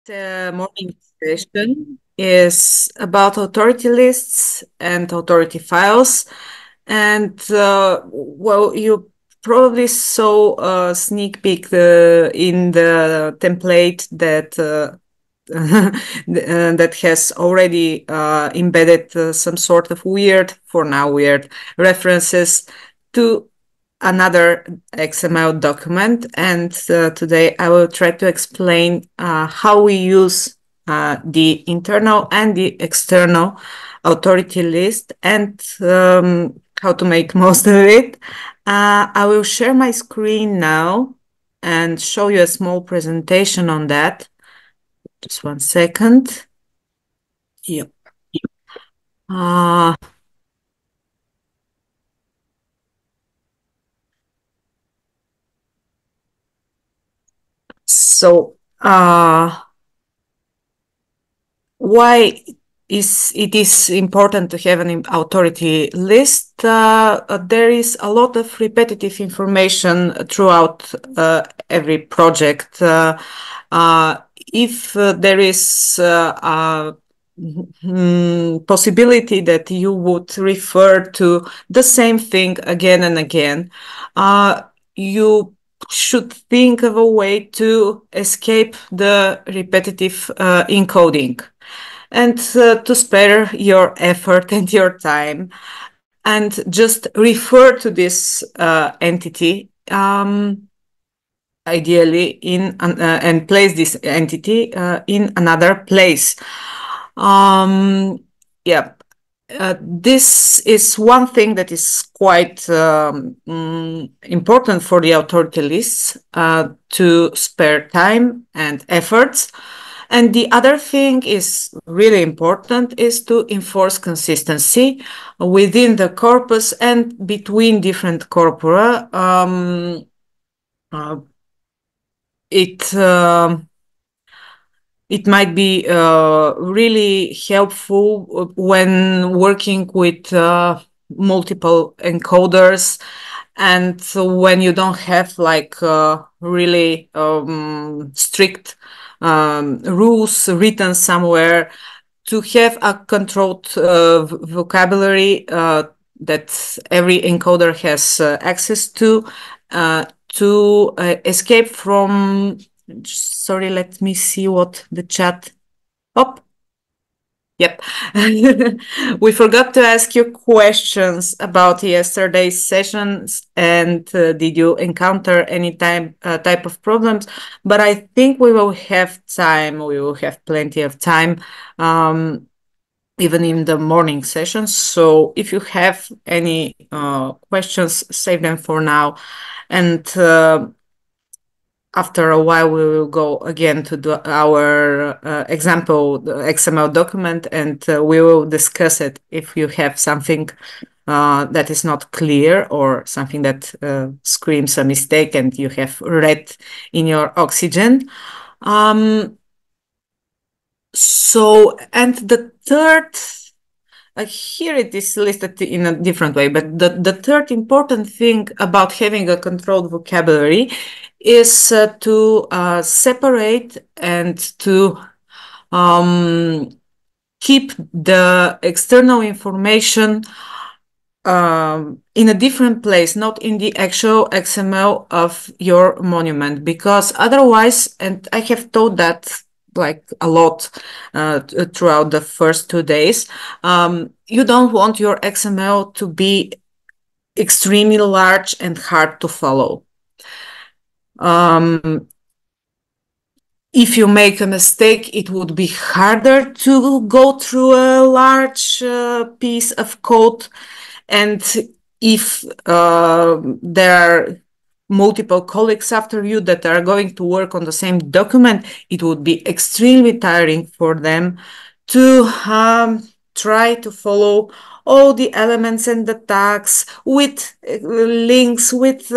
The morning session is about authority lists and authority files. And you probably saw a sneak peek in the template that that has already embedded some sort of for now weird, references to another XML document. And today I will try to explain how we use the internal and the external authority list and how to make most of it. I will share my screen now and show you a small presentation on that. Just 1 second. Yep. Uh, so, why is it is important to have an authority list? There is a lot of repetitive information throughout every project. If there is possibility that you would refer to the same thing again and again, you should think of a way to escape the repetitive encoding and to spare your effort and your time and just refer to this entity ideally in and place this entity in another place. Yeah, this is one thing that is quite important for the authority lists to spare time and efforts. And the other thing is really important is to enforce consistency within the corpus and between different corpora. Uh, it it might be really helpful when working with multiple encoders, and so when you don't have like really strict rules written somewhere, to have a controlled vocabulary that every encoder has access to escape from. Sorry, let me see what the chat. Oh, yep. We forgot to ask you questions about yesterday's sessions, and did you encounter any type of problems? But I think we will have time. We will have plenty of time, even in the morning sessions. So if you have any questions, save them for now, and after a while, we will go again to our example the XML document, and we will discuss it if you have something that is not clear or something that screams a mistake and you have read in your oxygen. And the third, here it is listed in a different way, but the third important thing about having a controlled vocabulary is to separate and to keep the external information in a different place, not in the actual XML of your monument, because otherwise, and I have taught that like a lot throughout the first 2 days, you don't want your XML to be extremely large and hard to follow. If you make a mistake, it would be harder to go through a large piece of code. And if there are multiple colleagues after you that are going to work on the same document, it would be extremely tiring for them to try to follow all the elements and the tags with links, with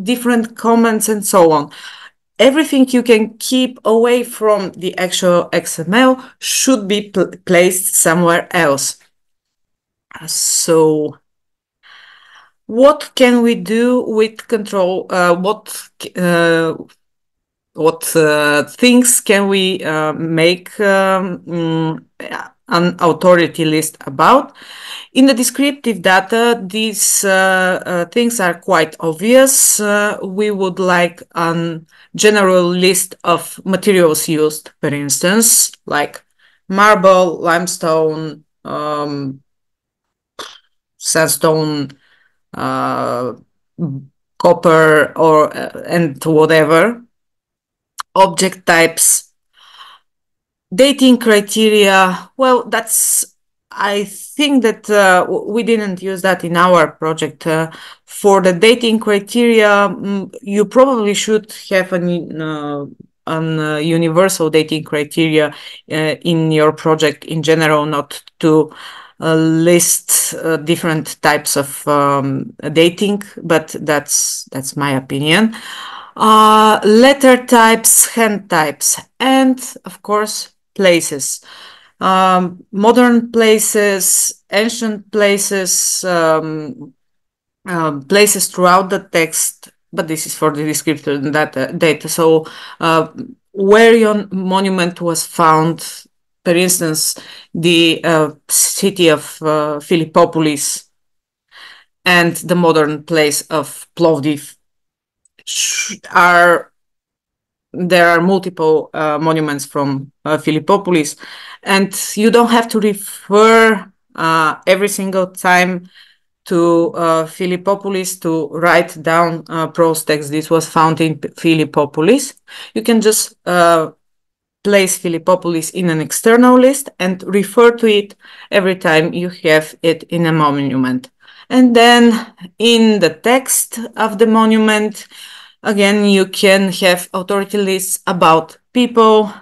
different comments and so on. Everything you can keep away from the actual XML should be placed somewhere else. So what can we do with control? what things can we make an authority list about. In the descriptive data, these things are quite obvious. We would like a general list of materials used, for instance, like marble, limestone, sandstone, copper, or and whatever. Object types, dating criteria. Well, I think that we didn't use that in our project. For the dating criteria, you probably should have an universal dating criteria in your project in general, not to list different types of dating, but that's my opinion. Letter types, hand types, and of course places. Modern places, ancient places, places throughout the text, but this is for the descriptor data. So where your monument was found, for instance, the city of Philippopolis and the modern place of Plovdiv there are multiple monuments from Philippopolis, and you don't have to refer every single time to Philippopolis to write down prose text. This was found in Philippopolis. You can just place Philippopolis in an external list and refer to it every time you have it in a monument. And then in the text of the monument, again, you can have authority lists about people.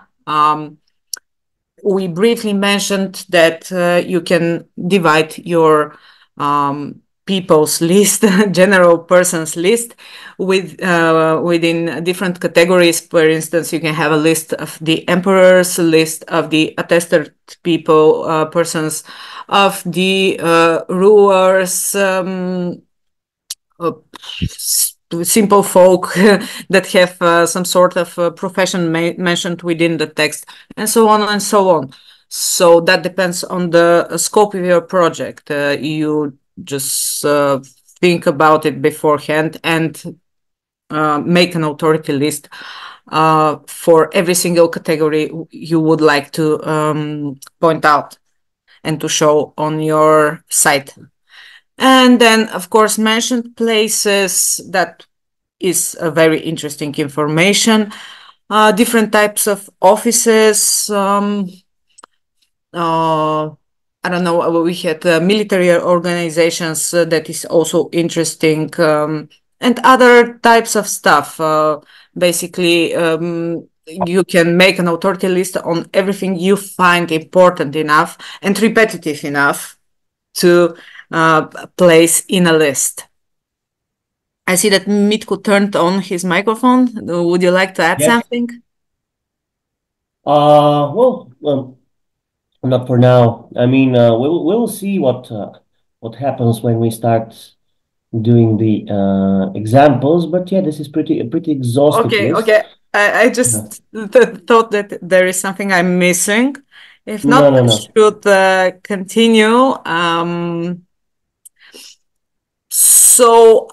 We briefly mentioned that you can divide your people's list, general persons list, within different categories. For instance, you can have a list of the emperors, a list of the attested people, persons, of the rulers, simple folk that have some sort of profession mentioned within the text, and so on and so on. So that depends on the scope of your project. You just think about it beforehand and make an authority list for every single category you would like to point out and to show on your site. And then, of course, mentioned places. That is a very interesting information. Different types of offices. I don't know, we had military organizations that is also interesting, and other types of stuff. Basically, you can make an authority list on everything you find important enough and repetitive enough to place in a list. I see that Mitko turned on his microphone. Would you like to add something? Well, not for now. I mean, we'll see what happens when we start doing the examples. But yeah, this is pretty exhaustive list. Okay. I just thought that there is something I'm missing. If not, No. I should continue. So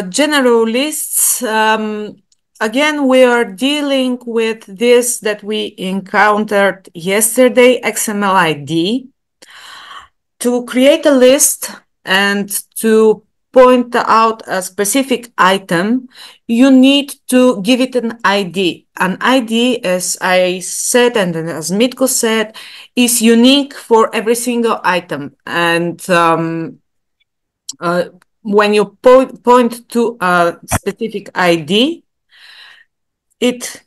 general lists. Again, we are dealing with this that we encountered yesterday, XML ID. To create a list and to point out a specific item, you need to give it an ID. An ID, as I said and as Mitko said, is unique for every single item. And when you point to a specific ID, it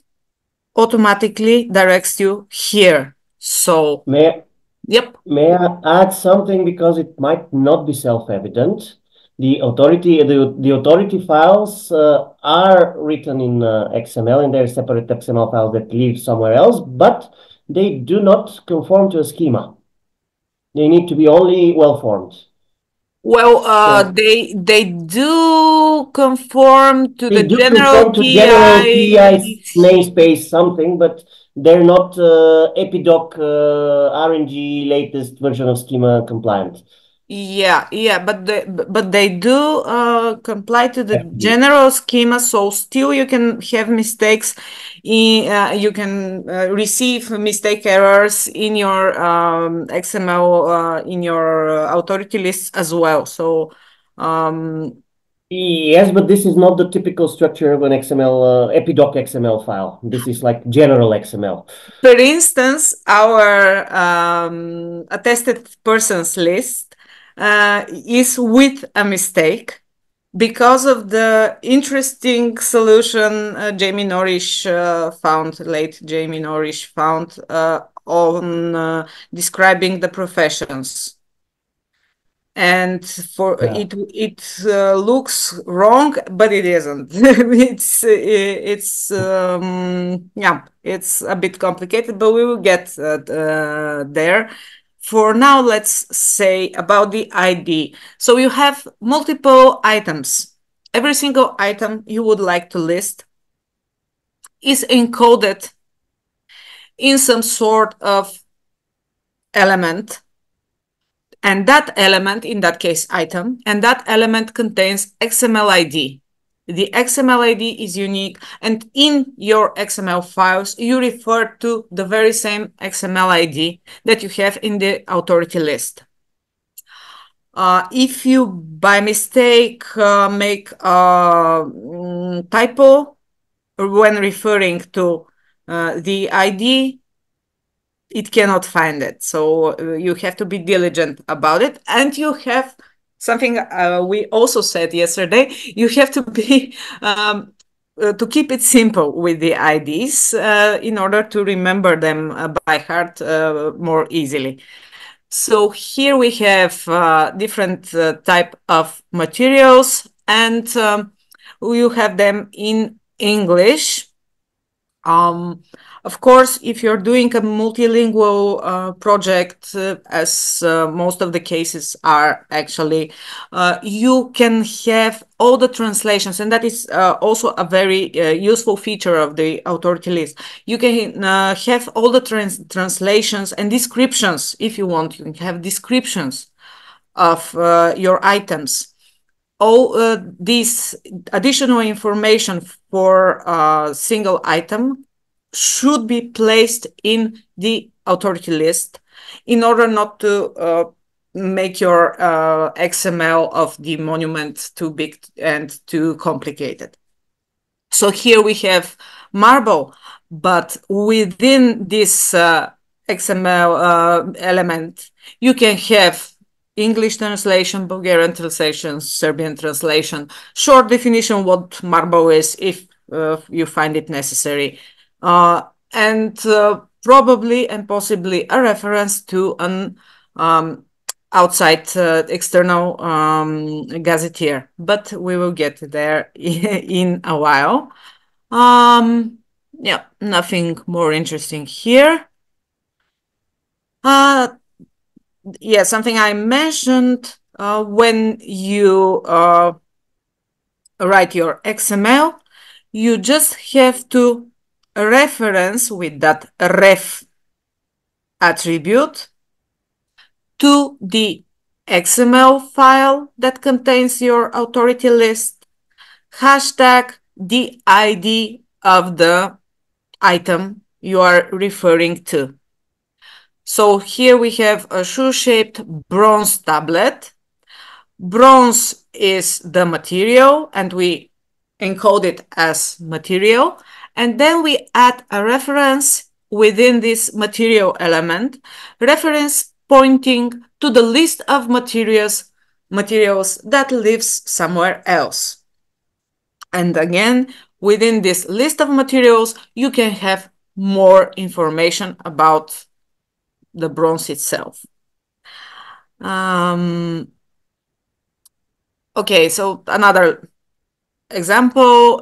automatically directs you here. So, yep. May I add something, because it might not be self-evident? The authority files are written in XML, and they're separate XML files that live somewhere else, but they do not conform to a schema. They need to be only well-formed. Well, So they do conform to they the do general conform to general PI PI. namespace something, but they're not Epidoc RNG latest version of schema compliant. Yeah, but they do comply to the Have to be. general schema, so still you can have mistakes in you can receive mistake errors in your XML in your authority list as well. So um, Yes, but this is not the typical structure of an XML Epidoc XML file. This is like general XML. for instance, our attested persons list is with a mistake because of the interesting solution Jamie Norrish found, late Jamie Norrish found on describing the professions. And for Yeah. it looks wrong, but it isn't. Yeah, it's a bit complicated, but we will get there. For now, let's say about the ID. So you have multiple items. Every single item you would like to list is encoded in some sort of element, and that element, in that case item, and that element contains XML ID. The XML ID is unique, and in your XML files, you refer to the very same XML ID that you have in the authority list. If you, by mistake, make a typo when referring to the ID, it cannot find it. So you have to be diligent about it. And you have something we also said yesterday, you have to be to keep it simple with the IDs in order to remember them by heart more easily. So here we have different type of materials, and you have them in English. Of course, if you're doing a multilingual project, as most of the cases are actually, you can have all the translations, and that is also a very useful feature of the authority list. You can have all the translations and descriptions if you want. You can have descriptions of your items. All this additional information for a single item should be placed in the authority list in order not to make your XML of the monument too big and too complicated. So here we have marble, but within this XML element, you can have English translation, Bulgarian translation, Serbian translation, short definition what marble is if you find it necessary, and probably and possibly a reference to an outside external gazetteer, but we will get there in a while. Yeah, nothing more interesting here. Yeah, something I mentioned when you write your XML, you just have to reference with that ref attribute to the XML file that contains your authority list, hashtag the ID of the item you are referring to. So here we have a shoe-shaped bronze tablet. Bronze is the material, and we encode it as material. And then we add a reference within this material element, reference pointing to the list of materials that lives somewhere else. And again, within this list of materials, you can have more information about the bronze itself. Okay, so another example,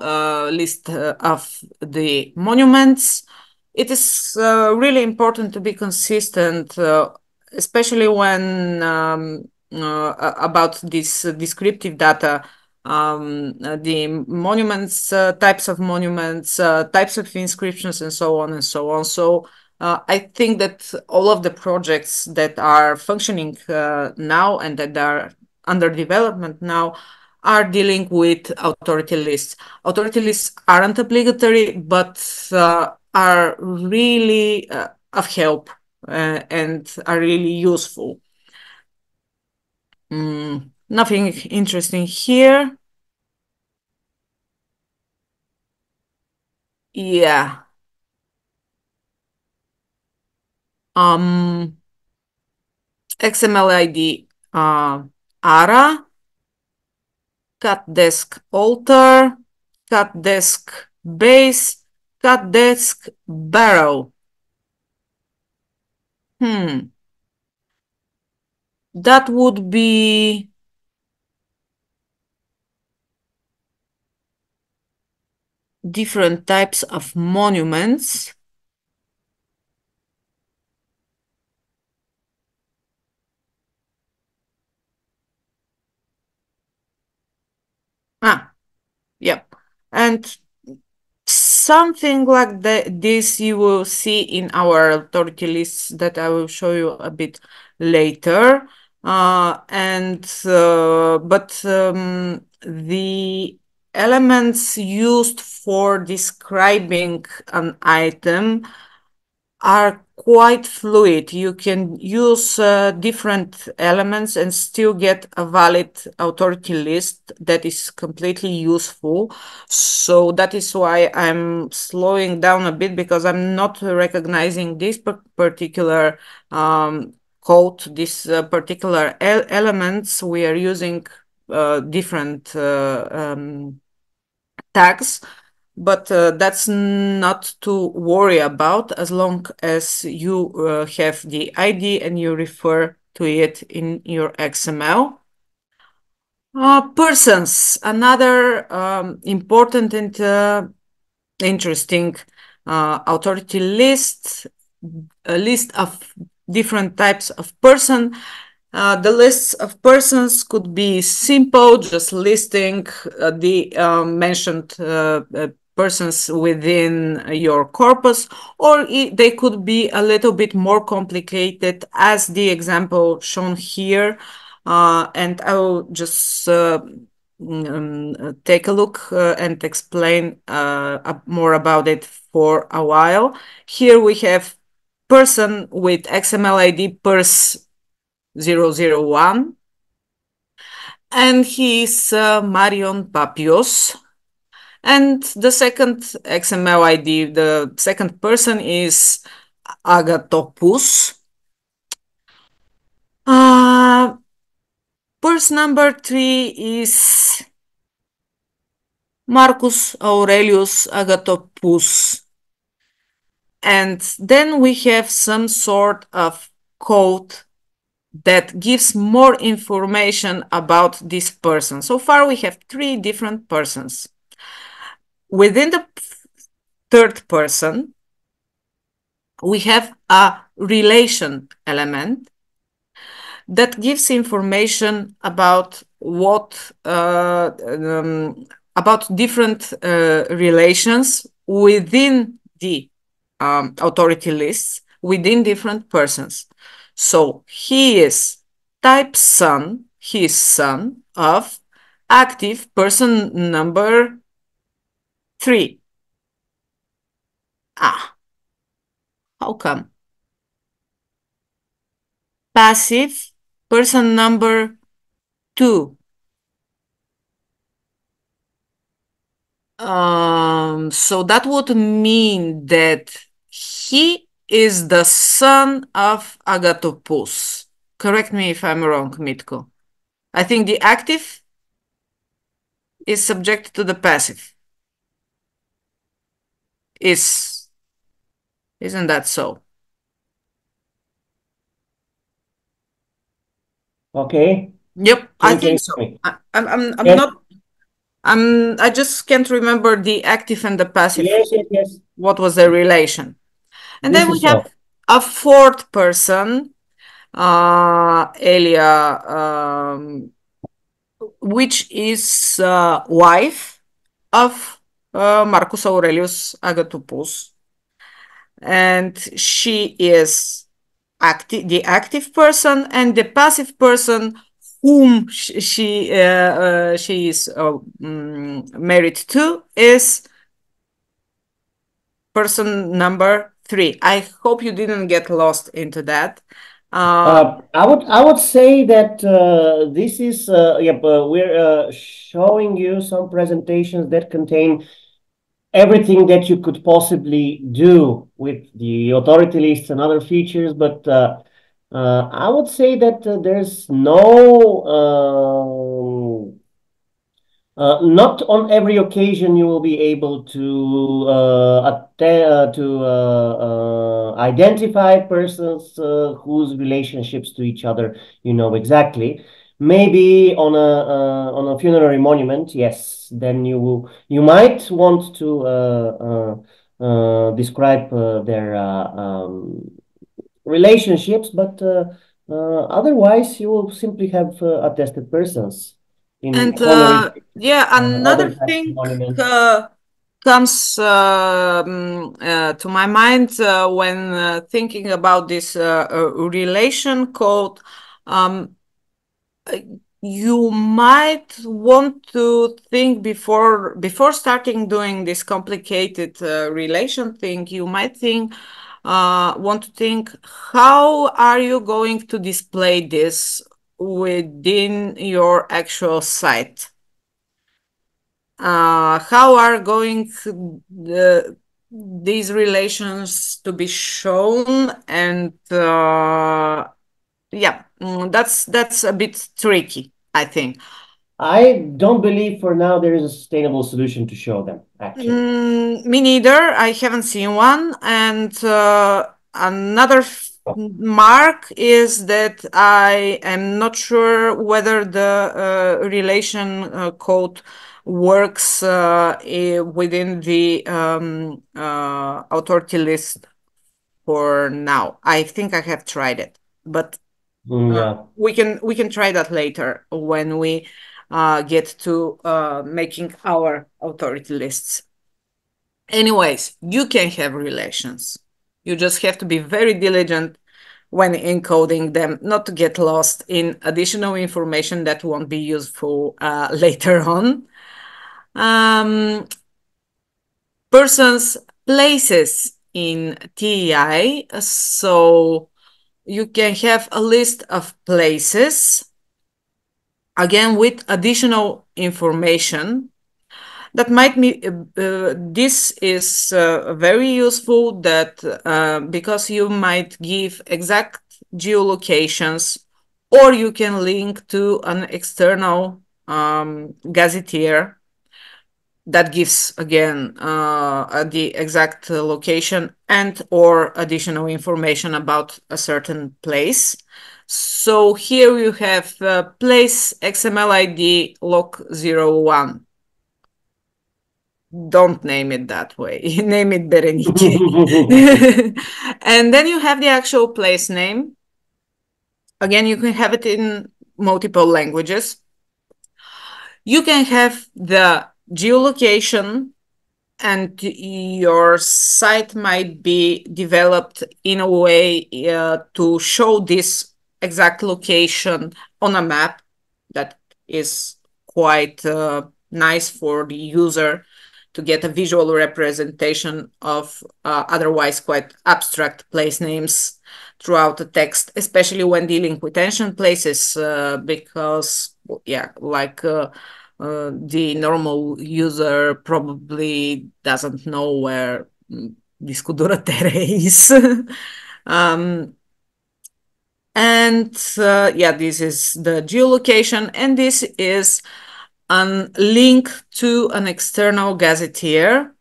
list of the monuments. It is really important to be consistent, especially when about this descriptive data, the monuments, types of monuments, types of inscriptions, and so on and so on. So I think that all of the projects that are functioning now and that are under development now are dealing with authority lists. Authority lists aren't obligatory, but are really of help and are really useful. Nothing interesting here. Yeah. Um, XML ID ARA, cut desk alter, cut desk base, cut desk barrow. That would be different types of monuments. Yep. And something like this you will see in our authority lists that I will show you a bit later. The elements used for describing an item are quite fluid. You can use different elements and still get a valid authority list that is completely useful. So that is why I'm slowing down a bit, because I'm not recognizing this particular code, this particular elements. We are using different tags, but that's not to worry about as long as you have the ID and you refer to it in your XML. Persons, another important and interesting authority list, a list of different types of person. The lists of persons could be simple, just listing the mentioned persons within your corpus, or they could be a little bit more complicated, as the example shown here. And I will just take a look and explain more about it for a while. Here we have person with XML ID pers001, and he's Marion Papios. And the second XML ID, the second person, is Agatopus. Pers number 3 is Marcus Aurelius Agatopus. And then we have some sort of code that gives more information about this person. So far, we have 3 different persons. Within the third person, we have a relation element that gives information about about different relations within the authority lists within different persons. So he is type son, he is son of active person number 3. How come? Passive person number 2. So that would mean that he is the son of Agatopus. Correct me if I'm wrong, Mitko. I think the active is subject to the passive. Isn't that so? Okay. Yep, I think so. I just can't remember the active and the passive. Yes. What was the relation? And This then we is have so. a fourth person, Elia, which is wife of Marcus Aurelius Agathopoulos, and she is the active person, and the passive person whom she is married to is person number 3. I hope you didn't get lost into that. I would say that this is we're showing you some presentations that contain everything that you could possibly do with the authority lists and other features, but I would say that there's not on every occasion you will be able to identify persons whose relationships to each other you know exactly. Maybe on a funerary monument, yes, then you might want to describe their relationships, but otherwise you will simply have attested persons in And honorific yeah, other another types of thing monuments. comes to my mind when thinking about this relation code. Um, you might want to think before starting doing this complicated relation thing. You might want to think, how are you going to display this within your actual site? How are going these relations to be shown? And that's a bit tricky, I think. I don't believe for now there is a sustainable solution to show them, actually. Me neither. I haven't seen one. And another mark is that I am not sure whether the relation code works within the authority list for now. I think I have tried it, but Yeah. we can try that later when we get to making our authority lists. Anyways, you can have relations. You just have to be very diligent when encoding them, not to get lost in additional information that won't be useful later on. Um, Persons, places in TEI. So you can have a list of places, again, with additional information that might be this is very useful that because you might give exact geolocations, or you can link to an external gazetteer that gives again the exact location and or additional information about a certain place. So here you have place XML ID loc01. Don't name it that way. Name it Berenike. And then you have the actual place name. Again, you can have it in multiple languages. You can have the geolocation, and your site might be developed in a way to show this exact location on a map that is quite nice for the user to get a visual representation of otherwise quite abstract place names throughout the text, especially when dealing with ancient places, because, yeah, like the normal user probably doesn't know where Discudura Terre is. um, and yeah, this is the geolocation, and this is a link to an external gazetteer,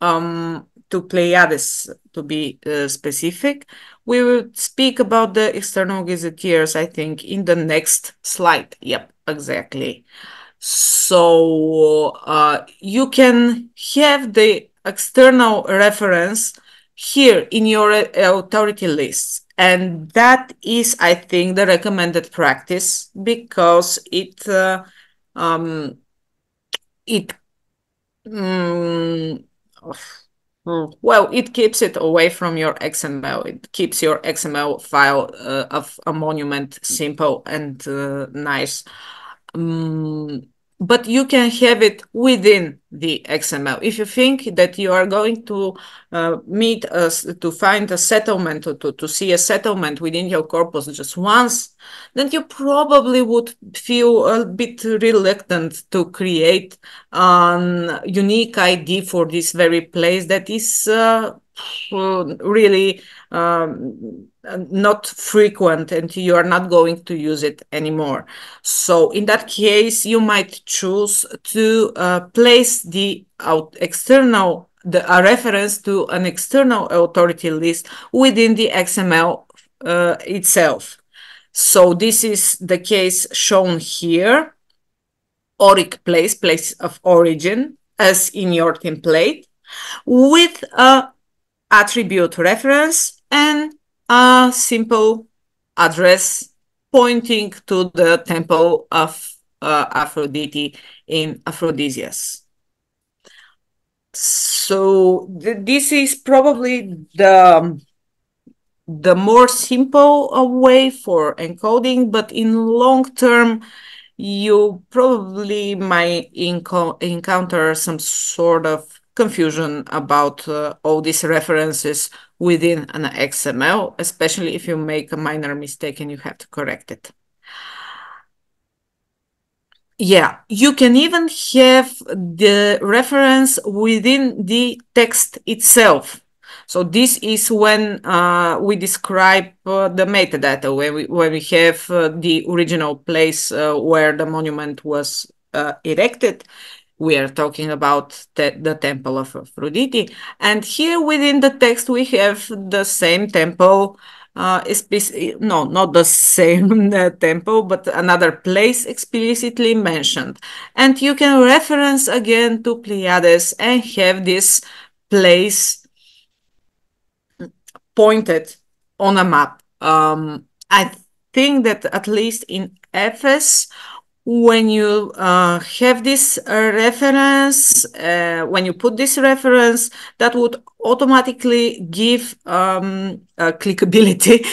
to Pleiades, to be specific. We will speak about the external gazetteers, I think, in the next slide. Yep, exactly. So you can have the external reference here in your authority lists. And that is, I think, the recommended practice because um, it mm, well, it keeps it away from your XML. It keeps your XML file of a monument simple and nice. Um, but you can have it within the XML. If you think that you are going to meet us to find a settlement or to see a settlement within your corpus just once, then you probably would feel a bit reluctant to create a unique ID for this very place that is really not frequent and you are not going to use it anymore. So in that case, you might choose to place the a reference to an external authority list within the XML itself. So this is the case shown here. Oric place of origin, as in your template, with a attribute reference and a simple address pointing to the temple of Aphrodite in Aphrodisias. So this is probably the more simple way for encoding, but in long term, you probably might encounter some sort of confusion about all these references within an XML, especially if you make a minor mistake and you have to correct it. Yeah, you can even have the reference within the text itself. So this is when we describe the metadata, where we have the original place where the monument was erected. We are talking about the temple of Aphrodite. And here within the text, we have the same temple, no, not the same temple, but another place explicitly mentioned. And you can reference again to Pleiades and have this place pointed on a map. I think that at least in FS, when you have this reference, when you put this reference, that would automatically give clickability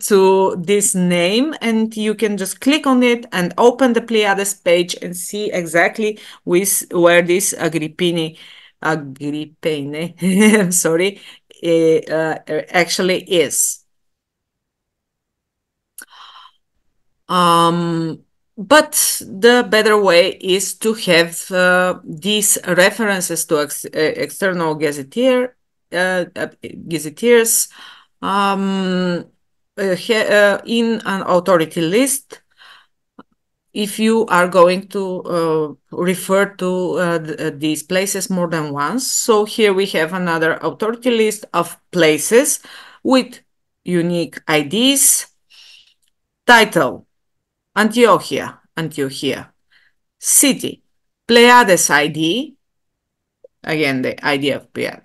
to this name, and you can just click on it and open the Pleiades page and see exactly where this Agrippine, sorry, actually is. But the better way is to have these references to external gazetteers in an authority list if you are going to refer to these places more than once. So here we have another authority list of places with unique IDs. Title: Antiochia. City: Pleiades ID. Again, the ID of Pleiades.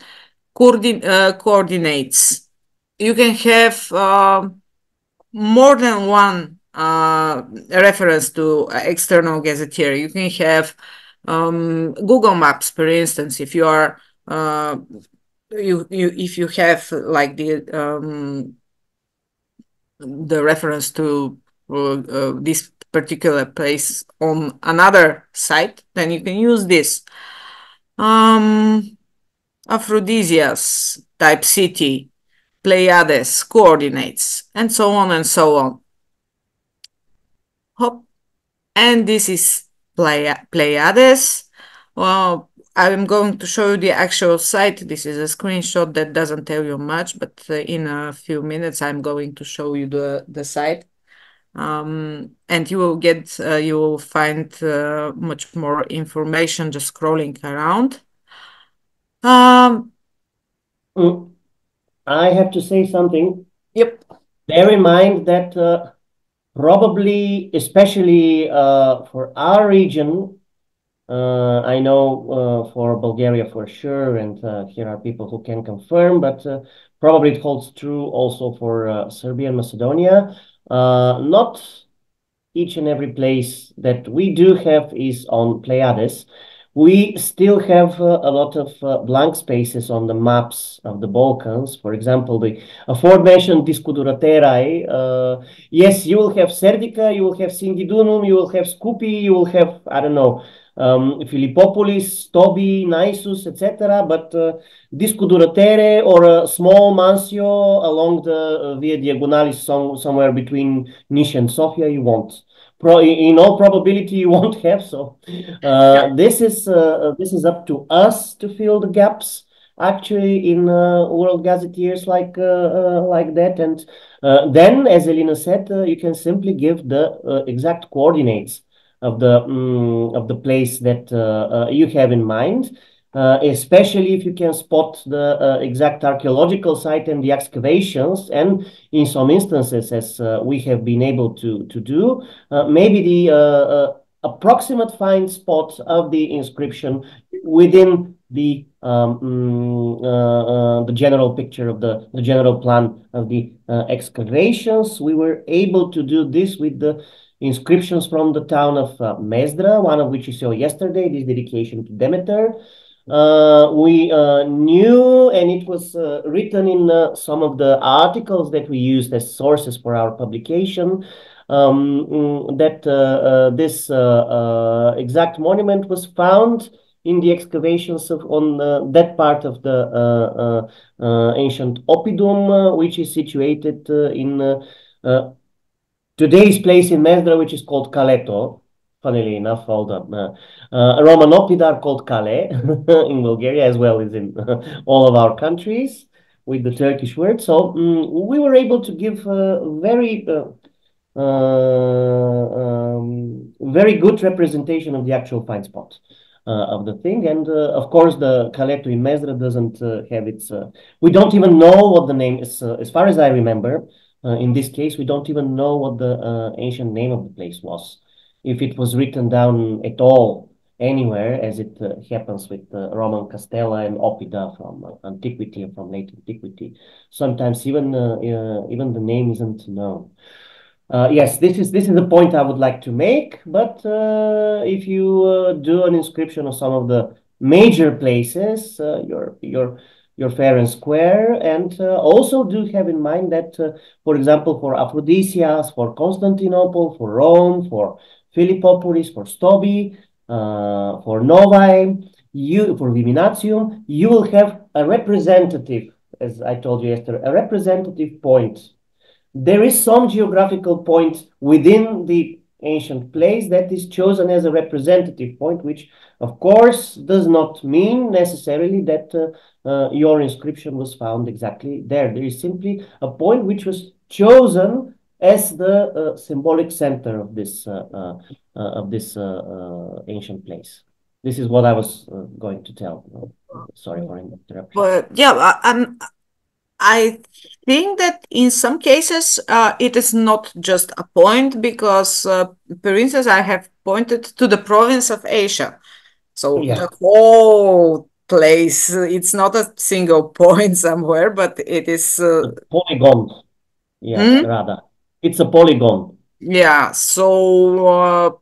Coordinates: you can have more than one reference to external gazetteer. You can have Google Maps, for instance, if you are if you have like the reference to this particular place on another site, then you can use this. Aphrodisias, type city, Pleiades, coordinates, and so on and so on. Hop. And this is Pleiades. Well, I'm going to show you the actual site. This is a screenshot that doesn't tell you much, but in a few minutes, I'm going to show you the site. And you will find much more information just scrolling around. I have to say something. Yep. Bear in mind that probably, especially for our region, I know for Bulgaria for sure, and here are people who can confirm, but Probably it holds true also for Serbia and Macedonia. Not each and every place that we do have is on Pleiades. We still have a lot of blank spaces on the maps of the Balkans. For example, the aforementioned Diskuduraterae. Yes, you will have Serdica, you will have Singidunum, you will have Skupi, you will have, I don't know, Philippopolis, Tobi, Naissus, etc. But Diskuduratere or a small Mansio along the Via Diagonalis somewhere between Niš and Sofia, you won't. In all probability, you won't have so. Yeah. This is up to us to fill the gaps. Actually, in World Gazetteers like that, and then, as Elina said, you can simply give the exact coordinates of the place that you have in mind. Especially if you can spot the exact archaeological site and the excavations, and in some instances, as we have been able to do, maybe the approximate find spot of the inscription within the general picture of the general plan of the excavations. We were able to do this with the inscriptions from the town of Mezdra, one of which you saw yesterday, this dedication to Demeter. We knew, and it was written in some of the articles that we used as sources for our publication, that this exact monument was found in the excavations on that part of the ancient Oppidum, which is situated in today's place in Mezdra, which is called Kaleto. Funnily enough, all the Roman Oppida are called Kale in Bulgaria, as well as in all of our countries with the Turkish word. So we were able to give very good representation of the actual find spot of the thing. And of course, the Kaleto in Mezdra doesn't have its. We don't even know what the name is, as far as I remember. In this case, we don't even know what the ancient name of the place was, if it was written down at all anywhere, as it happens with Roman Castella and Oppida from antiquity and from late antiquity. Sometimes even even the name isn't known. Yes, this is a point I would like to make. But if you do an inscription of some of the major places, you're fair and square. And also do have in mind that, for example, for Aphrodisias, for Constantinople, for Rome, for Philippopolis, for Stobi, for Novae, for Viminatium, you will have a representative, as I told you yesterday, a representative point. There is some geographical point within the ancient place that is chosen as a representative point, which of course does not mean necessarily that your inscription was found exactly there. There is simply a point which was chosen as the symbolic center of this ancient place. This is what I was going to tell. Sorry for interrupting. But yeah, I think that in some cases it is not just a point, because, for instance, I have pointed to the province of Asia. So Yeah. the whole place, it's not a single point somewhere, but it is. The polygon. Yeah, Hmm? rather. It's a polygon. Yeah. So,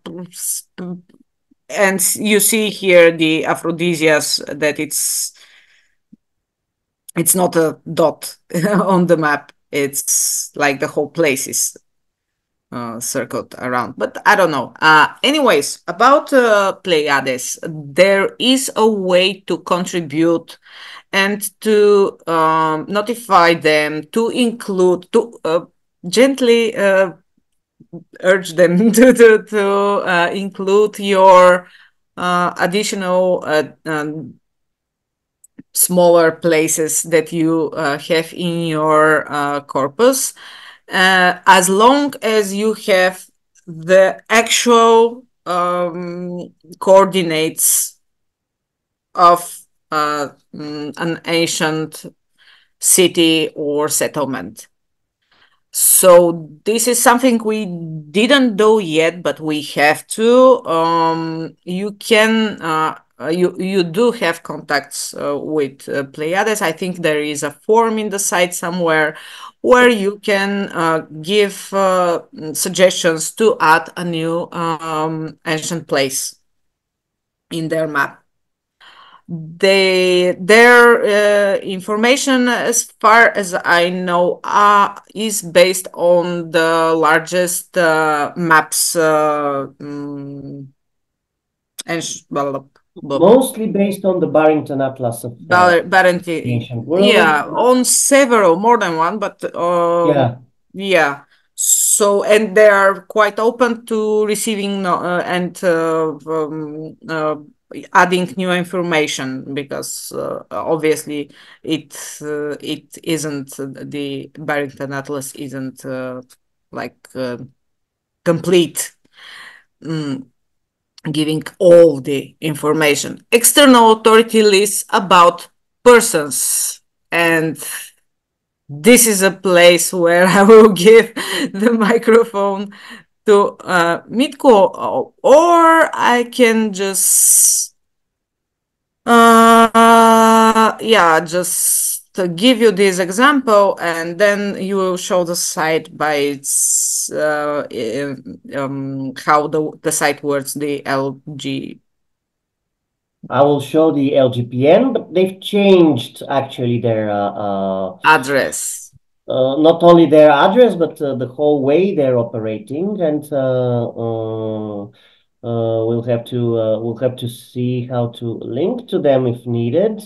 and you see here the Aphrodisias, that it's not a dot on the map. It's like the whole place is circled around. But I don't know. Anyways, about Pleiades, there is a way to contribute and to notify them, to include, to gently urge them to include your additional smaller places that you have in your corpus, as long as you have the actual coordinates of an ancient city or settlement. So this is something we didn't do yet, but we have to. You can you do have contacts with Pleiades. I think there is a form in the site somewhere where you can give suggestions to add a new ancient place in their map. Their information, as far as I know, is based on the largest maps and Mostly based on the Barrington Atlas of the Barenti, ancient yeah, world. on several, more than one, but Yeah. yeah. So, and they are quite open to receiving and adding new information, because obviously it isn't, the Barrington Atlas isn't like complete. Giving all the information. External authority lists about persons. And this is a place where I will give the microphone to Mitko, or I can just yeah, just to give you this example, and then you will show the site by its how the site works, the LG. I will show the LGPN, but they've changed actually their Address. not only their address, but the whole way they're operating, and we'll have to see how to link to them if needed.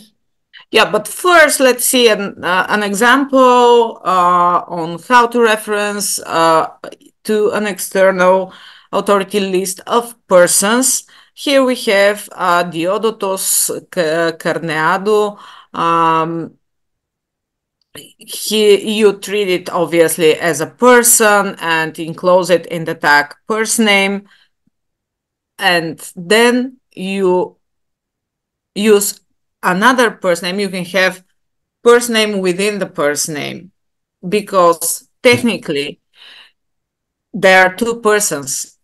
Yeah, but first let's see an example on how to reference to an external authority list of persons. Here we have Diodotos Carneado. You treat it obviously as a person and enclose it in the tag person name, and then you use another person name. You can have person name within the person name, because technically there are two persons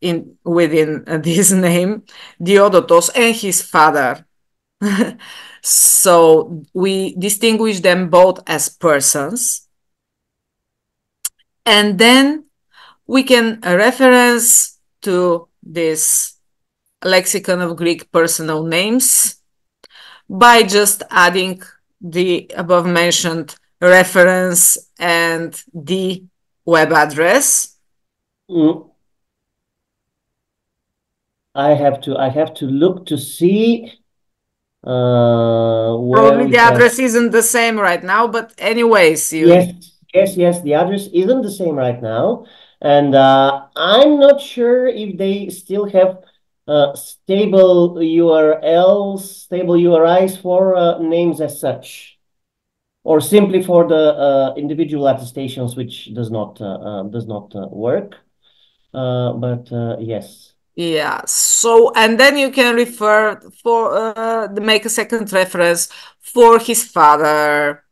within this name, Diodotos and his father. So we distinguish them both as persons, and then we can reference to this lexicon of Greek personal names by just adding the above mentioned reference and the web address. I have to look to see where Probably we the have. address isn't the same right now, but anyways, Yes, the address isn't the same right now, and I'm not sure if they still have stable URLs, stable URIs for names as such, or simply for the individual attestations, which does not work. But yes. Yeah, so, and then you can refer for make a second reference for his father.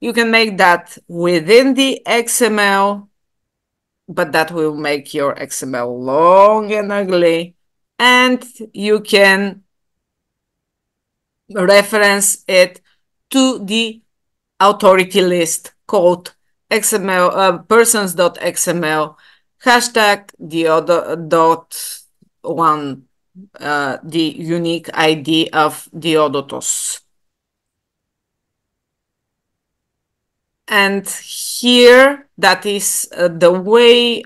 You can make that within the XML, but that will make your XML long and ugly. And you can reference it to the authority list called XML persons.xml hashtag the other dot one, the unique ID of Diodotos. And here, that is the way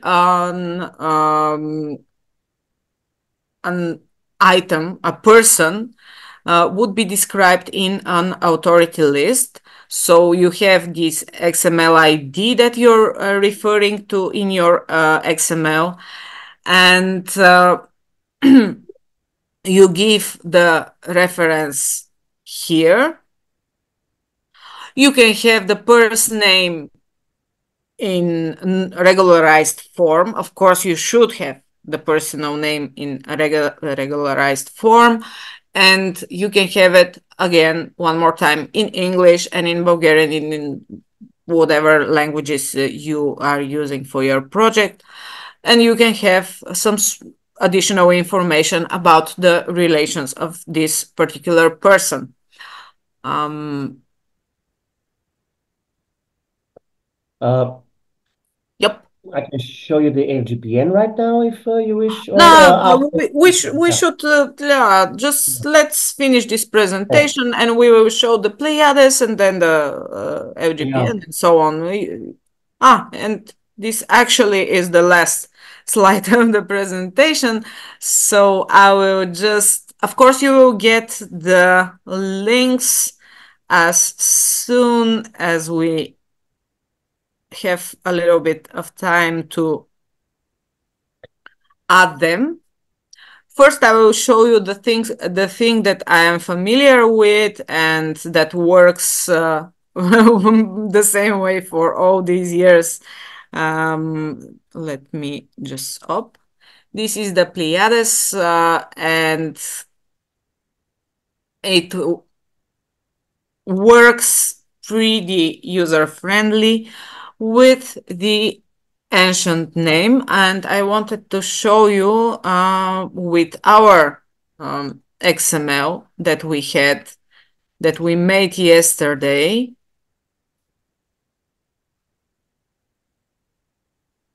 an item, a person, would be described in an authority list. So you have this XML ID that you're referring to in your XML, and you give the reference here. You can have the person name in regularized form. Of course, you should have the personal name in a regularized form, and you can have it again one more time in English and in Bulgarian, in whatever languages you are using for your project. And you can have some additional information about the relations of this particular person. Yep. I can show you the LGPN right now if you wish, or No, after. we should just let's finish this presentation and we will show the Pleiades and then the Yeah. LGPN and so on. And this actually is the last slide of the presentation. So I will just, of course, you will get the links as soon as we have a little bit of time to add them. First, I will show you the thing that I am familiar with and that works the same way for all these years. Let me just up. This is the Pleiades, and it works pretty user-friendly with the ancient name, and I wanted to show you with our XML that we made yesterday.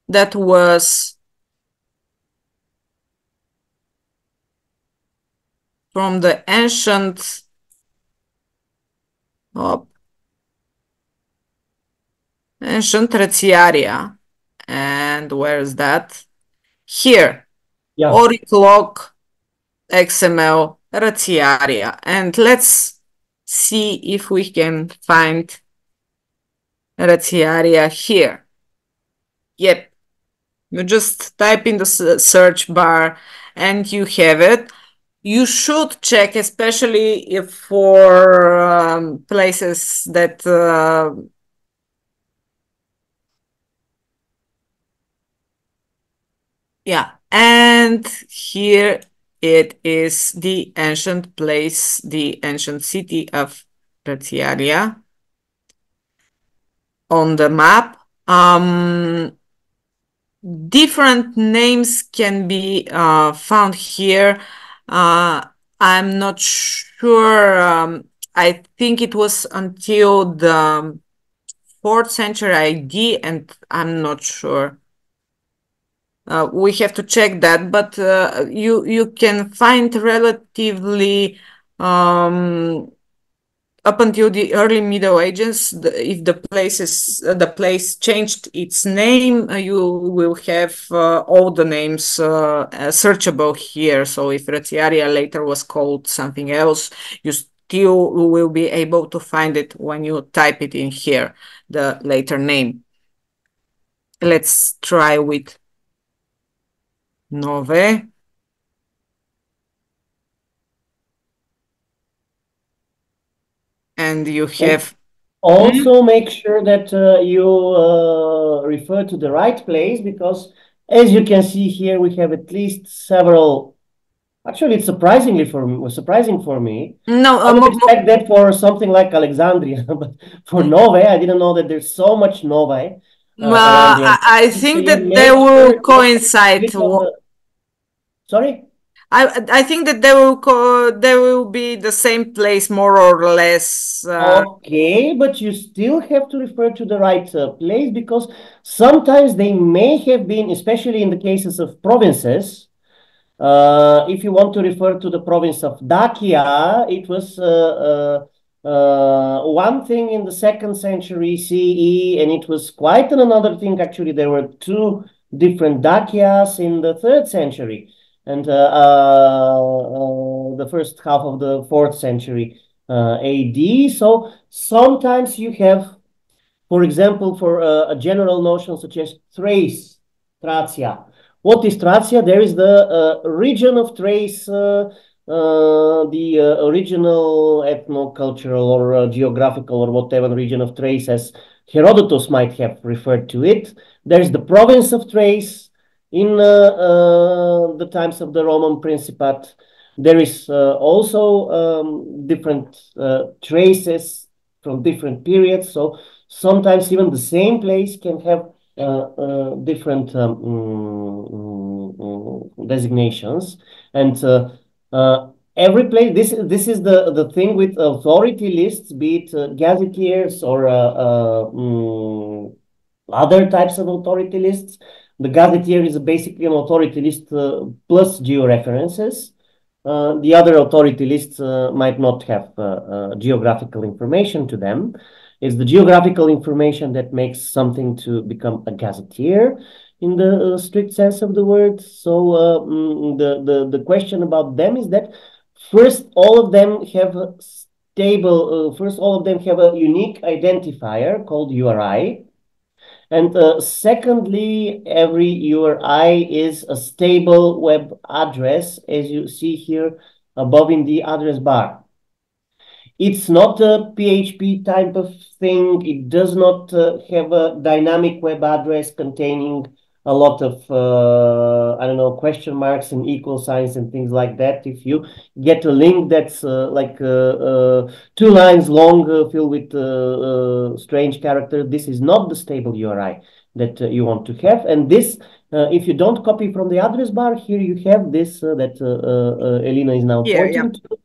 That was from the ancient Retiaria. And where is that? Here. Yeah. Oriclog XML Retiaria. And let's see if we can find Retiaria here. Yep. You just type in the search bar and you have it. You should check, especially if for places that yeah, and here it is the ancient place, the ancient city of Retiaria on the map. Different names can be found here. I'm not sure. I think it was until the 4th century AD, and I'm not sure. We have to check that, but you can find relatively up until the early Middle Ages, if the place changed its name, you will have all the names searchable here. So if Retiaria later was called something else, you still will be able to find it when you type it in here, the later name. Let's try with Nove. And you have... Also make sure that you refer to the right place, because as you can see here, we have at least several. Actually, it's surprising for me. No, I would expect that for something like Alexandria, but for Nove, I didn't know that there's so much Nove around here. I think that they will coincide. Sorry? I think that they will be the same place more or less. Okay, but you still have to refer to the right place, because sometimes they may have been, especially in the cases of provinces. If you want to refer to the province of Dacia, it was one thing in the 2nd century CE, and it was quite another thing. Actually, there were 2 different Dacias in the 3rd century and the first half of the 4th century AD. So sometimes you have, for example, for a general notion such as Thrace, Thracia. What is Thracia? There is the region of Thrace, the original ethno-cultural or geographical or whatever region of Thrace, as Herodotus might have referred to it. There's the province of Thrace in the times of the Roman Principate. There is also different traces from different periods. So sometimes even the same place can have different designations, and every place. This is the thing with authority lists, be it gazetteers or other types of authority lists. The gazetteer is basically an authority list plus georeferences. The other authority lists might not have geographical information to them. It's the geographical information that makes something to become a gazetteer in the strict sense of the word. So the question about them is that first, all of them have a stable. First, all of them have a unique identifier called URI. And secondly, every URI is a stable web address, as you see here above in the address bar. It's not a PHP type of thing. It does not have a dynamic web address containing a lot of, I don't know, question marks and equal signs and things like that. If you get a link that's like 2 lines long, filled with strange characters, this is not the stable URI that you want to have. And this, if you don't copy from the address bar, here you have this that Elina is now Here, yeah. pointing to.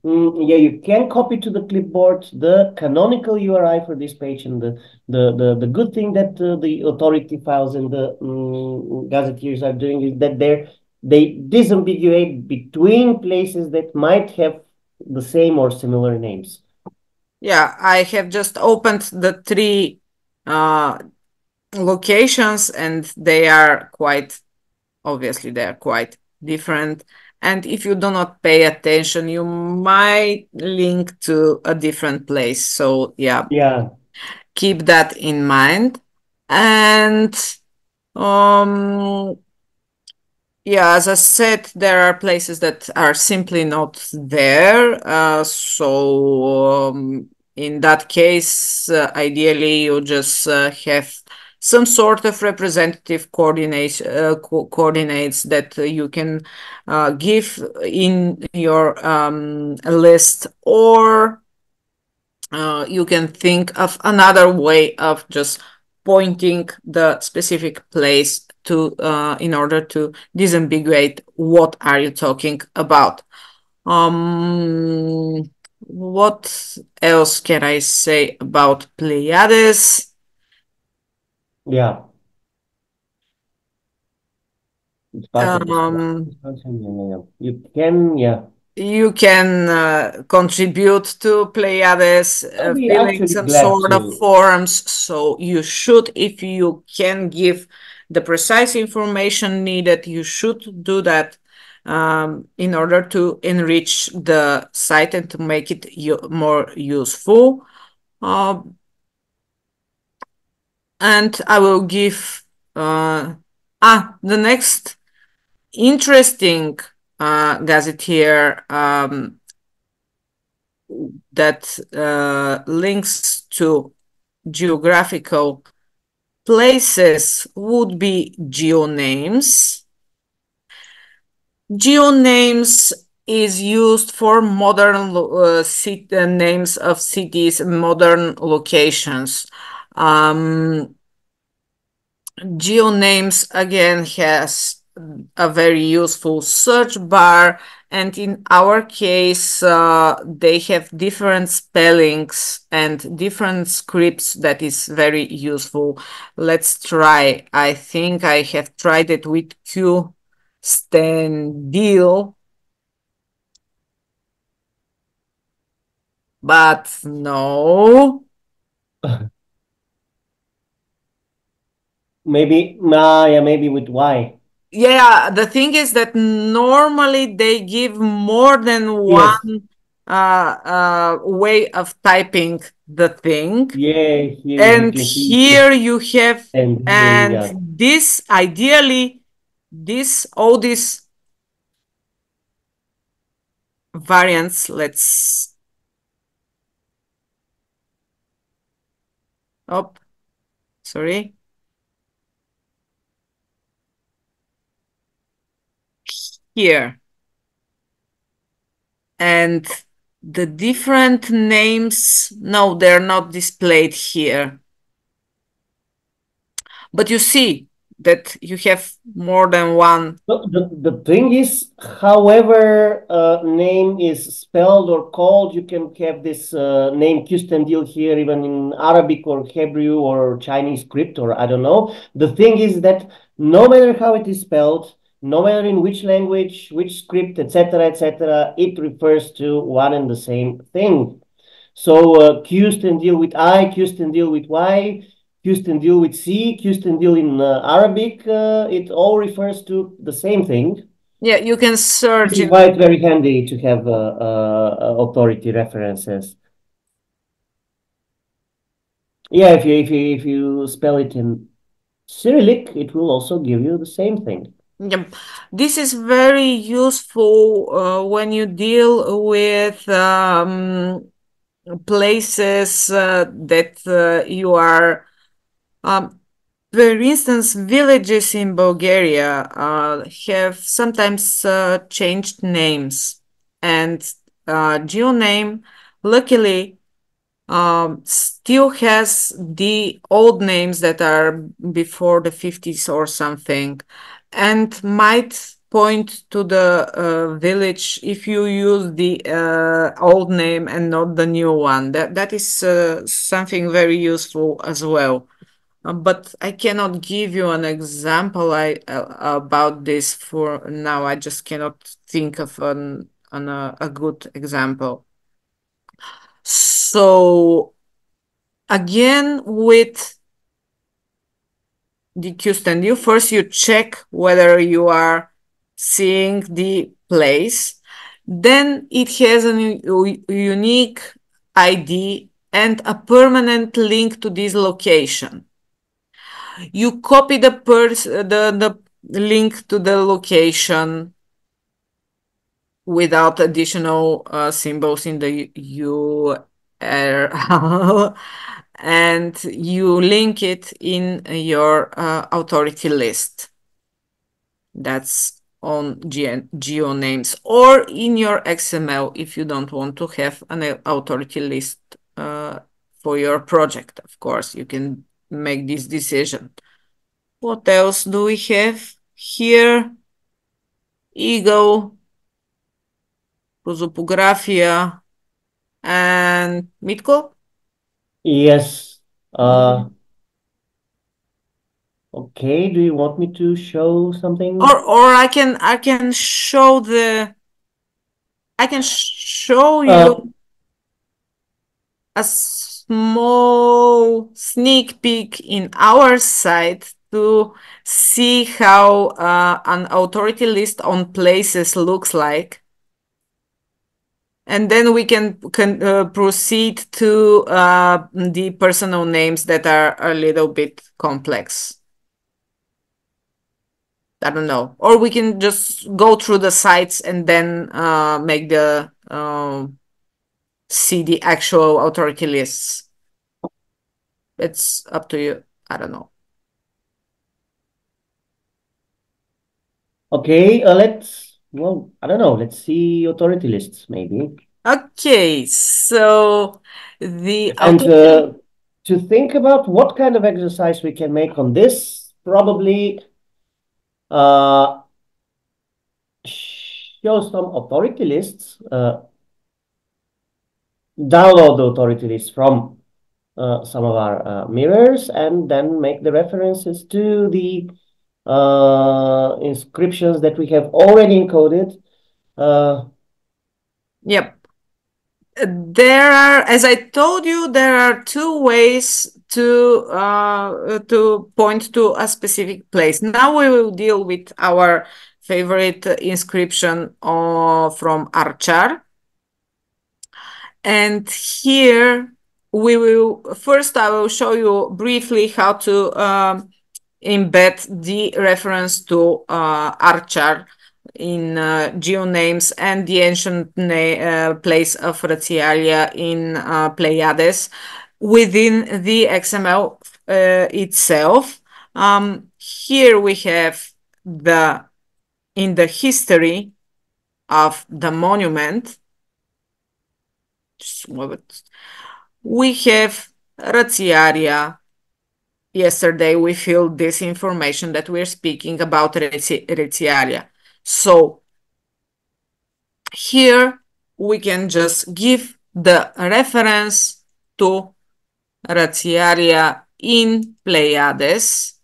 Yeah, you can copy to the clipboard the canonical URI for this page, and the good thing that the authority files and the gazetteers are doing is that they disambiguate between places that might have the same or similar names. Yeah, I have just opened the three locations, and they are quite obviously they are quite different. And if you do not pay attention, you might link to a different place. So yeah, Yeah, keep that in mind. And um yeah, as I said, there are places that are simply not there. In that case, ideally, you just have some sort of representative coordinates that you can give in your list, or you can think of another way of just pointing the specific place to in order to disambiguate what are you talking about. What else can I say about Pleiades? yeah, it's part of this. Um, You can, yeah. you can contribute to Pleiades, I'll be filling actually some glad sort of to. forms. So you should, if you can give the precise information needed, you should do that in order to enrich the site and to make it more useful. And I will give the next interesting gazetteer that links to geographical places would be geonames. Geonames is used for modern names of cities, modern locations. GeoNames again has a very useful search bar, and in our case they have different spellings and different scripts that is very useful. Let's try. I think I have tried it with Q Deal, but no. Maybe, yeah, maybe with Y. Yeah, the thing is that normally they give more than Yes. one way of typing the thing. Yeah, here you And can see, here you have, and here, and yeah. this ideally, all these variants, oh, sorry, here. And the different names, no, they're not displayed here. But you see that you have more than one. The thing is, however name is spelled or called, you can have this name Kustendil here, even in Arabic or Hebrew or Chinese script, or I don't know. The thing is that no matter how it is spelled, no matter in which language, which script, etc., it refers to one and the same thing. So Kustendil with I, Kustendil with Y, Kustendil with C, Kustendil in Arabic, it all refers to the same thing. Yeah, you can This search is in. why it's very handy to have authority references. Yeah, if you spell it in Cyrillic, it will also give you the same thing. Yep. This is very useful when you deal with places that you are, for instance, villages in Bulgaria have sometimes changed names, and geoname, luckily, still has the old names that are before the 50s or something, and might point to the village if you use the old name and not the new one. That is something very useful as well. But I cannot give you an example about this for now. I just cannot think of a good example. So again, with the QStand, first you check whether you are seeing the place. Then it has a unique ID and a permanent link to this location. You copy the link to the location without additional symbols in the URL, and you link it in your authority list. That's on geo names, or in your XML if you don't want to have an authority list for your project. Of course, you can make this decision. What else do we have here? Ego, prosopografia, and Mitko. Yes. Okay, do you want me to show something? Or I can show you Uh, a small sneak peek in our site to see how an authority list on places looks like. And then we can proceed to the personal names that are a little bit complex. I don't know. Or we can just go through the sites and then make the see the actual authority lists. It's up to you. I don't know. okay, well, I don't know, let's see authority lists maybe. Okay, so the And authority. to think about what kind of exercise we can make on this, probably uh, show some authority lists, download the authority list from some of our mirrors, and then make the references to the inscriptions that we have already encoded. Yep. There are, as I told you, there are two ways to point to a specific place. Now we will deal with our favorite inscription from Archar. And here we will, first I will show you briefly how to embed the reference to Archar in geonames and the ancient place of Razialia in Pleiades within the XML itself. Here we have in the history of the monument, just move it. We have Raziaria, yesterday we filled this information that we're speaking about retiaria. So here we can just give the reference to retiaria in Pleiades.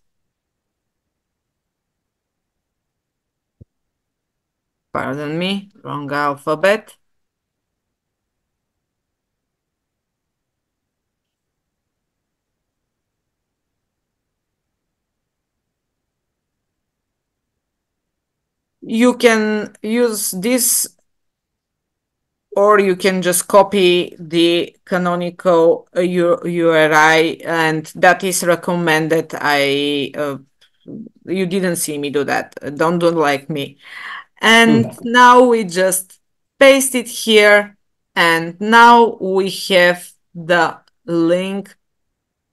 Pardon me, wrong alphabet. You can use this, or you can just copy the canonical URI, and that is recommended. You didn't see me do that. Don't do like me. And now we just paste it here, and now we have the link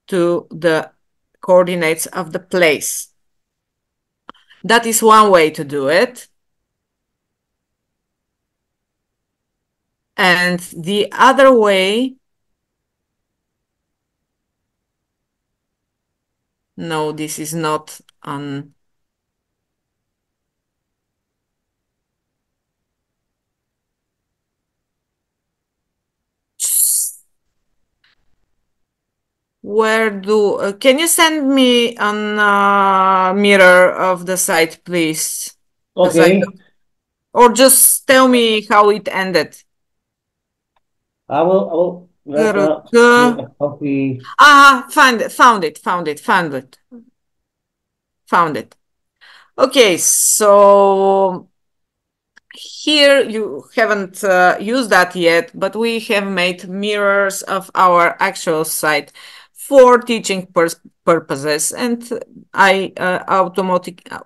to the coordinates of the place. That is one way to do it. And the other way, no, this is not on. Where do, can you send me on mirror of the site, please? Okay. Or just tell me how it ended. I will right now do a copy. Found it. Okay, so here you haven't used that yet, but we have made mirrors of our actual site for teaching purposes, and I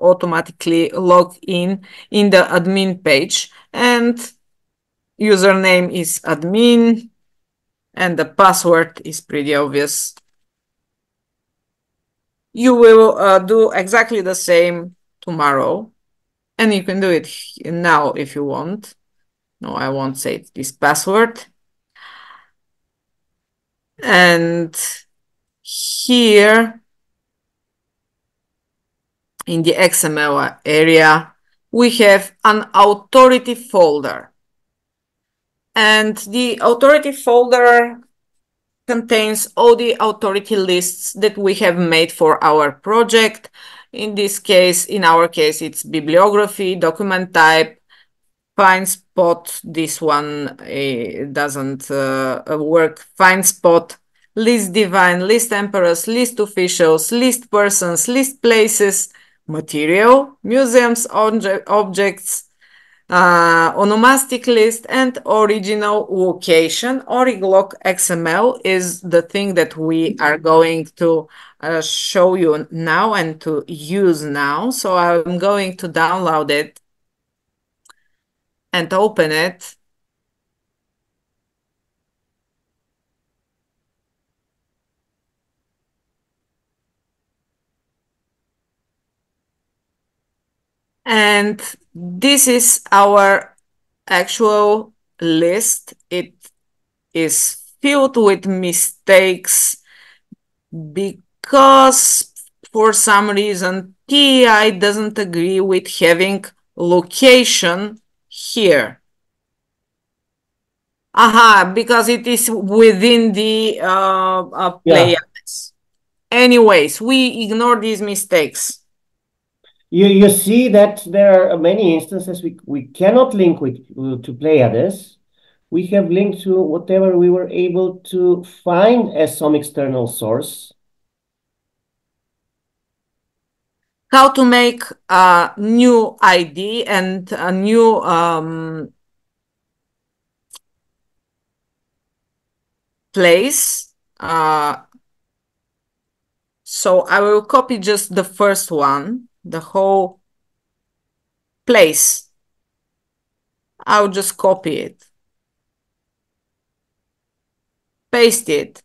automatically log in the admin page, and username is admin, and the password is pretty obvious. You will do exactly the same tomorrow, and you can do it now if you want. No, I won't save this password. And here in the XML area, we have an authority folder. And the authority folder contains all the authority lists that we have made for our project. In our case, it's bibliography, document type, find spot. This one doesn't work. Find spot, list divine, list emperors, list officials, list persons, list places, material, museums, objects, onomastic list, and original location. Origlog XML is the thing that we are going to show you now and to use now. So I'm going to download it and open it. And this is our actual list. It is filled with mistakes because for some reason TI doesn't agree with having location here. Because it is within the Pleiades. Anyways, we ignore these mistakes. You see that there are many instances we cannot link to Pleiades. We have linked to whatever we were able to find as some external source. How to make a new ID and a new place. So I will copy just the first one, the whole place. I'll just copy it, paste it,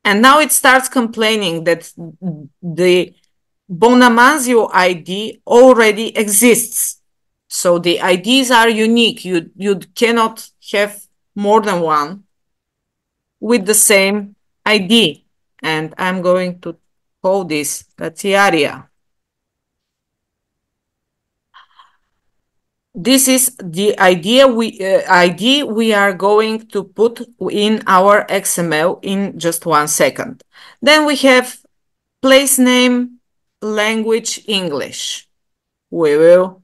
and now it starts complaining that the Bonamanzio ID already exists. So the IDs are unique. You cannot have more than one with the same ID. And I'm going to call this Ratiaria. This is the idea ID we are going to put in our XML in just 1 second. Then we have place name, language, English. We will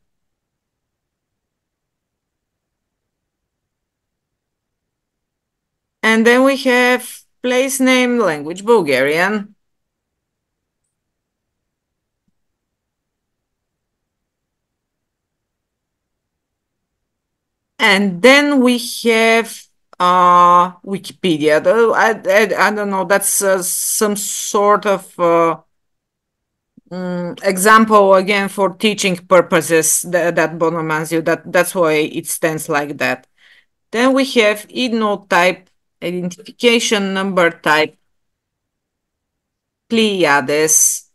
and then we have place name, language, Bulgarian. And then we have Wikipedia. I don't know, that's some sort of example again for teaching purposes that Bonomansio, that's why it stands like that. Then we have IDNO type, identification number type, Pleiades.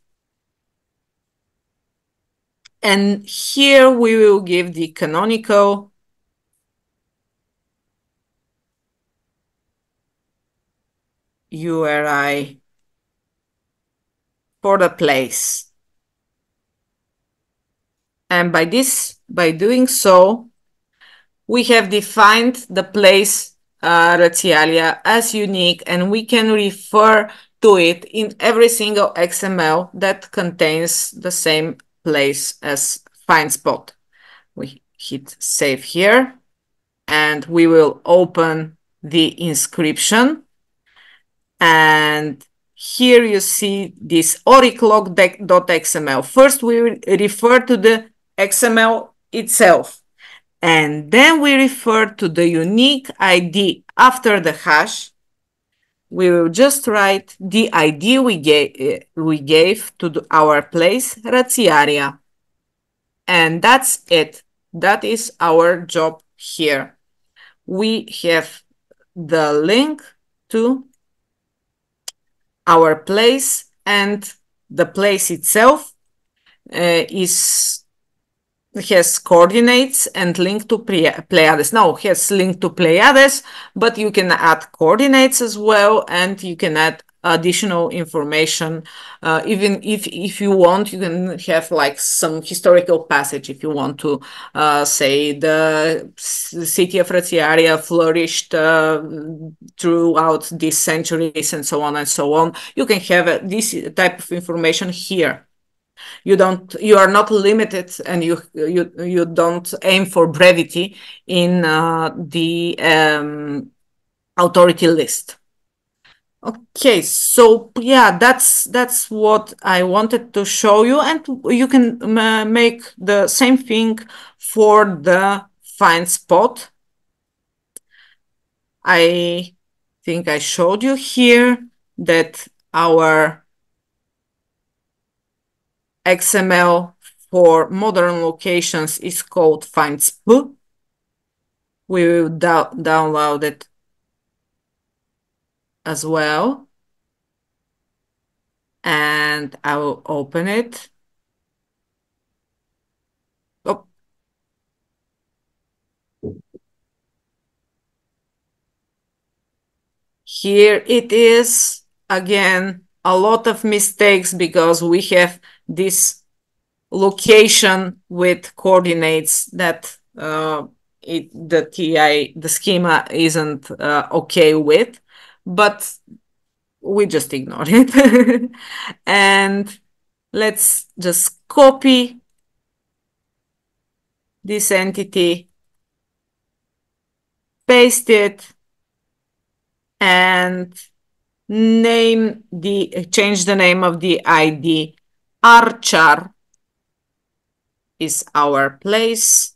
And here we will give the canonical URI for the place. And by doing so, we have defined the place Ratialia as unique, and we can refer to it in every single XML that contains the same place as find spot. We hit save here, and we will open the inscription. And here you see this oriclog.xml. First, we will refer to the XML itself. And then we refer to the unique ID after the hash. We will just write the ID we gave to our place, Ratiaria. And that's it. That is our job here. We have the link to our place, and the place itself has coordinates and link to Pleiades. Now it has link to Pleiades, but you can add coordinates as well, and you can add additional information. Even if you want, you can have like some historical passage if you want to say the city of Ratiaria flourished throughout these centuries and so on and so on. You can have this type of information here. You are not limited, and you don't aim for brevity in the authority list. Okay, so yeah, that's what I wanted to show you, and you can make the same thing for the find spot. I think I showed you here that our XML for modern locations is called findsp. We will download it as well. And I will open it. Oh. Here it is. Again, a lot of mistakes because we have this location with coordinates that the schema isn't okay with, but we just ignore it. And let's just copy this entity, paste it, and change the name of the ID. Archar is our place.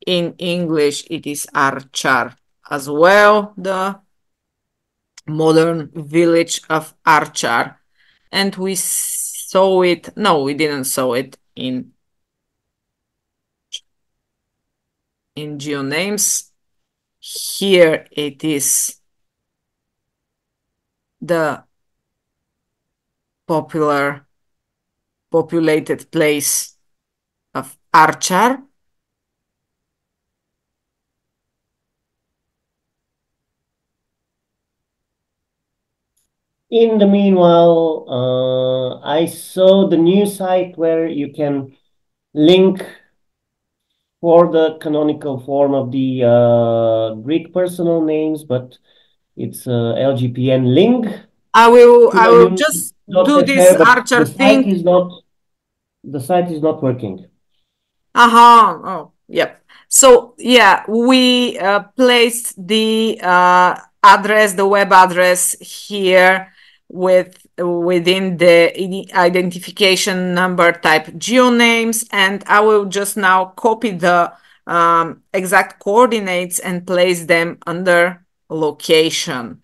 In English, it is Archar as well, the modern village of Archar. And we saw it, no, we didn't saw it in GeoNames. Here it is the populated place of Archar. In the meanwhile, I saw the new site where you can link for the canonical form of the Greek personal names, but it's LGPN link to I a will new just do this .fr, but Archer thing. the site is not working. Uh-huh. Oh, yep. So yeah, we placed the address, the web address here within the identification number type geonames, and I will just now copy the exact coordinates and place them under location.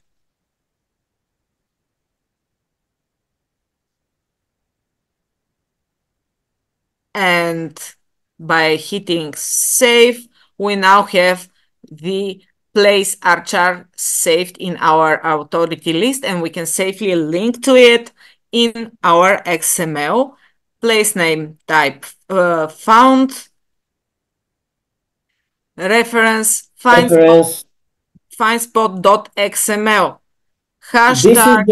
And by hitting save, we now have the place Archer saved in our authority list, and we can safely link to it in our XML. Place name type found, reference Reference. findspot.xml, This is hashtag.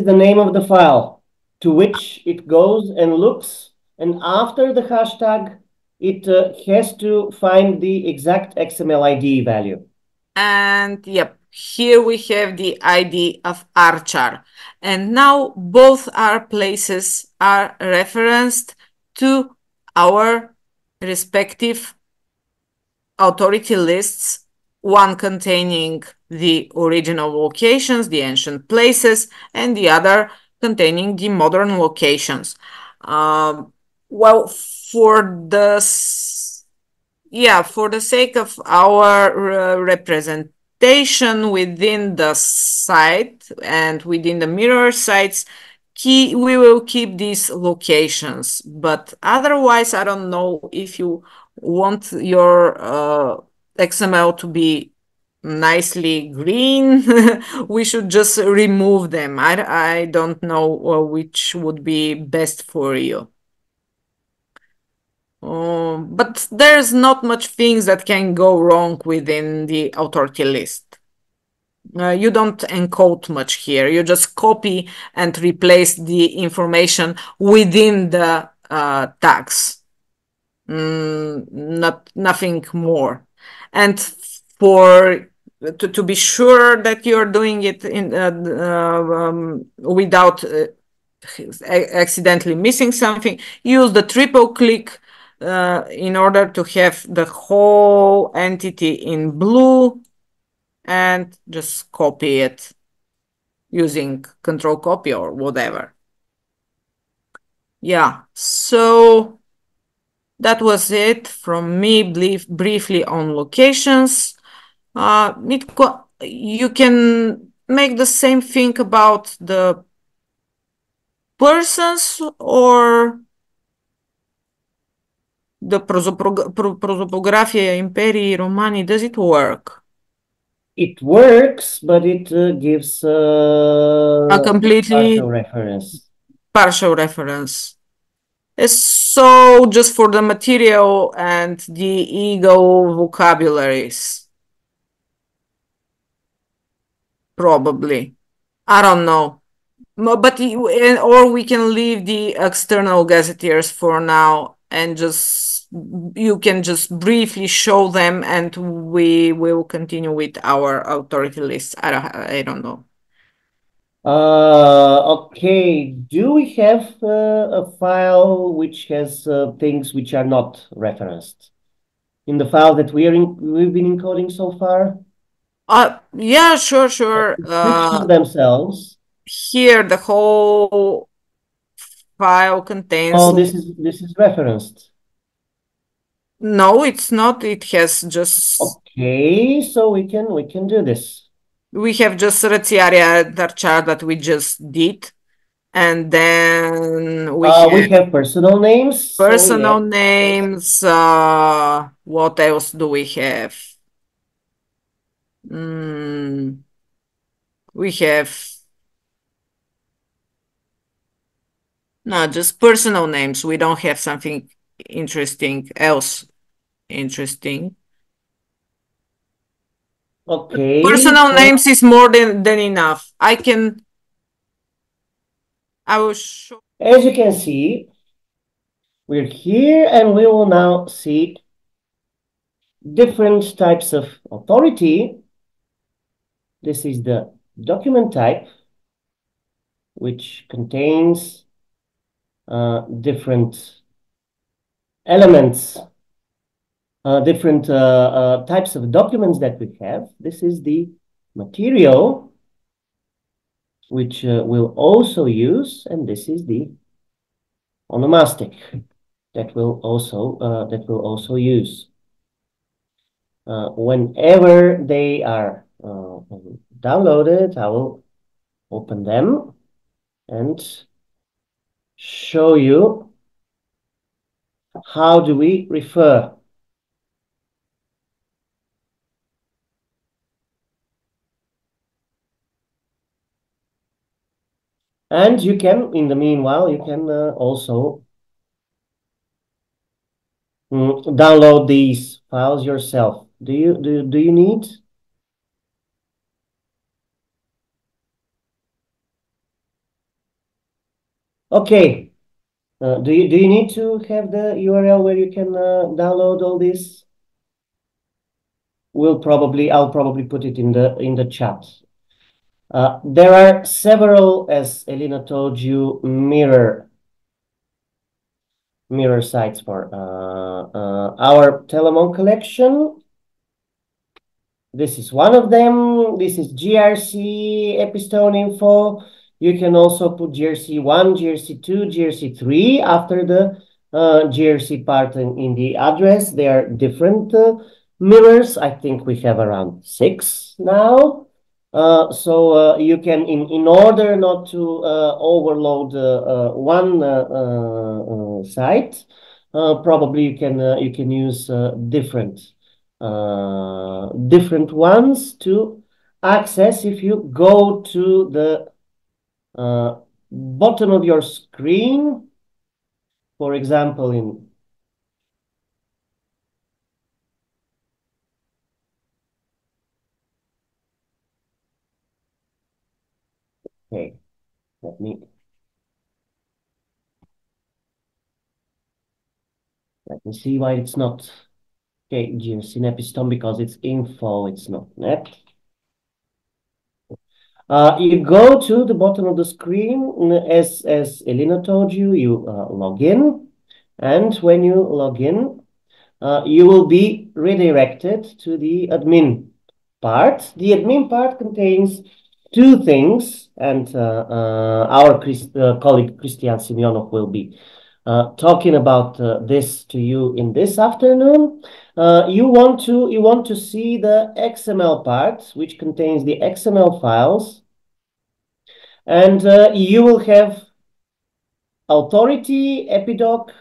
the name of the file to which it goes and looks, and after the hashtag, it has to find the exact XML ID value. And yep, here we have the ID of Archer. And now both our places are referenced to our respective authority lists, one containing the original locations, the ancient places, and the other containing the modern locations. Well, for the sake of our representation within the site and within the mirror sites, we will keep these locations. But otherwise, I don't know if you want your XML to be nicely green. We should just remove them. I don't know which would be best for you. But there's not much things that can go wrong within the authority list. You don't encode much here. You just copy and replace the information within the tags. Nothing more. And to be sure that you're doing it without accidentally missing something, use the triple click in order to have the whole entity in blue, and just copy it using control copy or whatever. Yeah, so that was it from me briefly on locations. Mitko, you can make the same thing about the persons or the prosopografia imperii romani. Does it work? It works, but it gives A completely partial reference. So just for the material and the ego vocabularies. Probably. I don't know. But or we can leave the external gazetteers for now and just you can just briefly show them and we will continue with our authority list. I don't know. Okay. Do we have a file which has things which are not referenced in the file that we've been encoding so far? Yeah, sure. Descriptions themselves. Here the whole file contains. Oh, this is referenced. No, it's not. It has just. Okay, so we can do this. We have just Retiaria chart that we just did, and then we have personal names. personal So names. What else do we have? We have no, just personal names. We don't have something interesting. Okay, Personal so names is more than enough. I can I will show. As you can see, we're here and we will now see different types of authority. This is the document type, which contains different elements, different types of documents that we have. This is the material, which we'll also use, and this is the onomastic that we'll also use. Whenever they are downloaded, I will open them and show you how do we refer. And you can, in the meanwhile, you can also download these files yourself. Do you need? Okay. Do you need to have the URL where you can download all this? I'll probably put it in the chat. There are several, as Elina told you, mirror sites for our Telemon collection. This is one of them. This is GRC Epistone info. You can also put GRC1, GRC2, GRC3 after the GRC part in the address. They are different mirrors. I think we have around 6 now. So you can, in order not to overload one site, probably you can use different ones to access. If you go to the bottom of your screen, for example, okay, let me see why it's not. Okay, GRC Epistom, because it's info, it's not net. You go to the bottom of the screen, as Elina told you, you log in, and when you log in, you will be redirected to the admin part. The admin part contains 2 things, and our colleague Christian Simeonov will be talking about this to you in this afternoon. You want to see the XML part, which contains the XML files, and you will have authority, epidoc,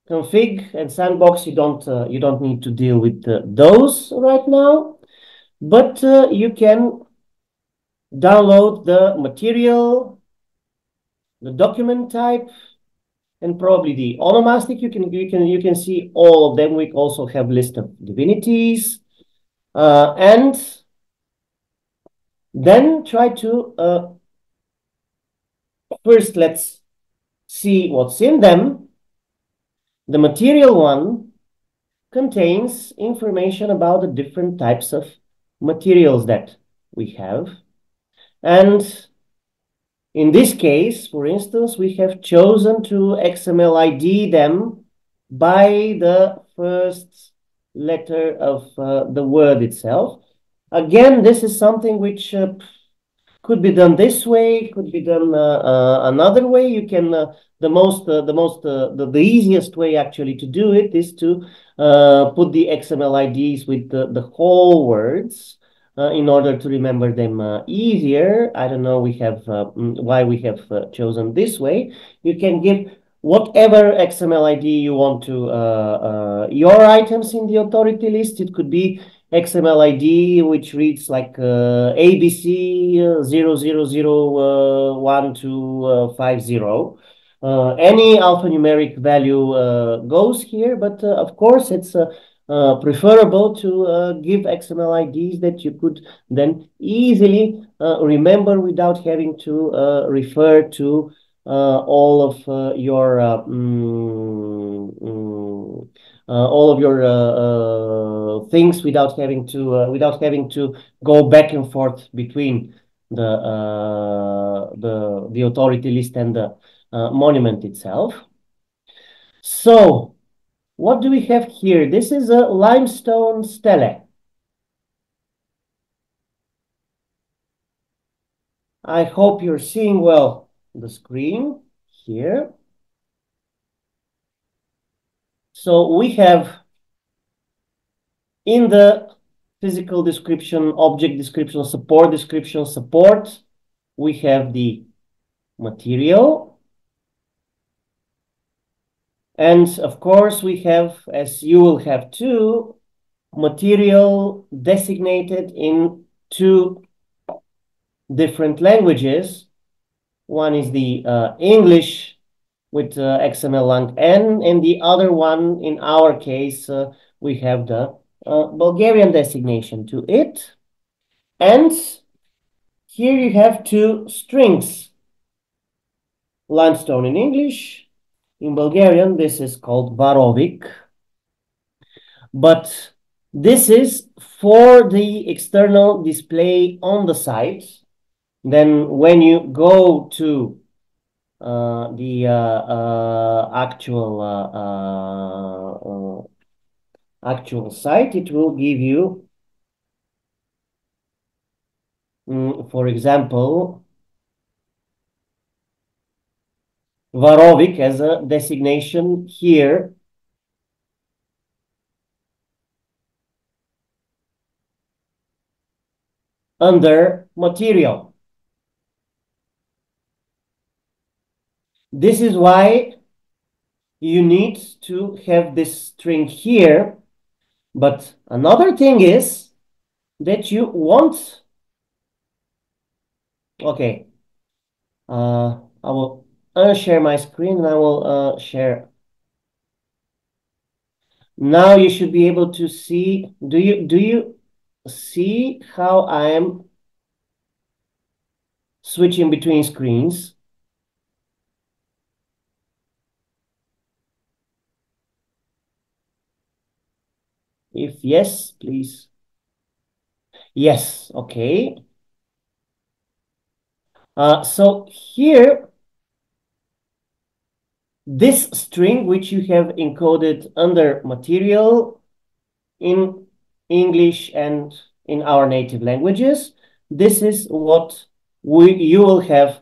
config, and sandbox. You don't need to deal with those right now, but you can download the material, the document type, and probably the onomastic. You can see all of them. We also have list of divinities, and then try to first let's see what's in them. The material one contains information about the different types of materials that we have, and in this case, for instance, we have chosen to XML ID them by the first letter of the word itself. Again, this is something which could be done this way, could be done another way. You can the easiest way actually to do it is to put the XML IDs with the whole words. In order to remember them easier. I don't know why we have chosen this way. You can give whatever XML ID you want to your items in the authority list. It could be XML ID which reads like ABC 0001 any alphanumeric value goes here, but of course it's preferable to give XML IDs that you could then easily remember without having to refer to all of your all of your things without having to go back and forth between the authority list and the monument itself. So what do we have here? This is a limestone stele. I hope you're seeing well the screen here. So we have in the physical description, object description, support, we have the material. And of course, we have, as you will have too, material designated in two different languages. One is the English with XML lang N, and the other one, in our case, we have the Bulgarian designation to it. And here you have two strings. Limestone in English. In Bulgarian, this is called varovik. But this is for the external display on the site. Then when you go to the actual site, it will give you, for example, varovik as a designation here. Under material. This is why you need to have this string here. But another thing is that you want, okay, I will unshare my screen and I will share. Now you should be able to see, do you see how I am switching between screens? If yes, please. Yes, okay. So here, this string, which you have encoded under material in English and in our native languages, this is what you will have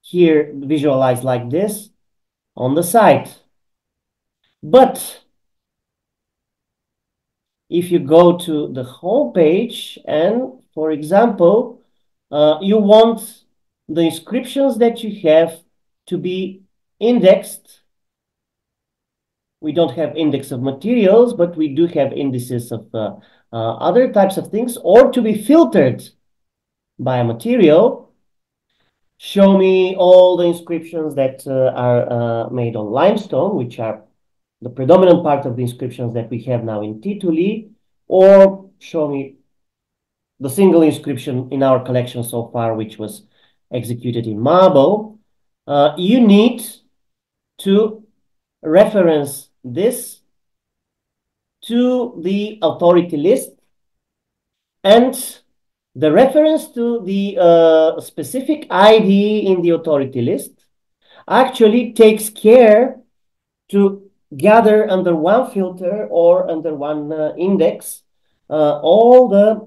here visualized like this on the site. But if you go to the home page and, for example, you want the inscriptions that you have to be indexed. We don't have index of materials, but we do have indices of other types of things, or to be filtered by a material. Show me all the inscriptions that are made on limestone, which are the predominant part of the inscriptions that we have now in Tituli, or show me the single inscription in our collection so far, which was executed in marble. You need to reference this to the authority list, and the reference to the specific ID in the authority list actually takes care to gather under one filter or under one index all the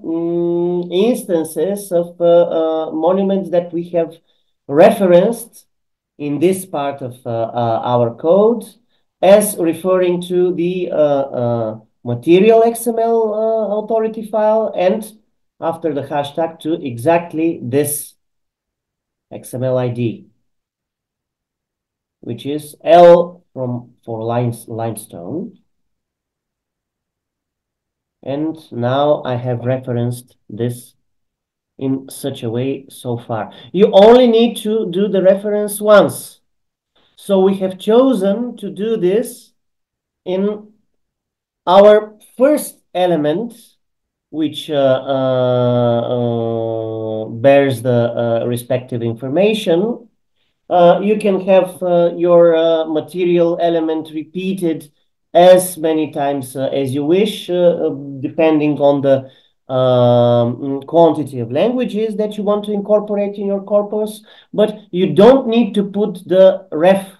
instances of monuments that we have referenced in this part of our code as referring to the material XML authority file, and after the hashtag to exactly this XML ID, which is L for limestone. And now I have referenced this in such a way so far. You only need to do the reference once. So we have chosen to do this in our first element, which bears the respective information. You can have your material element repeated as many times as you wish, depending on the quantity of languages that you want to incorporate in your corpus. But you don't need to put the ref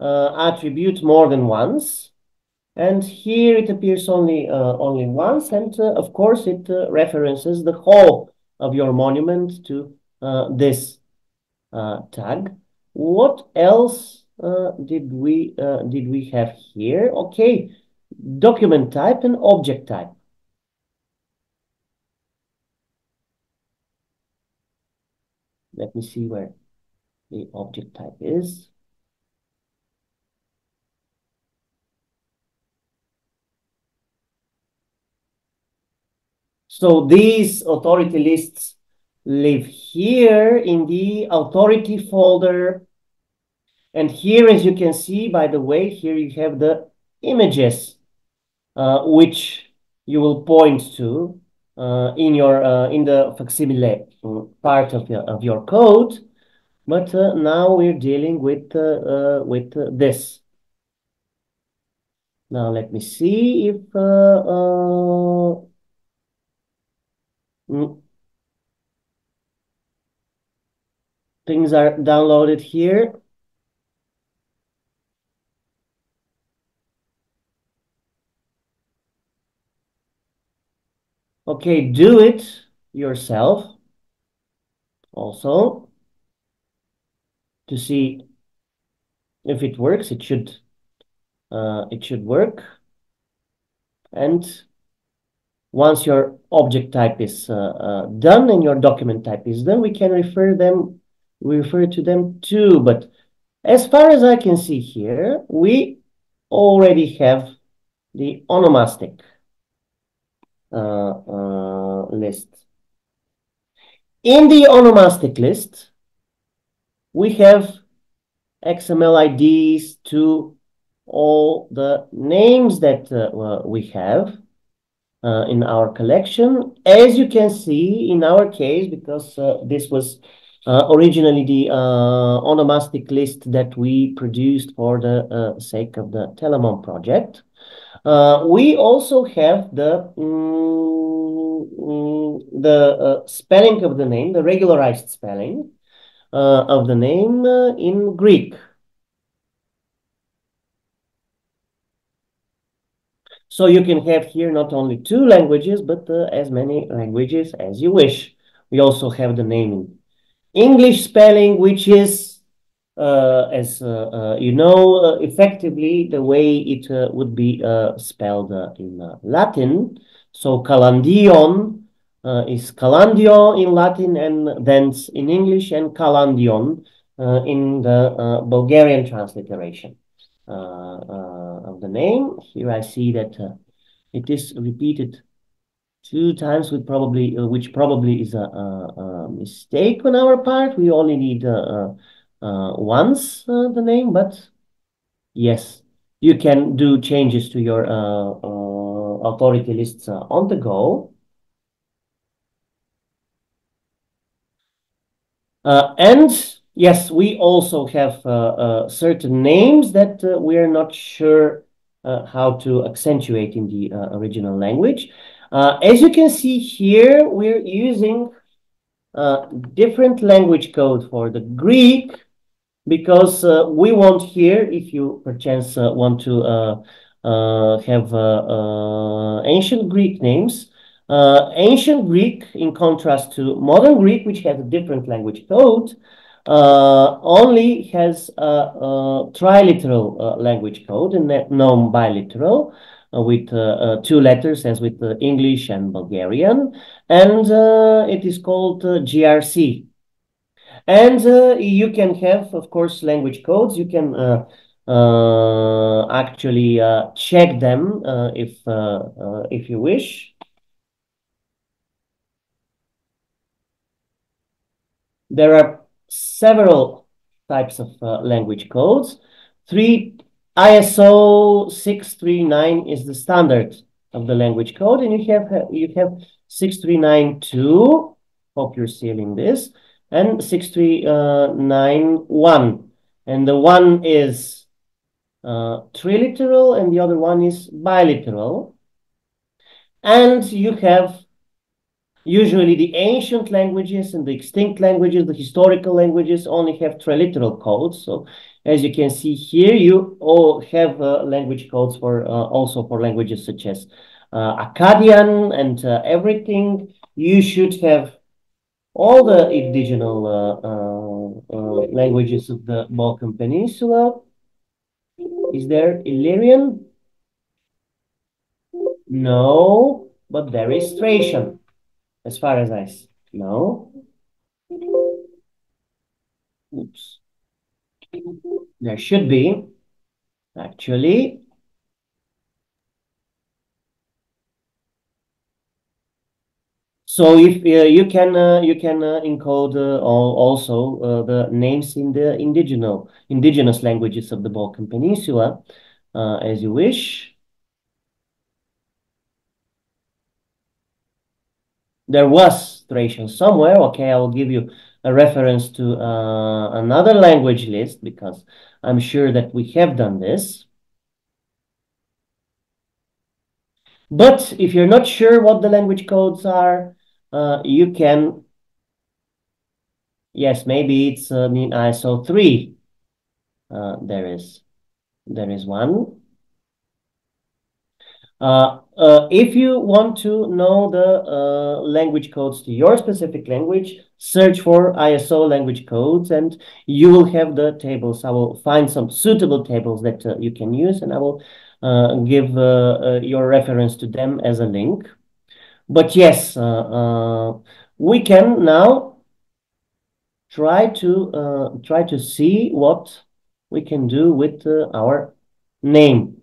attribute more than once. And here it appears only once, and of course it references the whole of your monument to this tag. What else did we have here? Okay, document type and object type. Let me see where the object type is. So these authority lists live here in the authority folder. And here, as you can see, by the way, here you have the images, which you will point to in the facsimile part of your code. But now we're dealing with this. Now let me see if things are downloaded here. Okay, do it yourself also to see if it works. It should work. And once your object type is done and your document type is done, we can refer to them too. But as far as I can see here, we already have the onomastic list. In the onomastic list, we have XML IDs to all the names that we have in our collection. As you can see, in our case, because this was originally the onomastic list that we produced for the sake of the Telemon project, we also have the spelling of the name, the regularized spelling of the name in Greek. So you can have here not only 2 languages, but as many languages as you wish. We also have the name in English spelling, which is, as you know, effectively the way it would be spelled in Latin. So calandion is calandio in Latin, and thence in English, and calandion in the Bulgarian transliteration of the name. Here I see that it is repeated 2 times, with which probably is a mistake on our part. We only need once the name, but yes, you can do changes to your authority lists on the go. And yes, we also have certain names that we're not sure how to accentuate in the original language. As you can see here, we're using different language code for the Greek, because we want here, if you perchance want to have ancient Greek names, ancient Greek, in contrast to modern Greek, which has a different language code, only has a triliteral language code and no biliteral, with 2 letters, as with English and Bulgarian, and it is called GRC. And you can have, of course, language codes. You can actually check them if you wish. There are several types of language codes. ISO 639 is the standard of the language code, and you have 639.2. Hope you're seeing this. and 6391. And the one is triliteral and the other one is biliteral. And you have usually the ancient languages and the extinct languages, the historical languages only have triliteral codes. So as you can see here, you all have language codes for also for languages such as Akkadian and everything. You should have all the indigenous languages of the Balkan Peninsula. Is there Illyrian? No, but there is Thracian, as far as I know. Oops. There should be, actually. So if you can encode also the names in the indigenous languages of the Balkan Peninsula as you wish. There was Thracian somewhere. Okay, I will give you a reference to another language list because I'm sure that we have done this. But if you're not sure what the language codes are, you can, yes, maybe it's in ISO 3. There is one. If you want to know the language codes to your specific language, search for ISO language codes and you will have the tables. I will find some suitable tables that you can use and I will give your reference to them as a link. But yes, we can now try to see what we can do with our name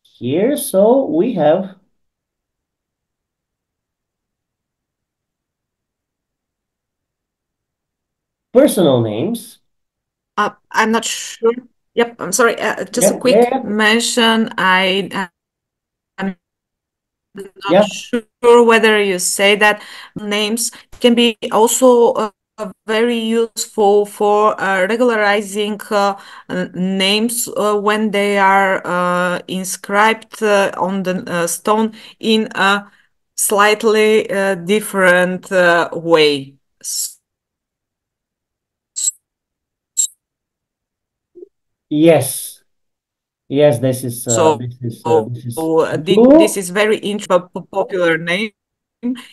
here. So we have personal names. I'm not sure. Yep, I'm sorry. Just a Yeah, quick yeah, mention. I'm yeah. not sure whether you say that names can be also very useful for regularizing names when they are inscribed on the stone in a slightly different way. Yes, yes. So This is this true. is very popular name.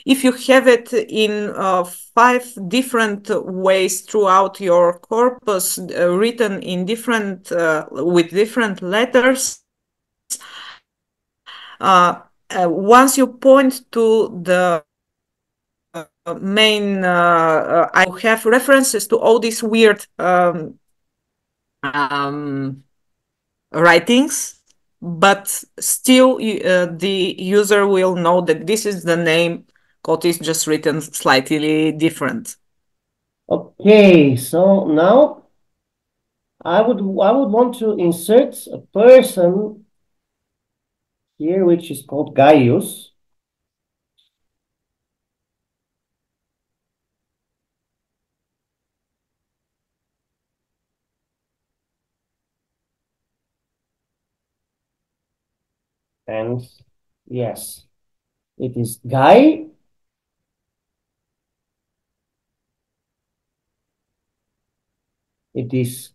If you have it in 5 different ways throughout your corpus, written in different with different letters, once you point to the main, I have references to all these weird writings, but still the user will know that this is the name. Code is just written slightly different. Okay, so now I would want to insert a person here, which is called Gaius. And yes, it is Guy. It is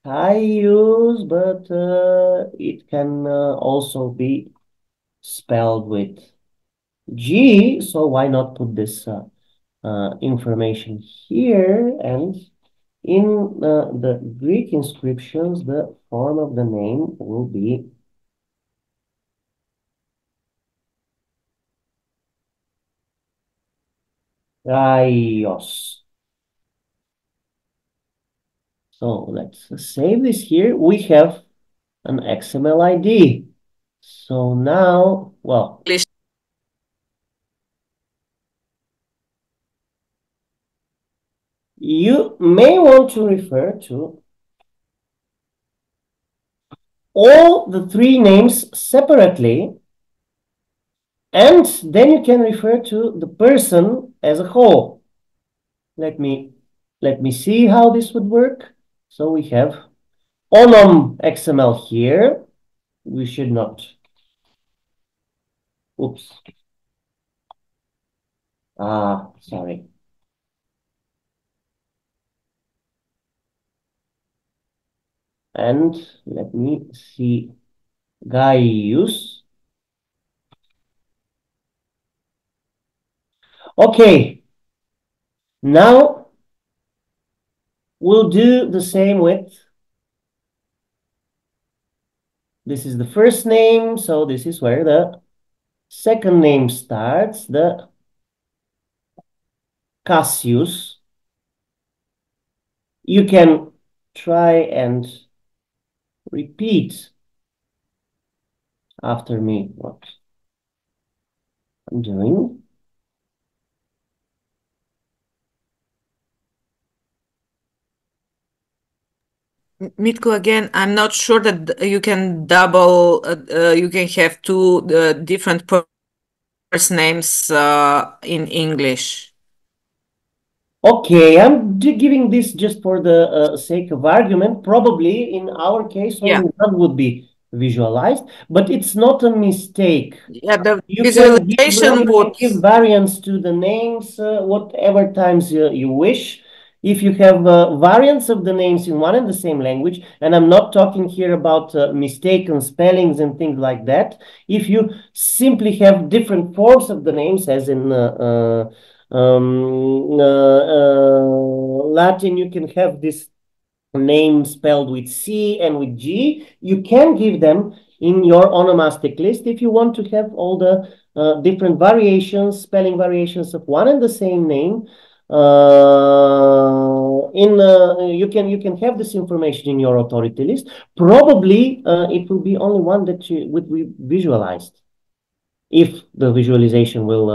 Gaius, but it can also be spelled with G. So why not put this information here? And in the Greek inscriptions, the form of the name will be Gaios. So let's save this here. We have an XML ID. So now, well, you may want to refer to all the 3 names separately, and then you can refer to the person as a whole. Let me Let me see how this would work. So we have onom XML here. We should not. Oops. Sorry. And let me see Gaius. Okay. Now we'll do the same with, this is the first name, so this is where the second name starts, the Cassius. You can try and repeat after me what I'm doing. Mitko, again, I'm not sure that you can you can have two different first names in English. Okay, I'm giving this just for the sake of argument. Probably in our case, Yeah. only one would be visualized, but it's not a mistake. Yeah, the You visualization can would. give variants to the names whatever times you wish. If you have variants of the names in one and the same language, and I'm not talking here about mistaken spellings and things like that. If you simply have different forms of the names, as in Latin, you can have this name spelled with C and with G. You can give them in your onomastic list if you want to have all the different variations, spelling variations of one and the same name. You can have this information in your authority list. Probably it will be only one that would be visualized, if the visualization will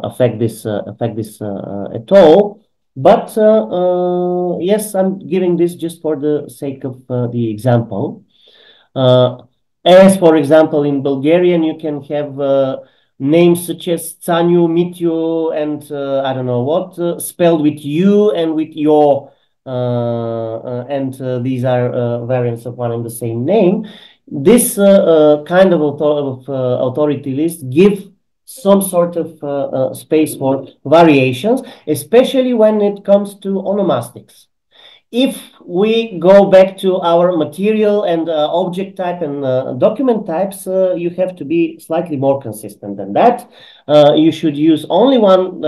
affect this at all. But yes, I'm giving this just for the sake of the example. Uh, as for example, in Bulgarian, you can have names such as Tsanyu, Mityu, and I don't know what, spelled with you and with your, and these are variants of one and the same name. This kind of authority list give some sort of space for variations, especially when it comes to onomastics. If we go back to our material and object type and document types, you have to be slightly more consistent than that. You should use only one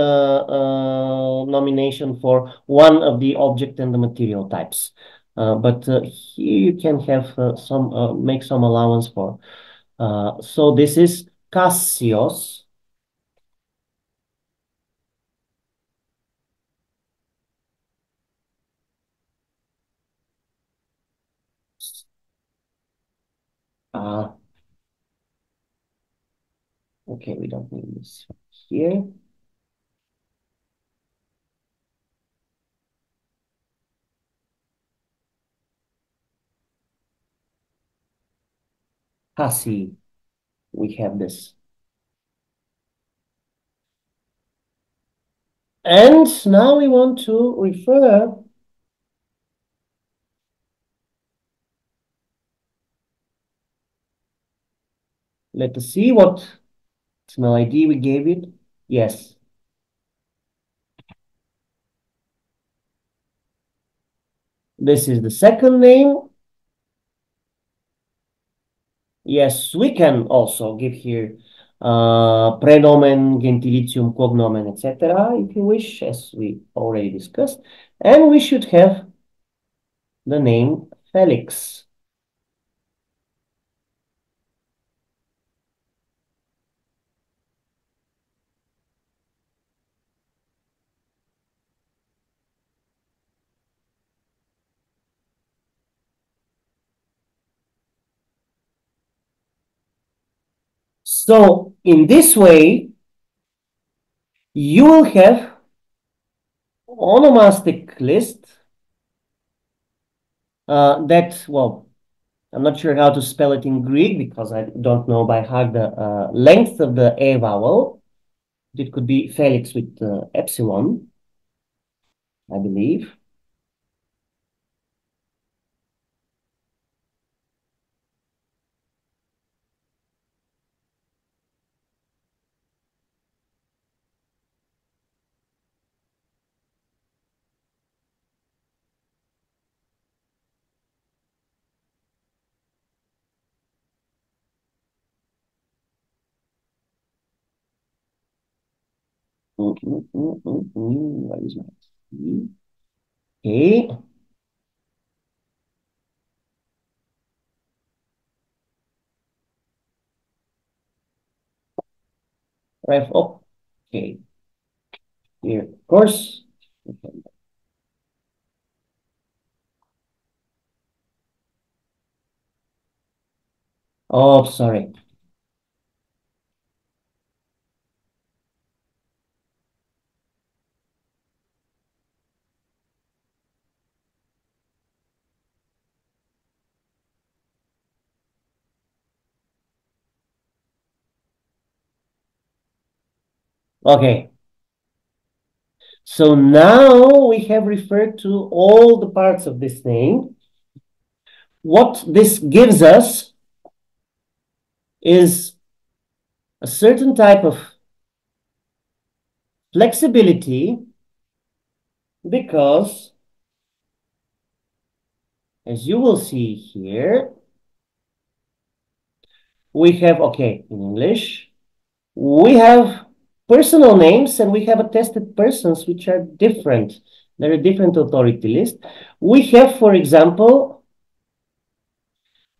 nomination for one of the object and the material types. But here you can have make some allowance for. So this is Cassios. Uh, okay, we don't need this here. Cassi, we have this. And now we want to refer let us see what XML ID we gave it. Yes. This is the second name. Yes, we can also give here prenomen, gentilicium, cognomen, etc. if you wish, as we already discussed. And we should have the name Felix. So in this way, you will have onomastic list that, well, I'm not sure how to spell it in Greek because I don't know by heart the length of the A vowel. It could be Felix with epsilon. I believe. What is my okay. Ref. Okay. Here, of course. Oh, sorry. Okay. So now we have referred to all the parts of this thing. What this gives us is a certain type of flexibility because, as you will see here, we have, okay, in English, we have personal names and we have attested persons which are different. They're a different authority list. We have, for example,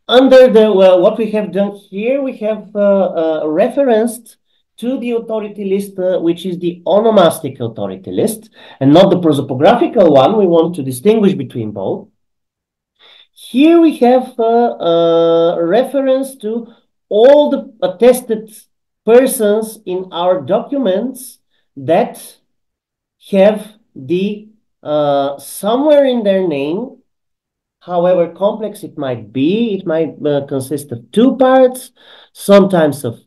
under the what we have done here, we have referenced to the authority list, which is the onomastic authority list, and not the prosopographical one. We want to distinguish between both. Here we have reference to all the attested persons in our documents that have the somewhere in their name, however complex it might be, it might consist of two parts, sometimes of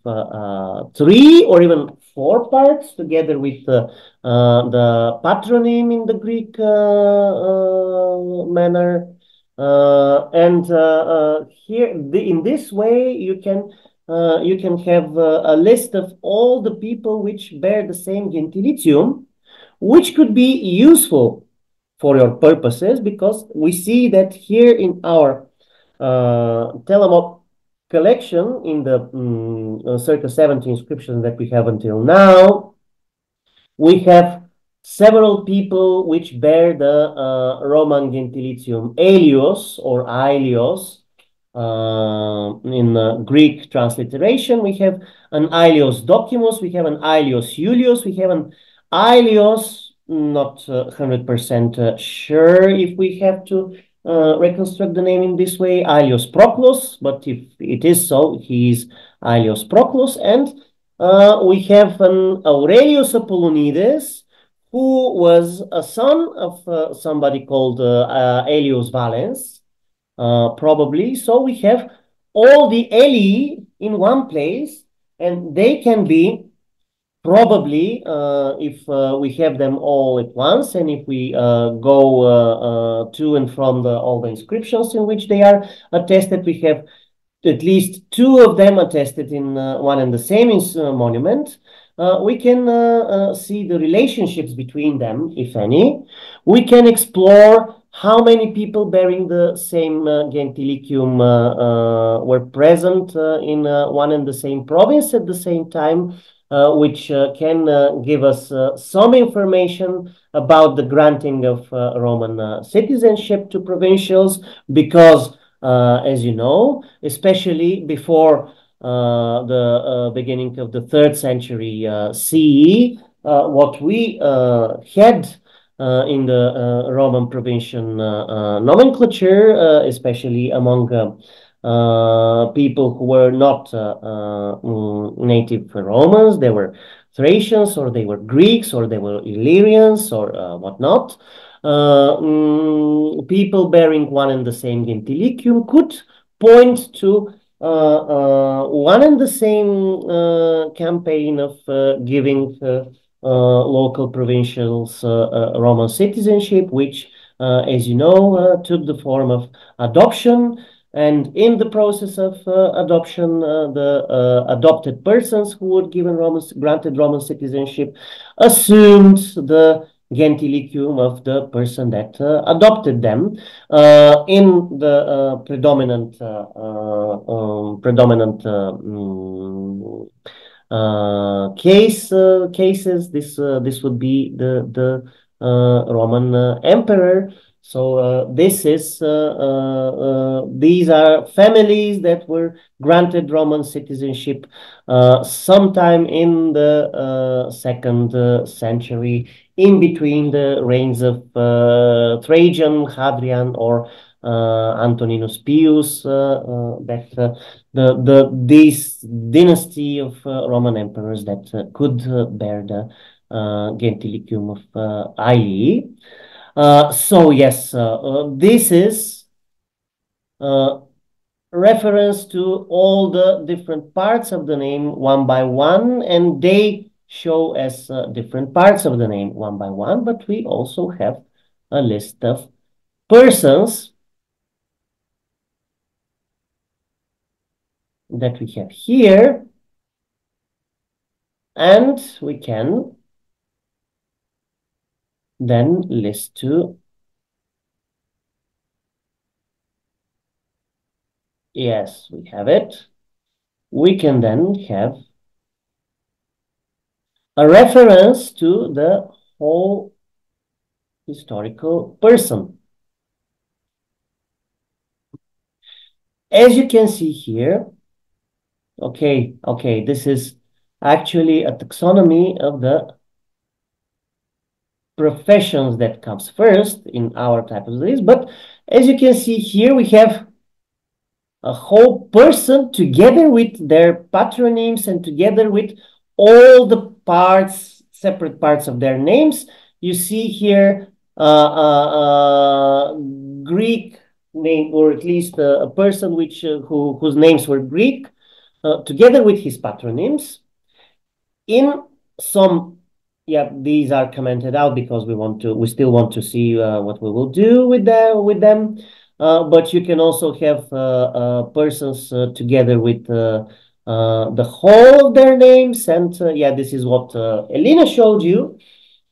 three or even four parts, together with the patronym in the Greek manner. And here, in this way, you can have a list of all the people which bear the same gentilicium, which could be useful for your purposes, because we see that here in our Telemop collection, in the circa 70 inscriptions that we have until now, we have several people which bear the Roman gentilicium Elios or Aelios. In Greek transliteration, we have an Aelios Decimus, we have an Aelios Iulius, we have an Aelios, not 100% sure if we have to reconstruct the name in this way, Aelios Proclus, but if it is so, he is Aelios Proclus. And we have an Aurelius Apollonides, who was a son of somebody called Aelius Valens, probably. So we have all the Eli in one place, and they can be probably, if we have them all at once, and if we go to and from all the inscriptions in which they are attested, we have at least two of them attested in one and the same monument. We can see the relationships between them, if any. We can explore how many people bearing the same gentilicium were present in one and the same province at the same time, which can give us some information about the granting of Roman citizenship to provincials, because as you know, especially before the beginning of the 3rd century CE, what we had in the Roman provincial nomenclature, especially among people who were not native Romans, they were Thracians, or they were Greeks, or they were Illyrians, or whatnot. People bearing one and the same gentilicium could point to one and the same campaign of giving local provincials Roman citizenship, which, as you know, took the form of adoption. And in the process of adoption, the adopted persons who were granted Roman citizenship assumed the gentilicium of the person that adopted them. In the predominant cases, this would be the Roman emperor. So these are families that were granted Roman citizenship sometime in the second century, in between the reigns of Trajan, Hadrian, or Antoninus Pius. This dynasty of Roman emperors that could bear the gentilicium of Aili. So yes, this is reference to all the different parts of the name one by one, and they show as different parts of the name one by one, but we also have a list of persons that we have here, and we can then list to, yes, we have it. We can then have a reference to the whole historical person. As you can see here, okay, this is actually a taxonomy of the professions that comes first in our type of list. But as you can see here, we have a whole person together with their patronyms and together with all the parts, separate parts of their names. You see here Greek name, or at least a person whose names were Greek, together with his patronyms. In some, yeah, these are commented out because we still want to see what we will do with them. But you can also have persons together with the whole of their names, and yeah, this is what Elina showed you.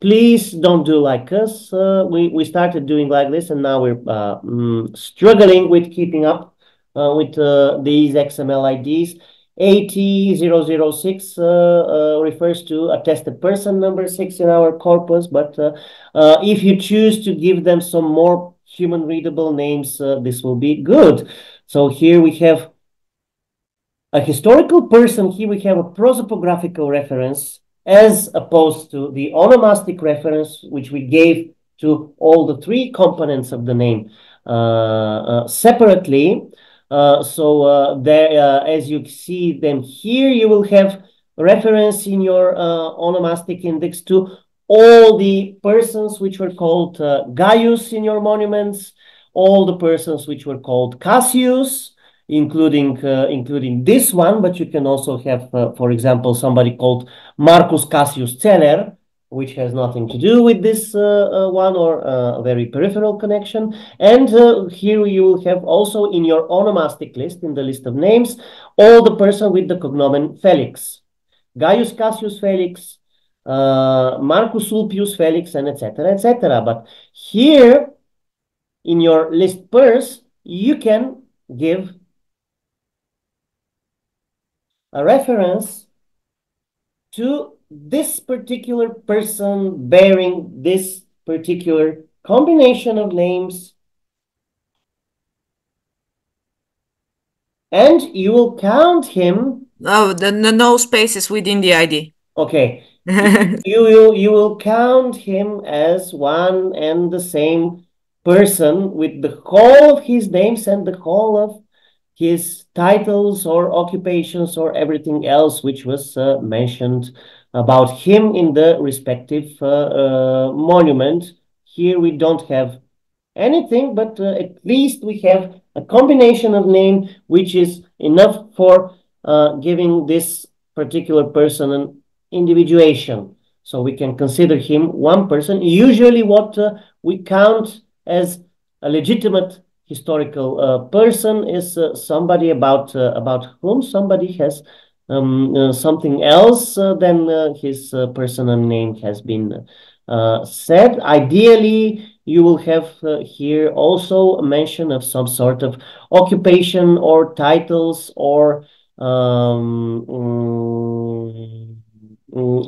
Please don't do like us. We started doing like this, and now we're struggling with keeping up with these XML IDs. 80006 refers to attested person number 6 in our corpus, but if you choose to give them some more human readable names, this will be good. So here we have a historical person. Here we have a prosopographical reference, as opposed to the onomastic reference, which we gave to all the three components of the name separately. As you see them here, you will have reference in your onomastic index to all the persons which were called Gaius in your monuments, all the persons which were called Cassius, including this one, but you can also have, for example, somebody called Marcus Cassius Celer, which has nothing to do with this one, or a very peripheral connection. And here you will have also in your onomastic list, in the list of names, all the person with the cognomen Felix. Gaius Cassius Felix, Marcus Ulpius Felix, and etc., etc. But here in your list pers, you can give a reference to this particular person bearing this particular combination of names, and you will count him. Oh, no spaces within the ID. Okay. you will count him as one and the same person with the whole of his names and the whole of his titles or occupations or everything else which was mentioned about him in the respective monument. Here we don't have anything, but at least we have a combination of name which is enough for giving this particular person an individuation. So we can consider him one person. Usually what we count as a legitimate historical person is somebody about whom somebody has something else than his personal name has been said. Ideally, you will have here also a mention of some sort of occupation or titles or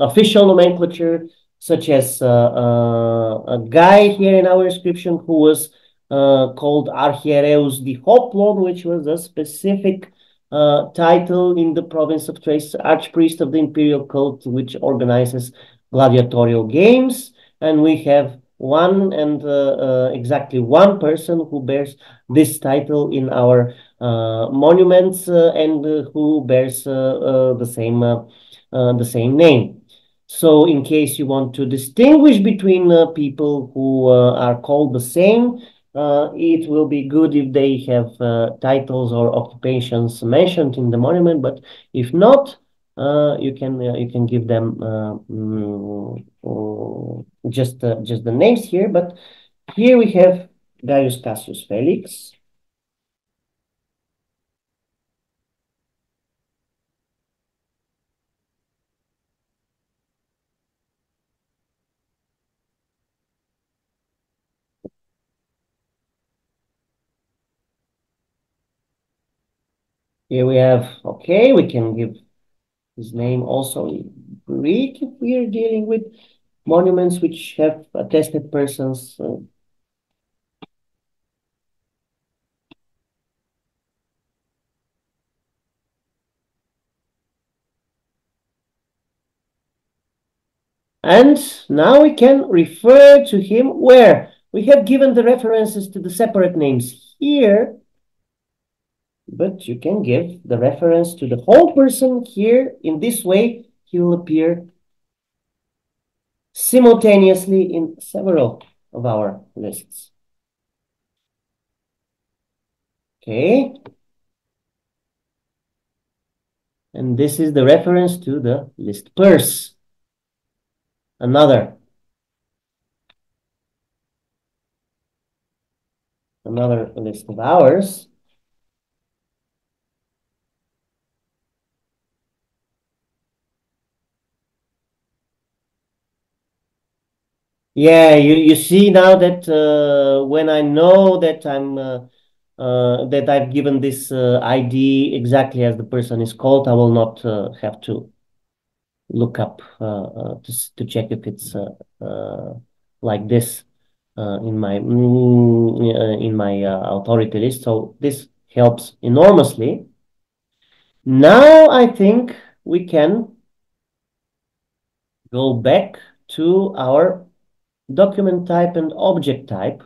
official nomenclature, such as a guy here in our inscription who was called Archiereus di Hoplon, which was a specific title in the province of Thrace, archpriest of the imperial cult, which organizes gladiatorial games. And we have one and exactly one person who bears this title in our monuments and who bears the same name. So in case you want to distinguish between people who are called the same, it will be good if they have titles or occupations mentioned in the monument, but if not, you can give them just the names here. But here we have Gaius Cassius Felix. Here we have, okay, we can give his name also in Greek if we are dealing with monuments which have attested persons. And now we can refer to him where we have given the references to the separate names here, but you can give the reference to the whole person here. In this way, he will appear simultaneously in several of our lists. Okay. And this is the reference to the list purse. Another list of ours. Yeah, you see now that when I know that that I've given this ID exactly as the person is called, I will not have to look up to check if it's like this in my authority list. So this helps enormously. Now I think we can go back to our document type and object type.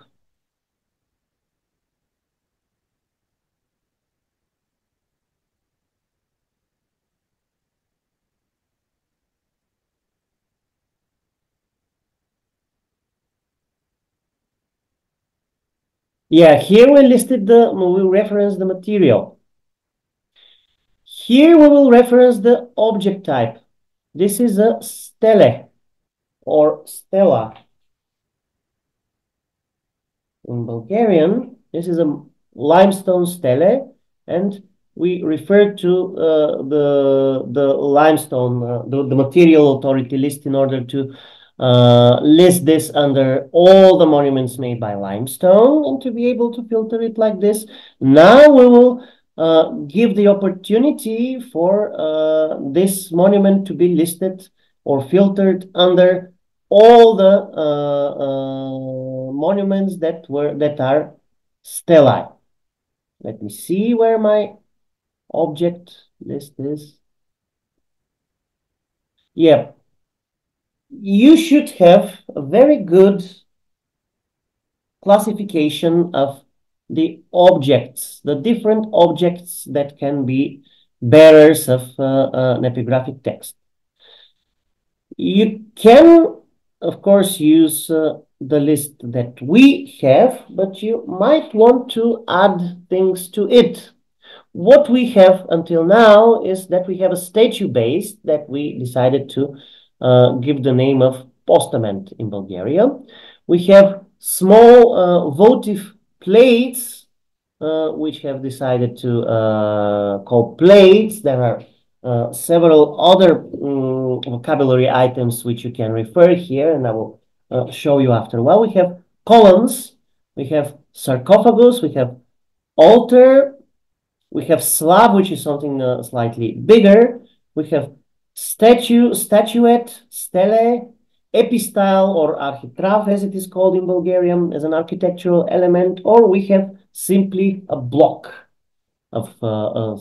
Yeah, here we reference the material. Here we will reference the object type. This is a stele or stela. In Bulgarian, this is a limestone stele, and we refer to the limestone, the material authority list in order to list this under all the monuments made by limestone and to be able to filter it like this. Now we will give the opportunity for this monument to be listed or filtered under all the monuments that are stelae. Let me see where my object list is. Yeah, you should have a very good classification of the objects, the different objects that can be bearers of an epigraphic text. You can, of course, use the list that we have, but you might want to add things to it. What we have until now is that we have a statue base that we decided to give the name of postament in Bulgaria. We have small votive plates, which have decided to call plates. There are several other vocabulary items which you can refer here, and I will show you after a while. We have columns, we have sarcophagus, we have altar, we have slab, which is something slightly bigger. We have statue, statuette, stele, epistyle or architrav, as it is called in Bulgarian, as an architectural element, or we have simply a block of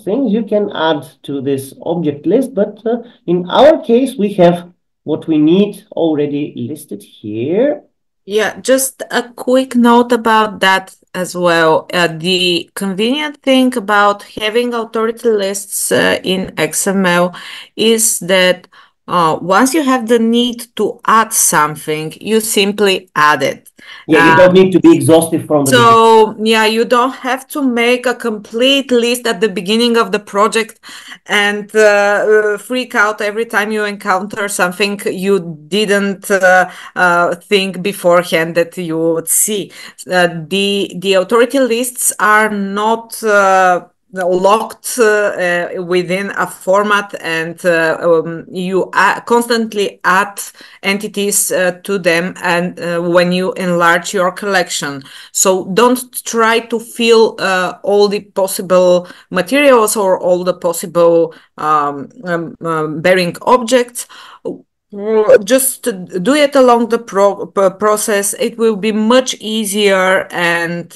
things you can add to this object list. But in our case, we have what we need already listed here. Yeah, just a quick note about that as well. The convenient thing about having authority lists in XML is that once you have the need to add something, you simply add it. Yeah, you don't need to be exhaustive from the beginning. So, yeah, you don't have to make a complete list at the beginning of the project and freak out every time you encounter something you didn't think beforehand that you would see. The authority lists are not locked within a format, and you constantly add entities to them, and when you enlarge your collection. So don't try to fill all the possible materials or all the possible bearing objects. Just do it along the process. It will be much easier, and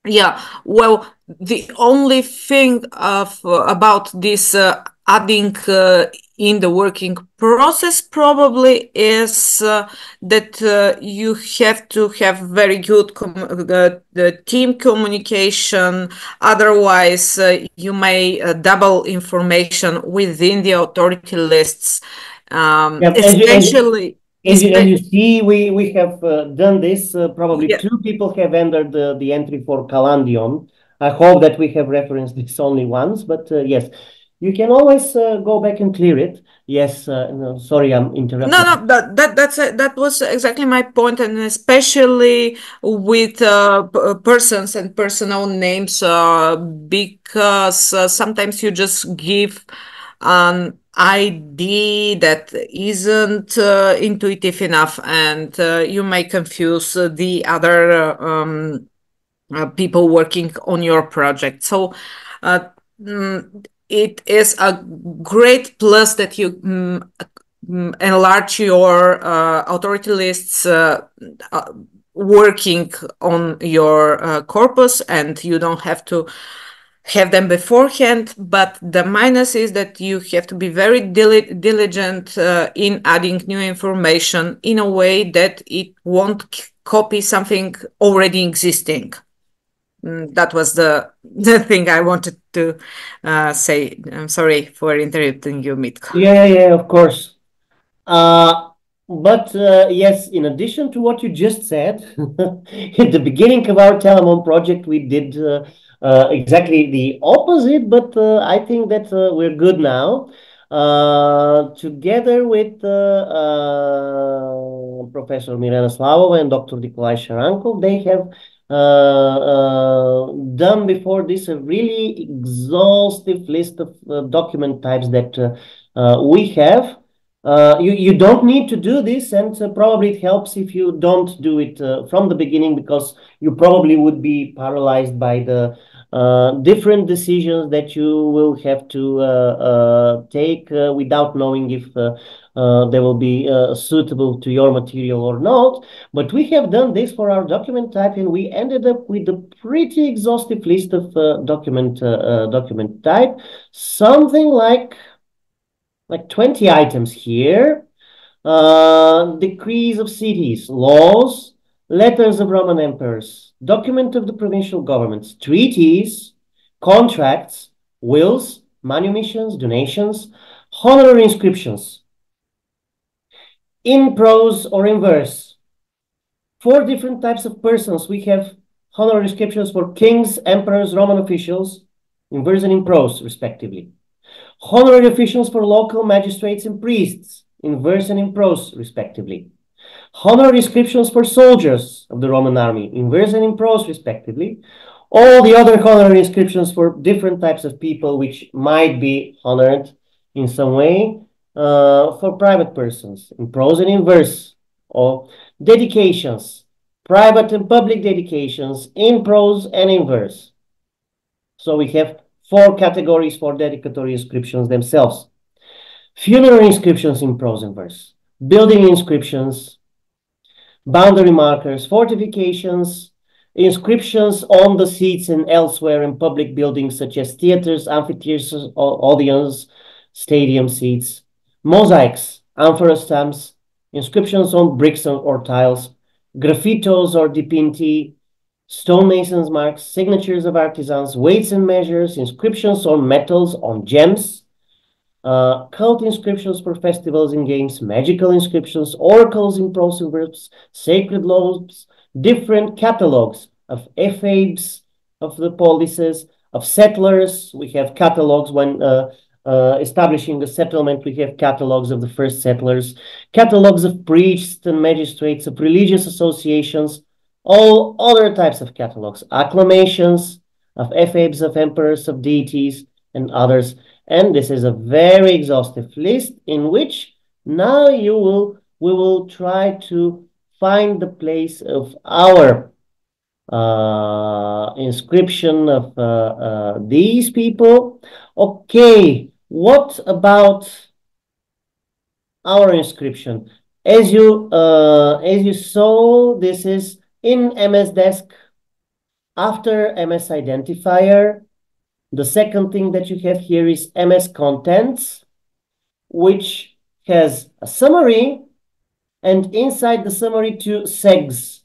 yeah, well, the only thing about this adding in the working process probably is that you have to have very good the team communication. Otherwise, you may double information within the authority lists, especially. As you see, we have done this. Probably Yeah. 2 people have entered the entry for Calandion. I hope that we have referenced this only once, but yes, you can always go back and clear it. Yes, no, sorry, I'm interrupting. No, that was exactly my point, and especially with persons and personal names, because sometimes you just give an ID that isn't intuitive enough, and you may confuse the other people working on your project. So it is a great plus that you enlarge your authority lists working on your corpus, and you don't have to have them beforehand. But the minus is that you have to be very diligent in adding new information in a way that it won't copy something already existing. That was the thing I wanted to say. I'm sorry for interrupting you, Mitko. Yeah, of course. But yes, in addition to what you just said, at the beginning of our Telemon project, we did exactly the opposite, but I think that we're good now. Together with Professor Mirena Slavova and Dr. Nikolai Sharankov, they have done before this a really exhaustive list of document types that we have. You don't need to do this, and probably it helps if you don't do it from the beginning, because you probably would be paralyzed by the different decisions that you will have to take without knowing if they will be suitable to your material or not. But we have done this for our document type, and we ended up with a pretty exhaustive list of document type, something like 20 items here. Decrees of cities, laws, letters of Roman emperors, document of the provincial governments, treaties, contracts, wills, manumissions, donations, honorary inscriptions, in prose or in verse. 4 different types of persons. We have honorary inscriptions for kings, emperors, Roman officials, in verse and in prose, respectively. Honorary officials for local magistrates and priests, in verse and in prose, respectively. Honorary inscriptions for soldiers of the Roman army, in verse and in prose, respectively. All the other honorary inscriptions for different types of people which might be honored in some way for private persons, in prose and in verse. Or dedications, private and public dedications, in prose and in verse. So we have 4 categories for dedicatory inscriptions themselves. Funerary inscriptions in prose and verse. Building inscriptions, boundary markers, fortifications, inscriptions on the seats and elsewhere in public buildings such as theaters, amphitheaters, audience, stadium seats, mosaics, amphora stamps, inscriptions on bricks or tiles, graffitos or dipinti, stonemasons' marks, signatures of artisans, weights and measures, inscriptions on metals, on gems, cult inscriptions for festivals and games, magical inscriptions, oracles in prose and verbs, sacred laws, different catalogs of ephebes, of the polices, of settlers. We have catalogs when establishing a settlement. We have catalogs of the first settlers, catalogs of priests and magistrates, of religious associations, all other types of catalogs, acclamations of ephebes, of emperors, of deities, and others. And this is a very exhaustive list in which now we will try to find the place of our inscription of these people. Okay, what about our inscription? As you saw, this is in MS Desk after MS Identifier. The second thing that you have here is MS Contents, which has a summary, and inside the summary 2 segments,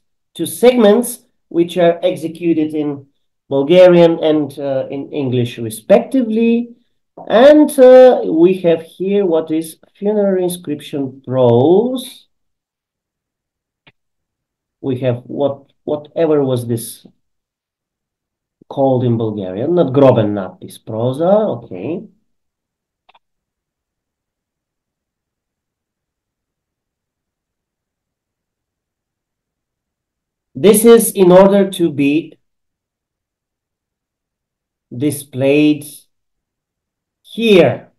which are executed in Bulgarian and in English respectively. And we have here what is funerary inscription prose. We have whatever was this called in Bulgarian, not groben natpis, prosa, okay. This is in order to be displayed here.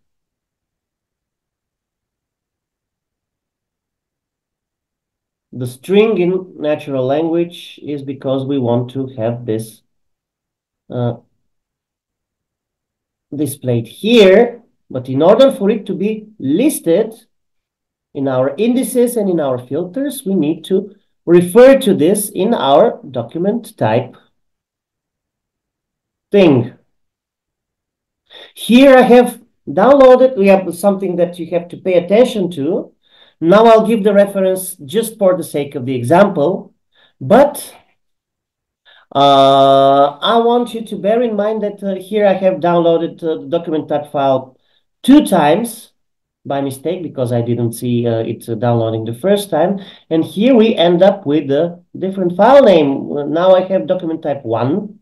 The string in natural language is because we want to have this displayed here, but in order for it to be listed in our indices and in our filters, we need to refer to this in our document type thing. Here I have downloaded, we have something that you have to pay attention to. Now I'll give the reference just for the sake of the example, but I want you to bear in mind that here I have downloaded the document type file 2 times by mistake because I didn't see it downloading the first time. And here we end up with a different file name. Now I have document type 1,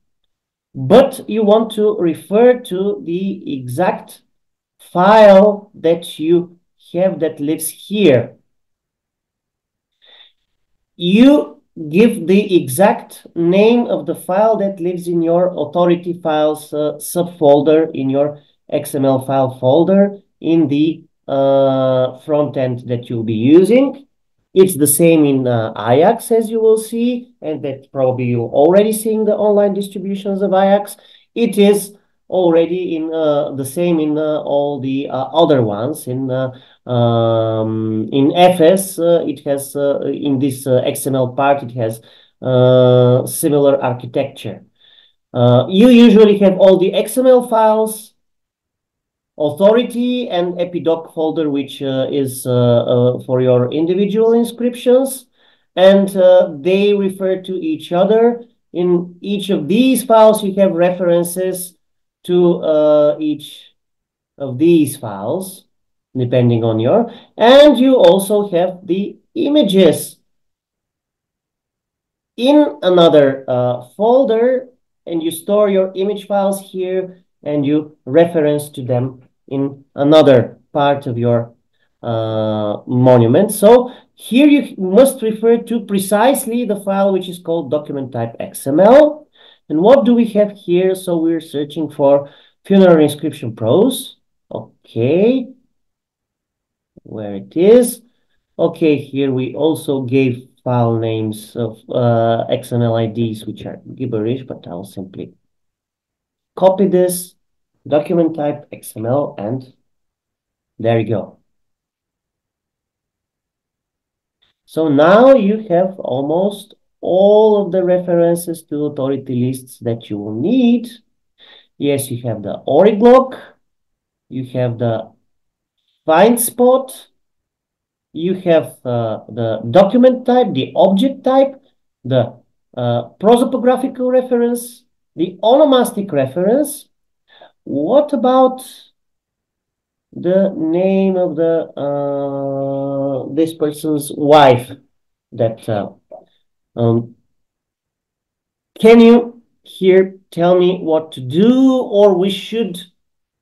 but you want to refer to the exact file that you have that lives here. You give the exact name of the file that lives in your authority files subfolder in your XML file folder in the front end that you'll be using. It's the same in Ajax, as you will see, and that probably you're already seeing the online distributions of Ajax. It is already in the same in all the other ones. In FS, it has in this XML part, it has similar architecture. You usually have all the XML files, authority, and epidoc folder, which is for your individual inscriptions, and they refer to each other. In each of these files, you have references to each of these files, depending on your, and you also have the images in another folder, and you store your image files here, and you reference to them in another part of your monument. So here you must refer to precisely the file which is called document type XML. And what do we have here? So we're searching for funerary inscription prose. Okay, where it is. Okay, here we also gave file names of XML IDs, which are gibberish, but I'll simply copy this, document type XML, and there you go. So now you have almost all of the references to authority lists that you will need. Yes, you have the origlock, you have the find spot, you have the document type, the object type, the prosopographical reference, the onomastic reference. What about the name of the this person's wife? That can you here tell me what to do, or we should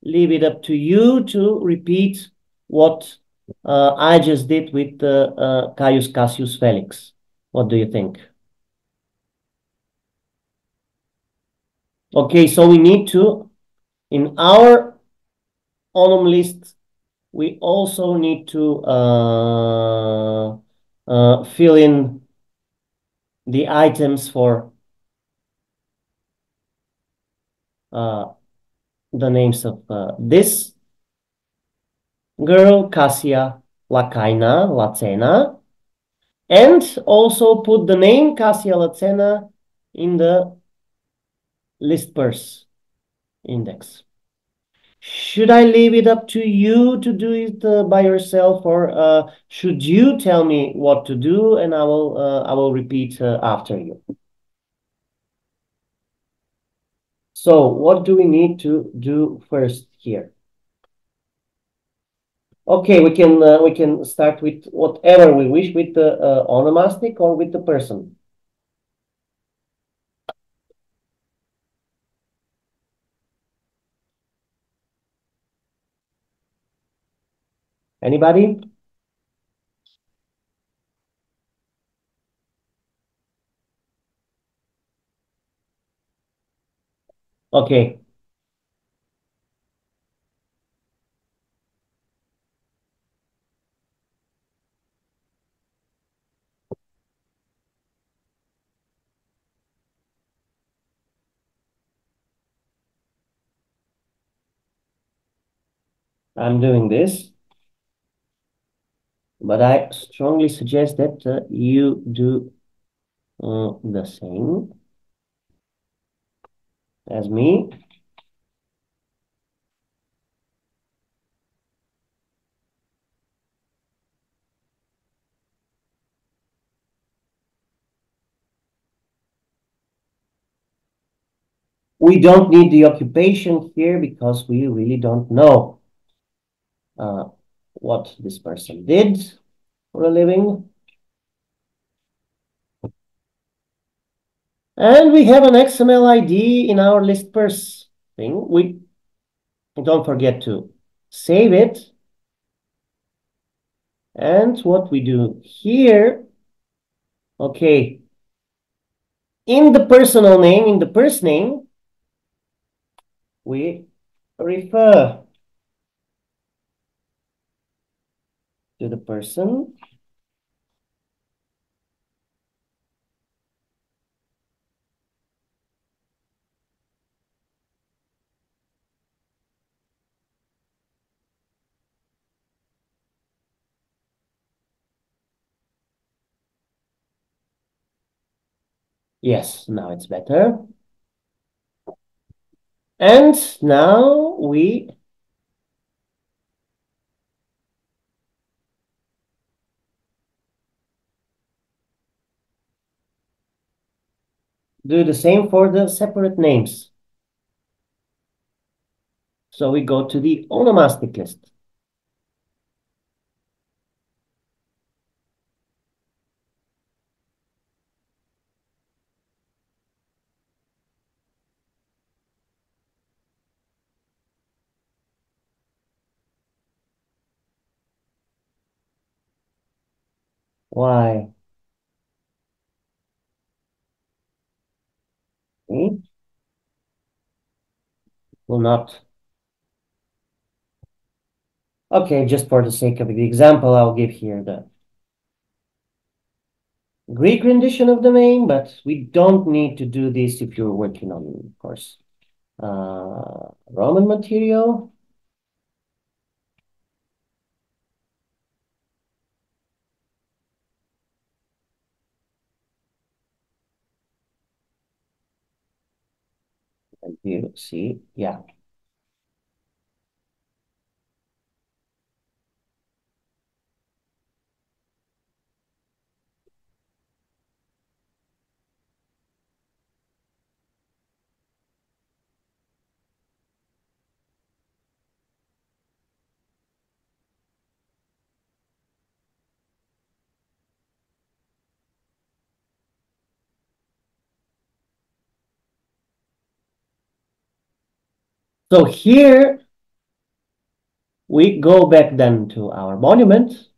leave it up to you to repeat what I just did with Caius Cassius Felix? What do you think? Okay, so we need to, in our onom list, we also need to fill in the items for the names of this girl, Cassia Lacaina Lacena, and also put the name Cassia Lacena in the list purse index. Should I leave it up to you to do it by yourself, or should you tell me what to do and I will repeat after you? So what do we need to do first here? Okay, we can start with whatever we wish, with the onomastic or with the person. Anybody? Okay. I'm doing this, but I strongly suggest that you do the same as me. We don't need the occupation here because we really don't know what this person did for a living. And we have an XML ID in our list purse thing. We don't forget to save it. And what we do here, okay, in the personal name, in the purse name, we refer to the person. Yes, now it's better. And now we do the same for the separate names. So we go to the onomastic list. Why? Hmm? Will not. Okay, just for the sake of the example, I'll give here the Greek rendition of the name, but we don't need to do this if you're working on, of course, Roman material. And you see, yeah. So here we go back then to our monument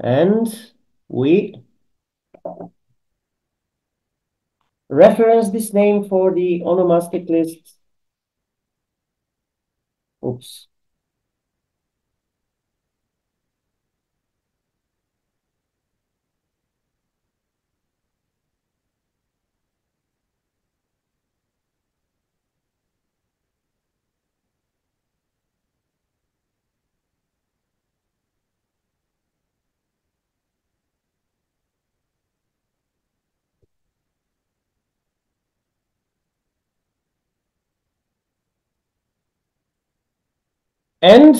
and we reference this name for the onomastic list. Oops. And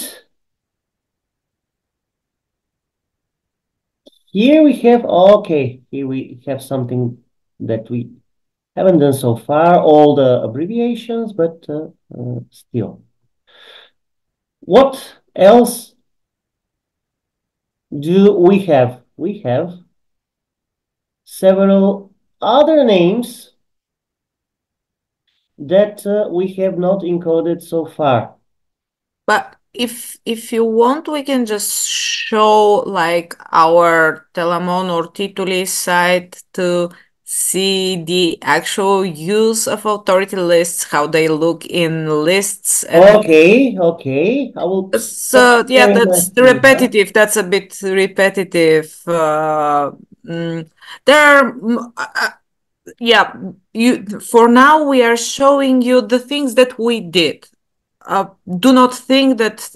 here we have, okay, here we have something that we haven't done so far, all the abbreviations, but still. What else do we have? We have several other names that we have not encoded so far. But if you want, we can just show like our Telamon or Tituli site to see the actual use of authority lists, how they look in lists. And Okay. I will stop so yeah, sharing my that's screen. Huh? repetitive. That's a bit repetitive. There are yeah, you for now we are showing you the things that we did. Do not think that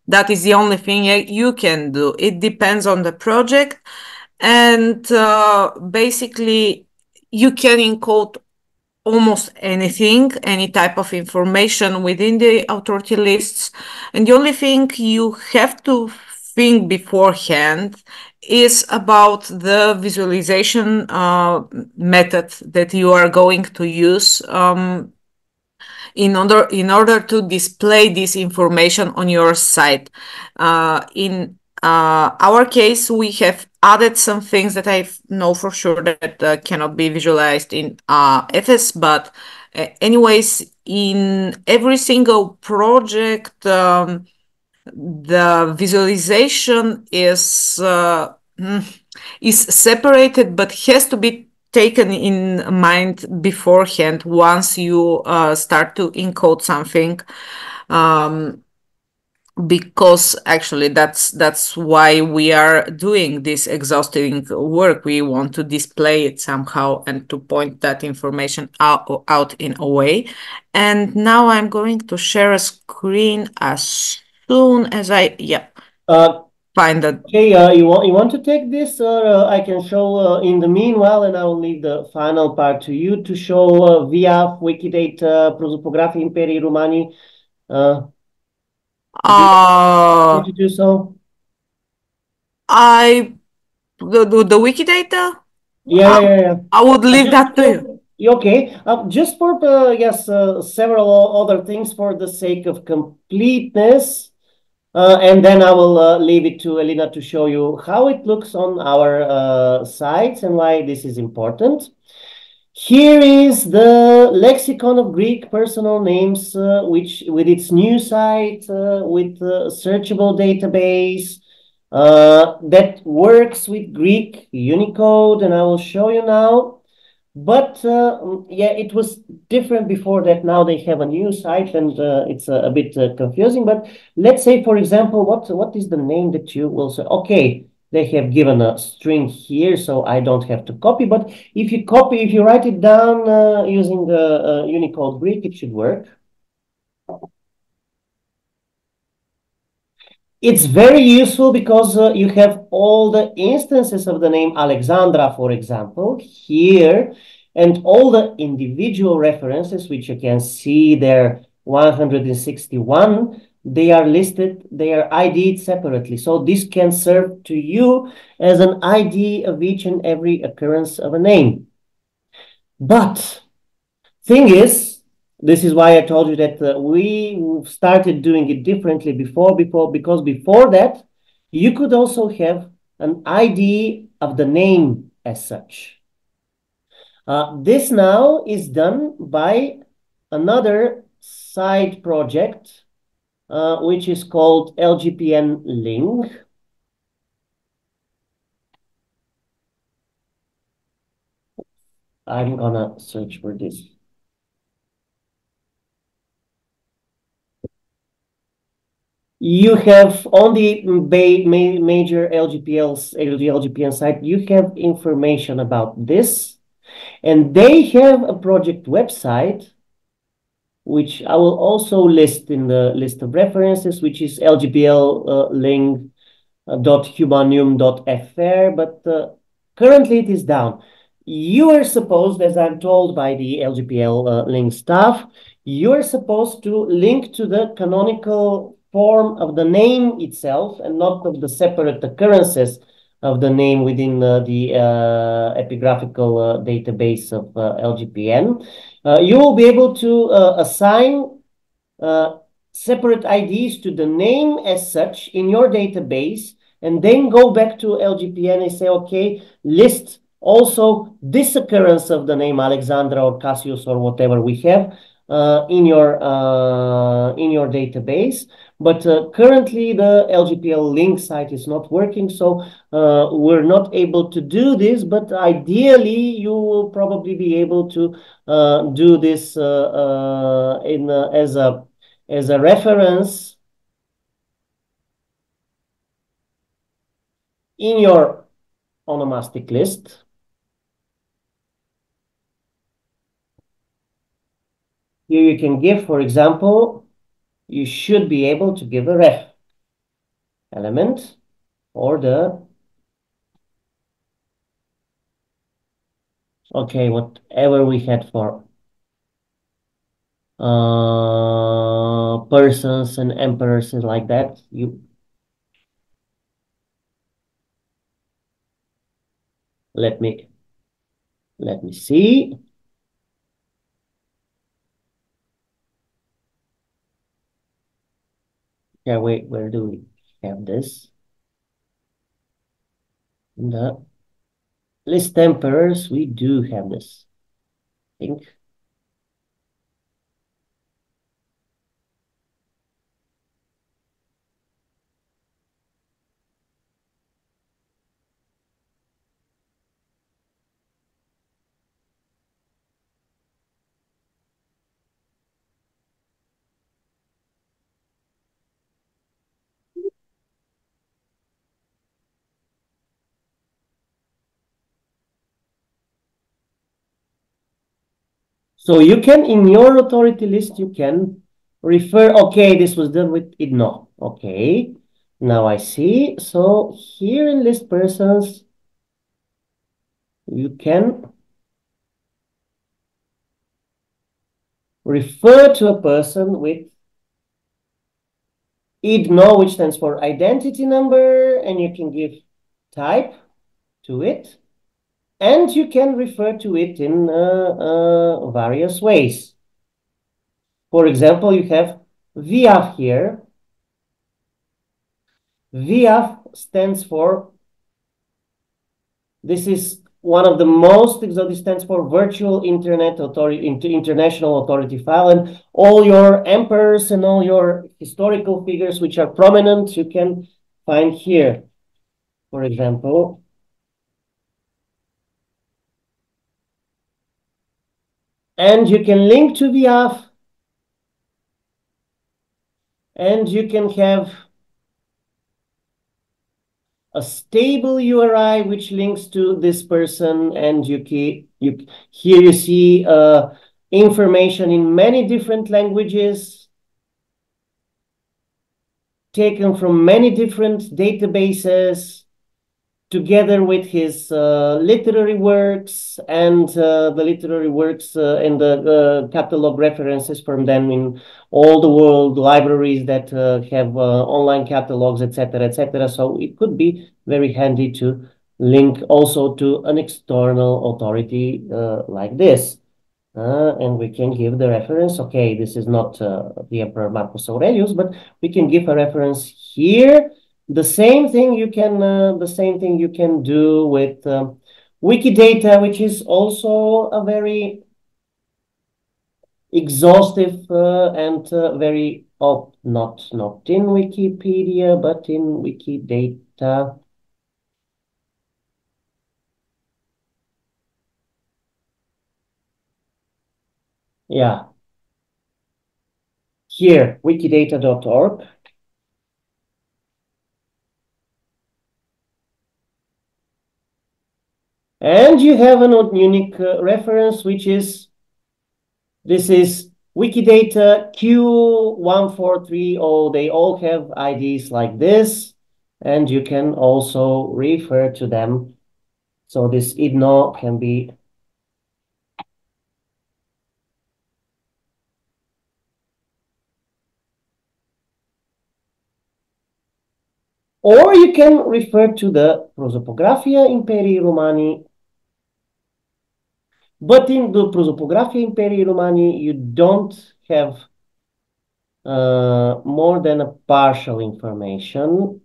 that is the only thing you can do. It depends on the project, and basically you can encode almost anything, any type of information within the authority lists. And the only thing you have to think beforehand is about the visualization method that you are going to use in order to display this information on your site. In our case, we have added some things that I know for sure that cannot be visualized in FS, but anyways, in every single project, the visualization is separated, but has to be taken in mind beforehand once you start to encode something, because actually that's why we are doing this exhausting work. We want to display it somehow and to point that information out in a way. And now I'm going to share a screen as soon as I Uh, find that. okay, you want to take this, or I can show in the meanwhile, and I will leave the final part to you to show via Wikidata Prosopografii Imperiei Romani. Do you want Uh, to do so? I the Wikidata. Yeah, I, yeah, yeah. I would leave Just that to you. okay. Just for yes, several other things for the sake of completeness, and then I will leave it to Elina to show you how it looks on our sites and why this is important. Here is the lexicon of Greek personal names, which with its new site, with searchable database, that works with Greek Unicode, and I will show you now. But yeah, it was different before that. Now they have a new site, and it's a bit confusing. But let's say, for example, what is the name that you will say? Okay, they have given a string here, so I don't have to copy. But if you write it down using the Unicode Greek, it should work. It's very useful because you have all the instances of the name Alexandra, for example, here, and all the individual references, which you can see there, 161, they are listed, they are ID'd separately. So this can serve to you as an ID of each and every occurrence of a name. But thing is, this is why I told you that we started doing it differently because before that, you could also have an ID of the name as such. This now is done by another side project, which is called LGPN Link. I'm gonna search for this. You have on the major LGPN site, you have information about this, and they have a project website, which I will also list in the list of references, which is lgbl-link.humanium.fr, but currently it is down. You are supposed, as I'm told by the LGPL link staff, you are supposed to link to the canonical form of the name itself and not of the separate occurrences of the name within the epigraphical database of LGPN. You will be able to assign separate IDs to the name as such in your database, and then go back to LGPN and say, okay, list also this occurrence of the name Alexandra or Cassius or whatever we have in your database. But currently the LGPL link site is not working, so we're not able to do this. But ideally, you will probably be able to do this as a reference in your onomastic list. Here you can give, for example, you should be able to give a ref element or the, okay, whatever we had for persons and emperors and like that. Let me see. Yeah, wait, where do we have this? In the list emperors, we do have this, I think. So you can, in your authority list, you can refer, okay, this was done with IDNO. Okay, now I see. So here in list persons, you can refer to a person with IDNO, which stands for identity number, and you can give type to it. And you can refer to it in various ways. For example, you have VIAF here. VIAF stands for, this is one of the most exotic, stands for Virtual Internet Authority, International Authority File, and all your emperors and all your historical figures which are prominent, you can find here. for example. And you can link to the app, and you can have a stable URI which links to this person, and here you see information in many different languages taken from many different databases, together with his literary works and the literary works and the catalog references from them in all the world libraries that have online catalogs, etc., etc. So it could be very handy to link also to an external authority like this. And we can give the reference. Okay, this is not the Emperor Marcus Aurelius, but we can give a reference here. The same thing you can do with Wikidata, which is also a very exhaustive and very not in Wikipedia, but in Wikidata. Yeah, here wikidata.org. And you have a unique reference, which is, this is Wikidata Q1430. They all have IDs like this, and you can also refer to them. So this IDNO can be or you can refer to the Prosopographia Imperii Romani. But in the Prosopographia Imperii Romani, you don't have more than a partial information.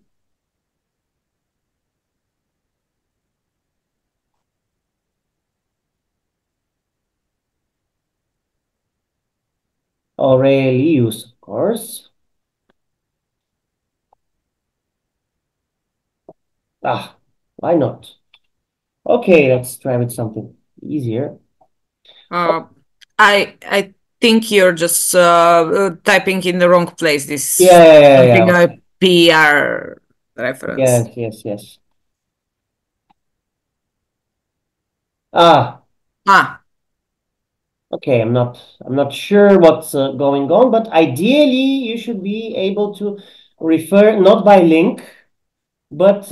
Aurelius, of course. Why not? Okay, let's try with something easier. I think you're just typing in the wrong place. This Yeah. a PR reference. Yes. Okay, I'm not sure what's going on, but ideally you should be able to refer not by link, but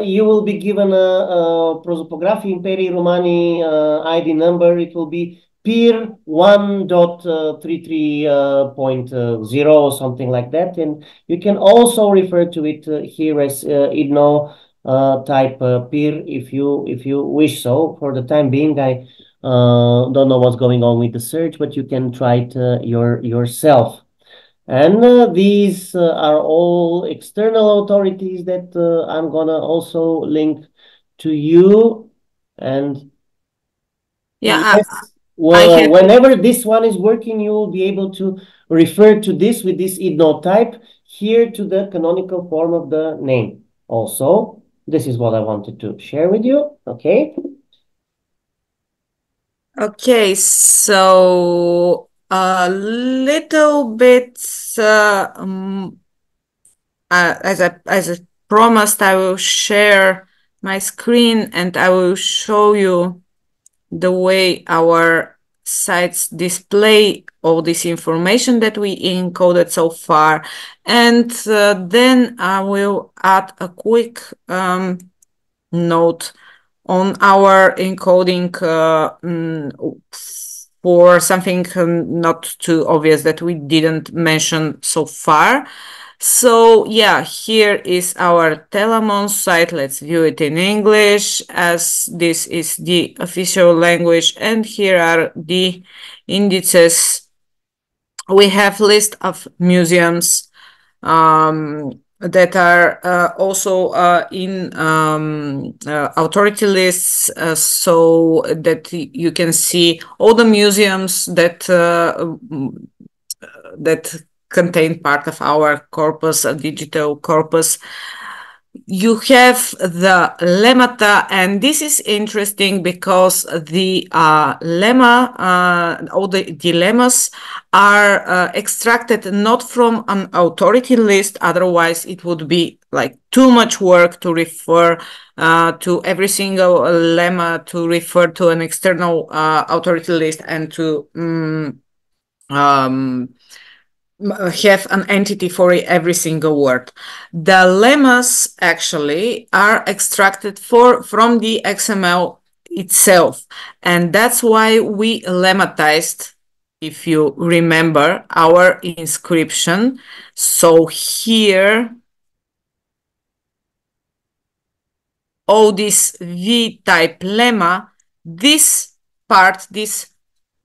you will be given a Prosopographia Imperii Romani ID number. It will be PIR 1.33.0 or something like that. And you can also refer to it here as IDNO type PIR if you wish so. For the time being, I don't know what's going on with the search, but you can try it yourself. And these are all external authorities that I'm gonna also link to you. And yes, whenever this one is working, you will be able to refer to this with this IDNO type here to the canonical form of the name. Also, this is what I wanted to share with you. Okay. Okay, so a little bit as I promised, I will share my screen and I will show you the way our sites display all this information that we encoded so far. And then I will add a quick note on our encoding for something not too obvious that we didn't mention so far. So yeah, here is our Telamon site. Let's view it in English, as this is the official language, and here are the indices. We have list of museums that are also in authority lists, so that you can see all the museums that that contain part of our corpus, a digital corpus. you have the lemmata, and this is interesting because the lemma, all the lemmas are extracted not from an authority list, otherwise it would be like too much work to refer to every single lemma, to refer to an external authority list, and to have an entity for every single word. The lemmas actually are extracted from the XML itself, and that's why we lemmatized, if you remember, our inscription. So here, all this V-type lemma, this part, this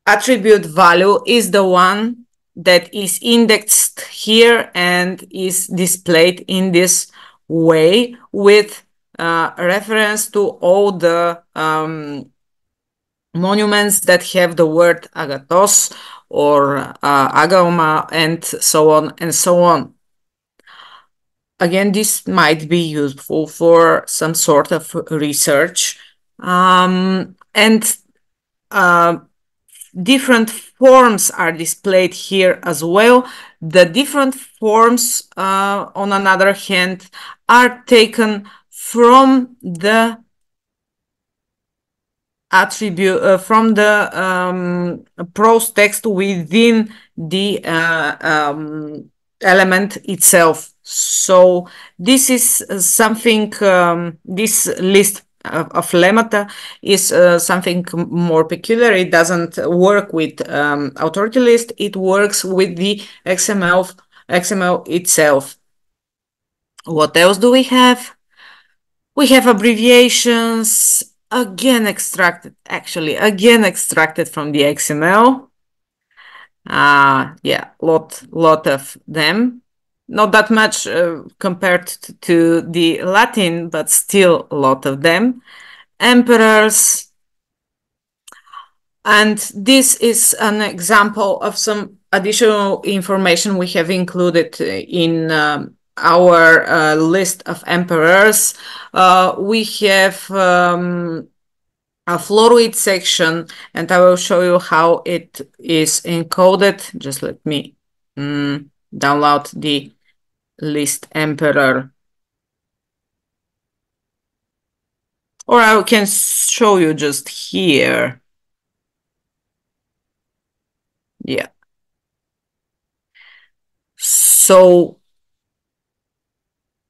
attribute value, is the one that is indexed here and is displayed in this way with reference to all the monuments that have the word agathos or agaoma, and so on and so on. Again, this might be useful for some sort of research. Different forms are displayed here as well. The different forms, on another hand, are taken from the attribute, from the prose text within the element itself. So this is something, this list of lemmata is something more peculiar. It doesn't work with authority list, it works with the XML itself. What else do we have? We have abbreviations, again extracted from the XML. Yeah, lot of them. Not that much compared to the Latin, but still a lot of them. Emperors. And this is an example of some additional information we have included in our list of emperors. We have a fluoroid section, and I will show you how it is encoded. Just let me download the list emperor. Or I can show you just here. Yeah. So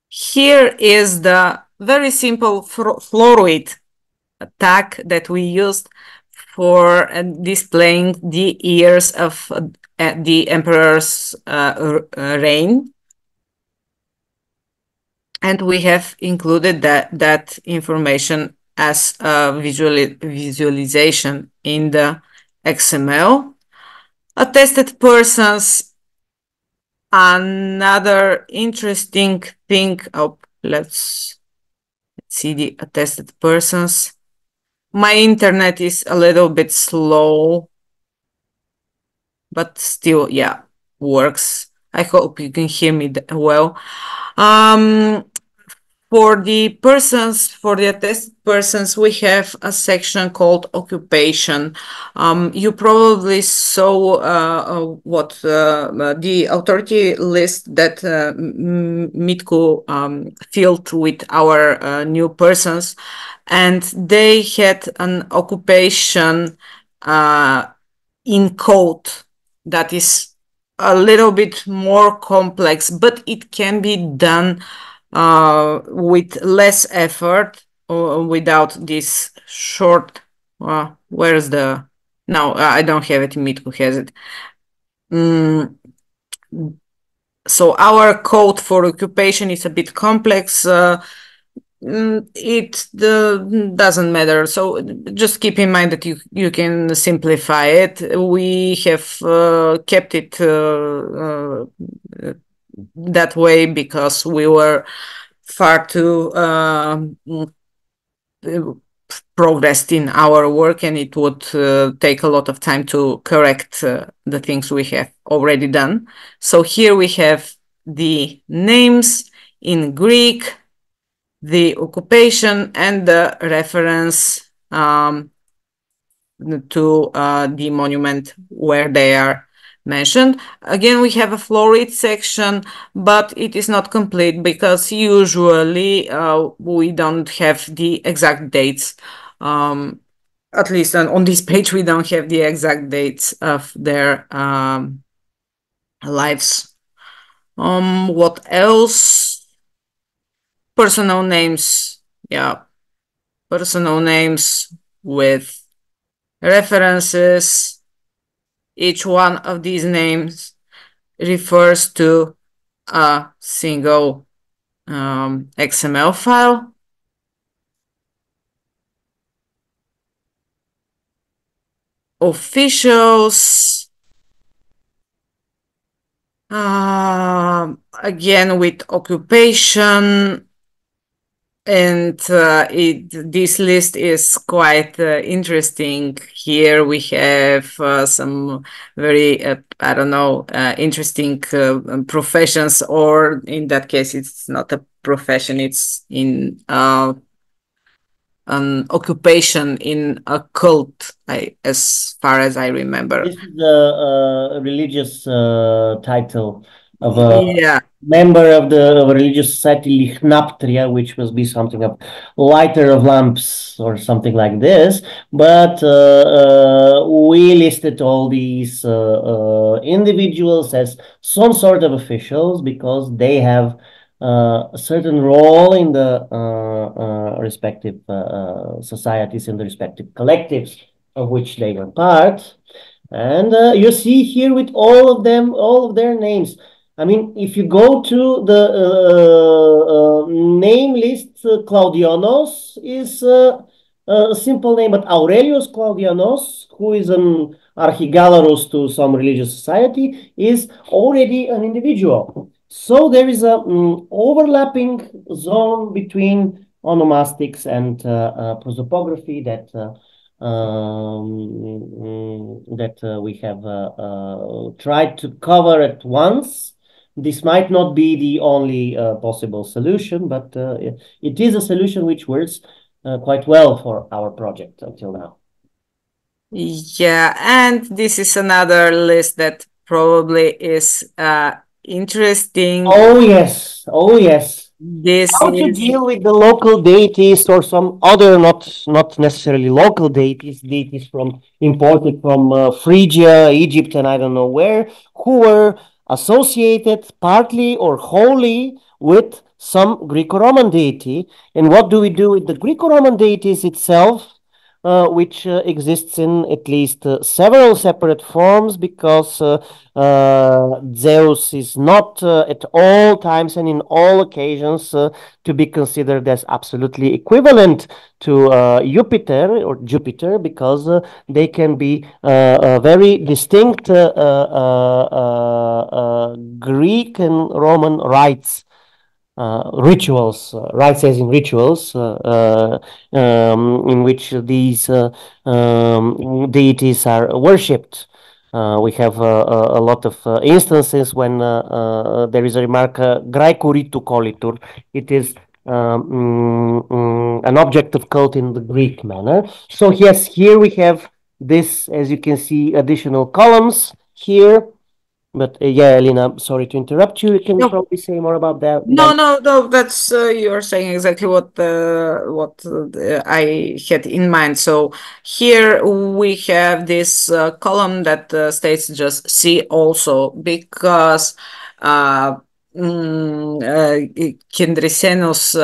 here is the very simple fluoroid tag that we used for displaying the years of the emperor's reign. And we have included that information as a visualization in the XML. Attested persons, another interesting thing. Oh, let's see the attested persons. My internet is a little bit slow, but still, yeah, works. I hope you can hear me well. For the persons, for the attested persons, we have a section called occupation. You probably saw what the authority list that Mitko filled with our new persons, and they had an occupation in code that is a little bit more complex, but it can be done with less effort, without this short. Where's the? No, I don't have it. Mitko has it. So our code for occupation is a bit complex. It doesn't matter. So just keep in mind that you can simplify it. We have kept it that way because we were far too progressed in our work, and it would take a lot of time to correct the things we have already done. So here we have the names in Greek, the occupation, and the reference to the monument where they are mentioned. Again, we have a florid section, but it is not complete because usually we don't have the exact dates. At least on this page, we don't have the exact dates of their lives. What else? Personal names. Yeah, personal names with references. Each one of these names refers to a single XML file. Officials, again with occupation, and this list is quite interesting. Here we have some very, I don't know, interesting professions, or in that case, it's not a profession, it's in an occupation in a cult, as far as I remember. This is a religious title of a Yeah. member of the religious society Lichnaptria, which must be something of lighter of lamps or something like this. But we listed all these individuals as some sort of officials because they have a certain role in the respective societies and the respective collectives of which they were part. And you see here with all of them, all of their names. I mean, if you go to the name list, Claudianos is a simple name, but Aurelius Claudianos, who is an archigalaros to some religious society, is already an individual. So there is a overlapping zone between onomastics and prosopography that we have tried to cover at once. This might not be the only possible solution, but it is a solution which works quite well for our project until now. Yeah, and this is another list that probably is interesting. Oh yes, oh yes. This How to is deal with the local deities or some other not necessarily local deities from imported from Phrygia, Egypt, and I don't know where, who were associated partly or wholly with some Greco-Roman deity. And what do we do with the Greco-Roman deities itself? Which exists in at least several separate forms because Zeus is not at all times and in all occasions to be considered as absolutely equivalent to Jupiter or Jupiter because they can be very distinct Greek and Roman rites. Rituals, rites as in rituals, in which these deities are worshipped. We have a lot of instances when there is a remark, Graeco ritu colitur. It is an object of cult in the Greek manner. So yes, here we have this, as you can see, additional columns here. But yeah, Elina, sorry to interrupt you. You can probably say more about that. No. That's you're saying exactly what I had in mind. So here we have this column that states just "see also" because Kendrisenos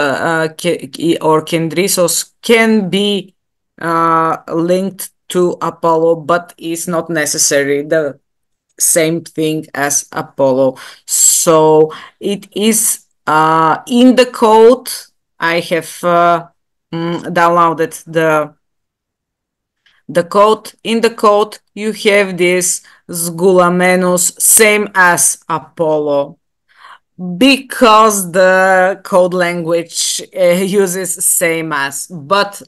or Kendrisos can be linked to Apollo, but is not necessary the same thing as Apollo. So it is in the code. I have downloaded the code. In the code, you have this Sgulamenos, same as Apollo, because the code language uses same as. But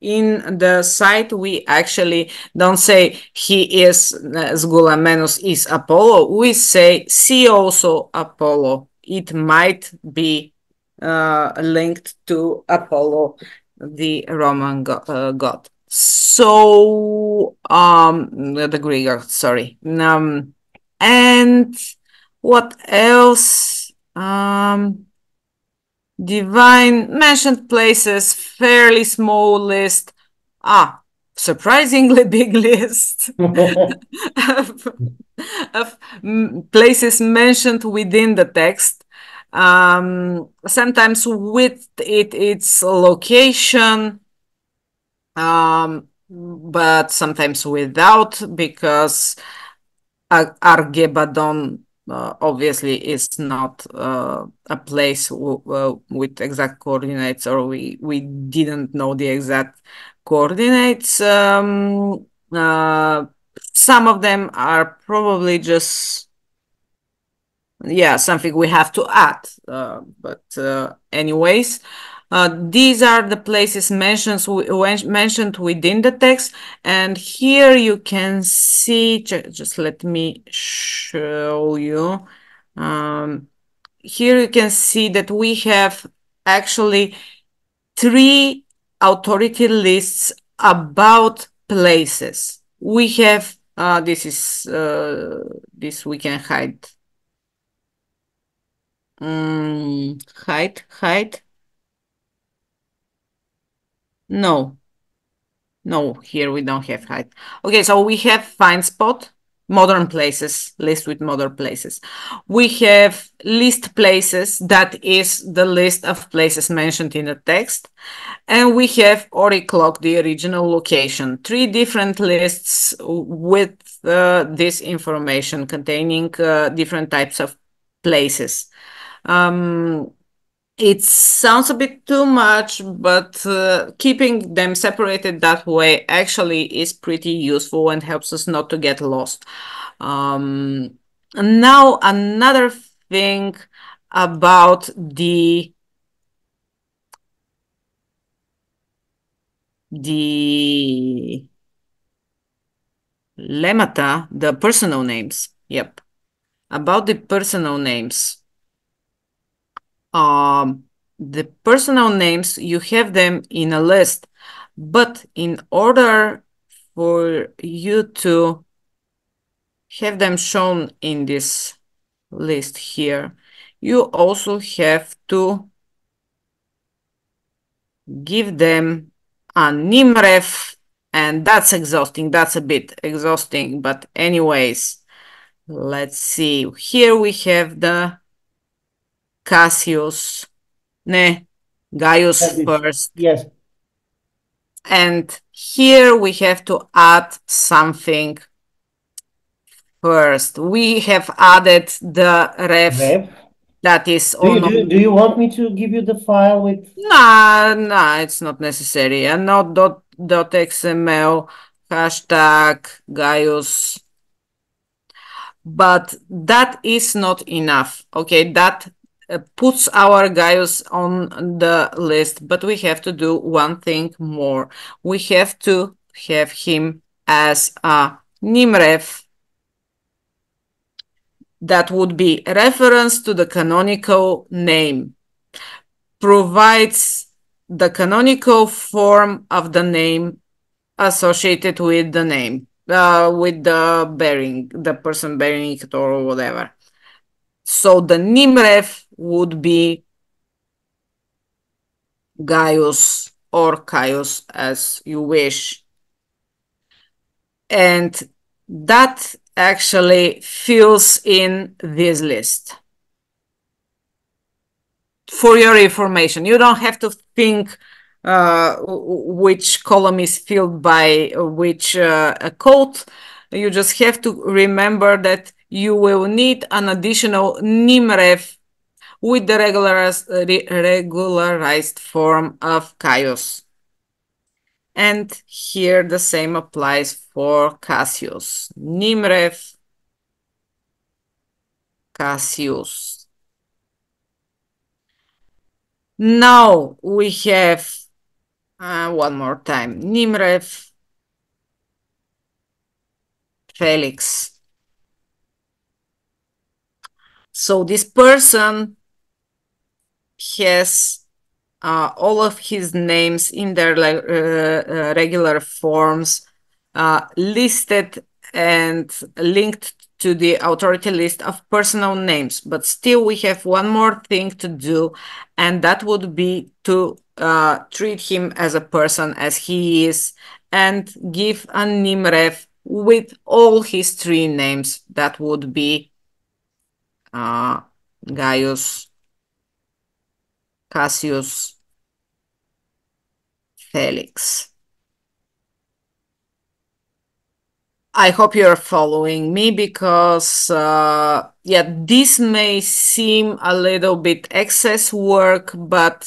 in the site, we actually don't say he is Sgulamenos is Apollo. We say see also Apollo. It might be linked to Apollo, the Roman god. So, the Greek god, sorry. And what else? Divine mentioned places, fairly small list. Ah, surprisingly big list of, places mentioned within the text. Sometimes with its location, but sometimes without, because Argebadon obviously is not a place with exact coordinates, or we didn't know the exact coordinates. Some of them are probably just, yeah, something we have to add. But anyways, these are the places mentioned within the text, and here you can see. Just let me show you. Here you can see that we have actually three authority lists about places. We have this we can hide. Height. No, no, here we don't have height. Okay, so we have find spot, modern places, list with modern places. We have list places, that is the list of places mentioned in the text. And we have oriclock, the original location. Three different lists with this information containing different types of places. It sounds a bit too much, but keeping them separated that way actually is pretty useful and helps us not to get lost. Now, another thing about the lemmata, the personal names. Yep. About the personal names. The personal names, you have them in a list, but in order for you to have them shown in this list here, you also have to give them a nimref, and that's exhausting. That's a bit exhausting, but anyways, let's see. Here we have the Cassius, ne, Gaius first. Yes. And here we have to add something first. We have added the ref Rev. that is Do you on. do you want me to give you the file with Nah, it's not necessary. And not dot xml hashtag Gaius, but that is not enough. Okay, that puts our Gaius on the list, but we have to do one thing more. We have to have him as a nimref. That would be reference to the canonical name, provides the canonical form of the name associated with the name, with the bearing, the person bearing it or whatever. So the nimref would be Gaius or Caius, as you wish. And that actually fills in this list. For your information, you don't have to think which column is filled by which code. You just have to remember that you will need an additional nimref with the regularized form of Caius. And here the same applies for Cassius. Nimref Cassius. Now we have one more time. Nimref Felix. So this person has all of his names in their regular forms listed and linked to the authority list of personal names. But still, we have one more thing to do, and that would be to treat him as a person as he is and give a Nimrev with all his three names. That would be Gaius, Cassius, Felix. I hope you're following me because, yeah, this may seem a little bit excess work, but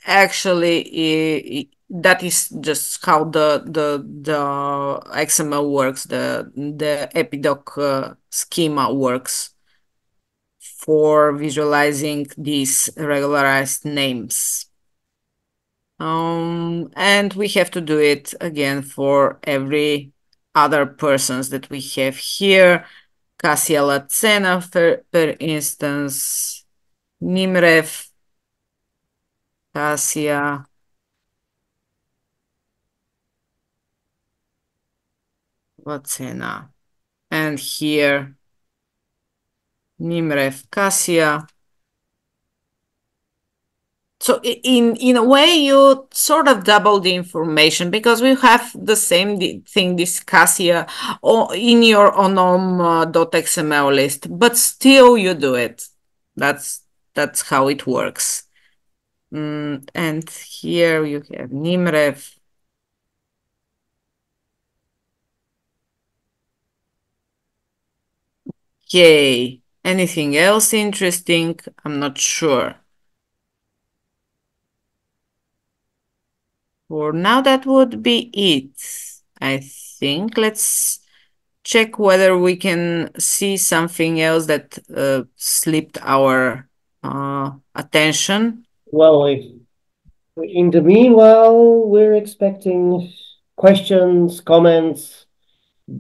actually, that is just how the XML works, the epidoc schema works for visualizing these regularized names. And we have to do it again for every other persons that we have here. Kasia Latsena, per instance, Nimrev, Kasia, Latsena, and here Nimrev, Kasia. So in a way, you sort of double the information because we have the same thing, this Cassia, in your onom.xml list, but still you do it. That's how it works. And here you have Nimrev. Yay. Anything else interesting? I'm not sure. For now, that would be it. I think. Let's check whether we can see something else that slipped our attention. Well, if in the meanwhile, we're expecting questions, comments.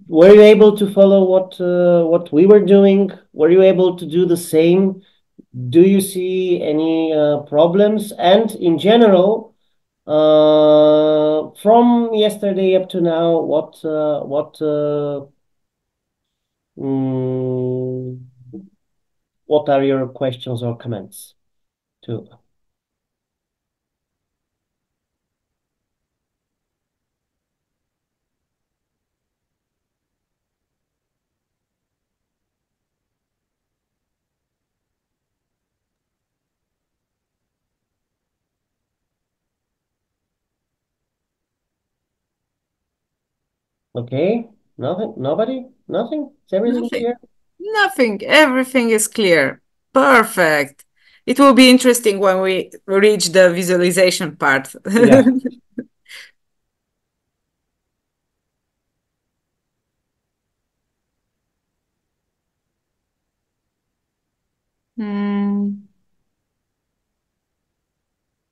Were you able to follow what we were doing? Were you able to do the same? Do you see any problems? And in general, from yesterday up to now, mm, what are your questions or comments too? Okay, nothing, nobody, nothing. Is everything Nothing. clear? Nothing. Everything is clear. Perfect. It will be interesting when we reach the visualization part. Yeah. Hmm.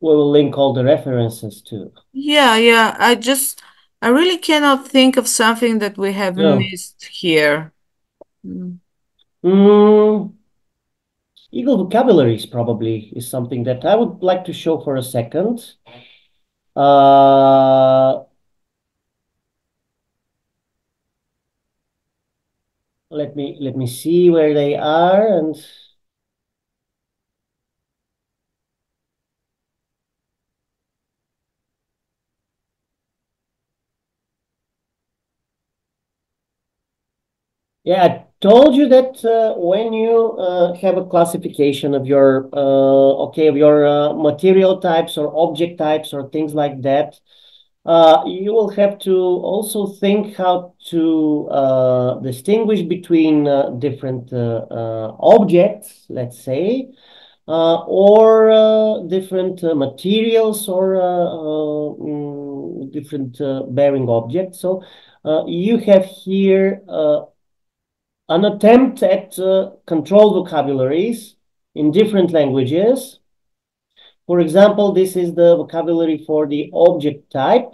We will link all the references too. Yeah. I really cannot think of something that we have No. missed here. Hmm. Mm, Eagle vocabularies probably is something that I would like to show for a second. Uh, let me see where they are and yeah, I told you that when you have a classification of your material types or object types or things like that, you will have to also think how to distinguish between different objects, let's say, or different materials or different bearing objects. So you have here an attempt at control vocabularies in different languages. For example, this is the vocabulary for the object type.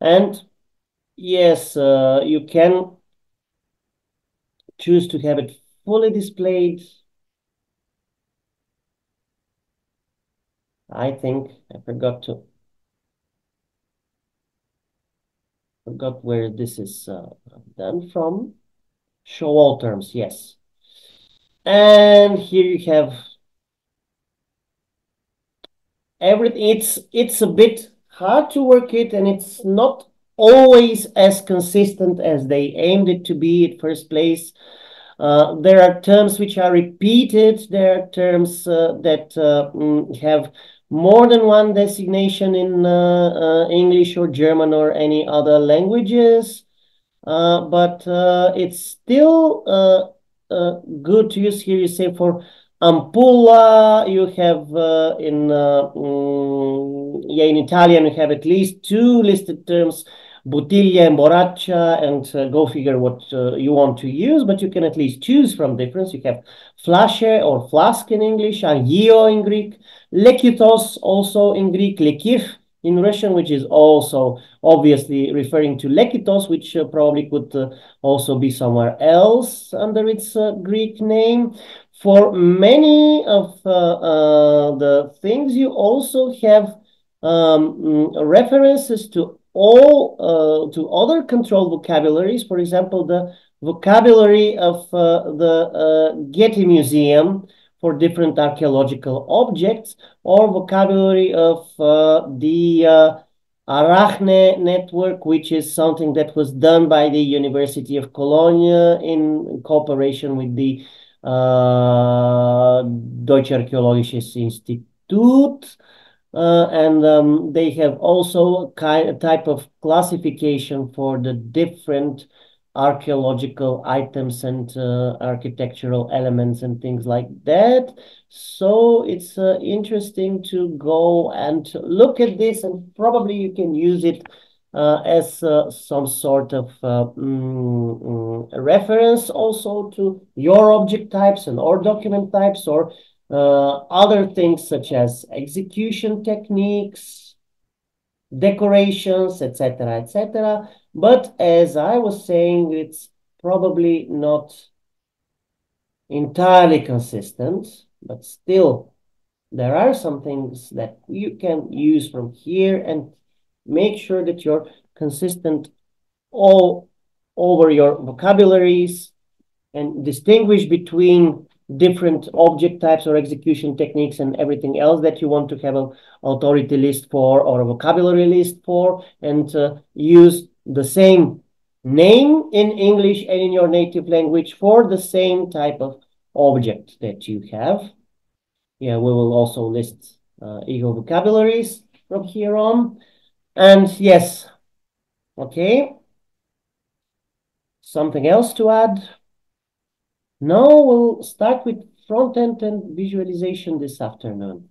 And yes, you can choose to have it fully displayed. I think I forgot where this is done from. Show all terms, yes. And here you have everything. It's a bit hard to work it, and it's not always as consistent as they aimed it to be at first place. There are terms which are repeated. There are terms that have more than one designation in English or German or any other languages. But it's still good to use. Here you say for ampulla, you have in Italian, you have at least two listed terms, bottiglia and borraccia, and go figure what you want to use, but you can at least choose from difference. You have flasche or flask in English, angio in Greek, lekitos also in Greek, lekif in Russian, which is also obviously referring to lekitos, which probably could also be somewhere else under its Greek name. For many of the things, you also have references to all to other controlled vocabularies. For example, the vocabulary of the Getty Museum for different archaeological objects, or vocabulary of the Arachne network, which is something that was done by the University of Cologne in cooperation with the Deutsche Archäologisches Institut. And they have also a type of classification for the different archaeological items and architectural elements and things like that. So it's interesting to go and look at this, and probably you can use it as some sort of reference also to your object types and or document types, or other things such as execution techniques, decorations, etc., etc. But as I was saying, it's probably not entirely consistent, but still there are some things that you can use from here and make sure that you're consistent all over your vocabularies and distinguish between different object types or execution techniques and everything else that you want to have an authority list for or a vocabulary list for, and use the same name in English and in your native language for the same type of object that you have. Yeah, we will also list ego vocabularies from here on. And yes, okay. Something else to add? No, we'll start with front end and visualization this afternoon.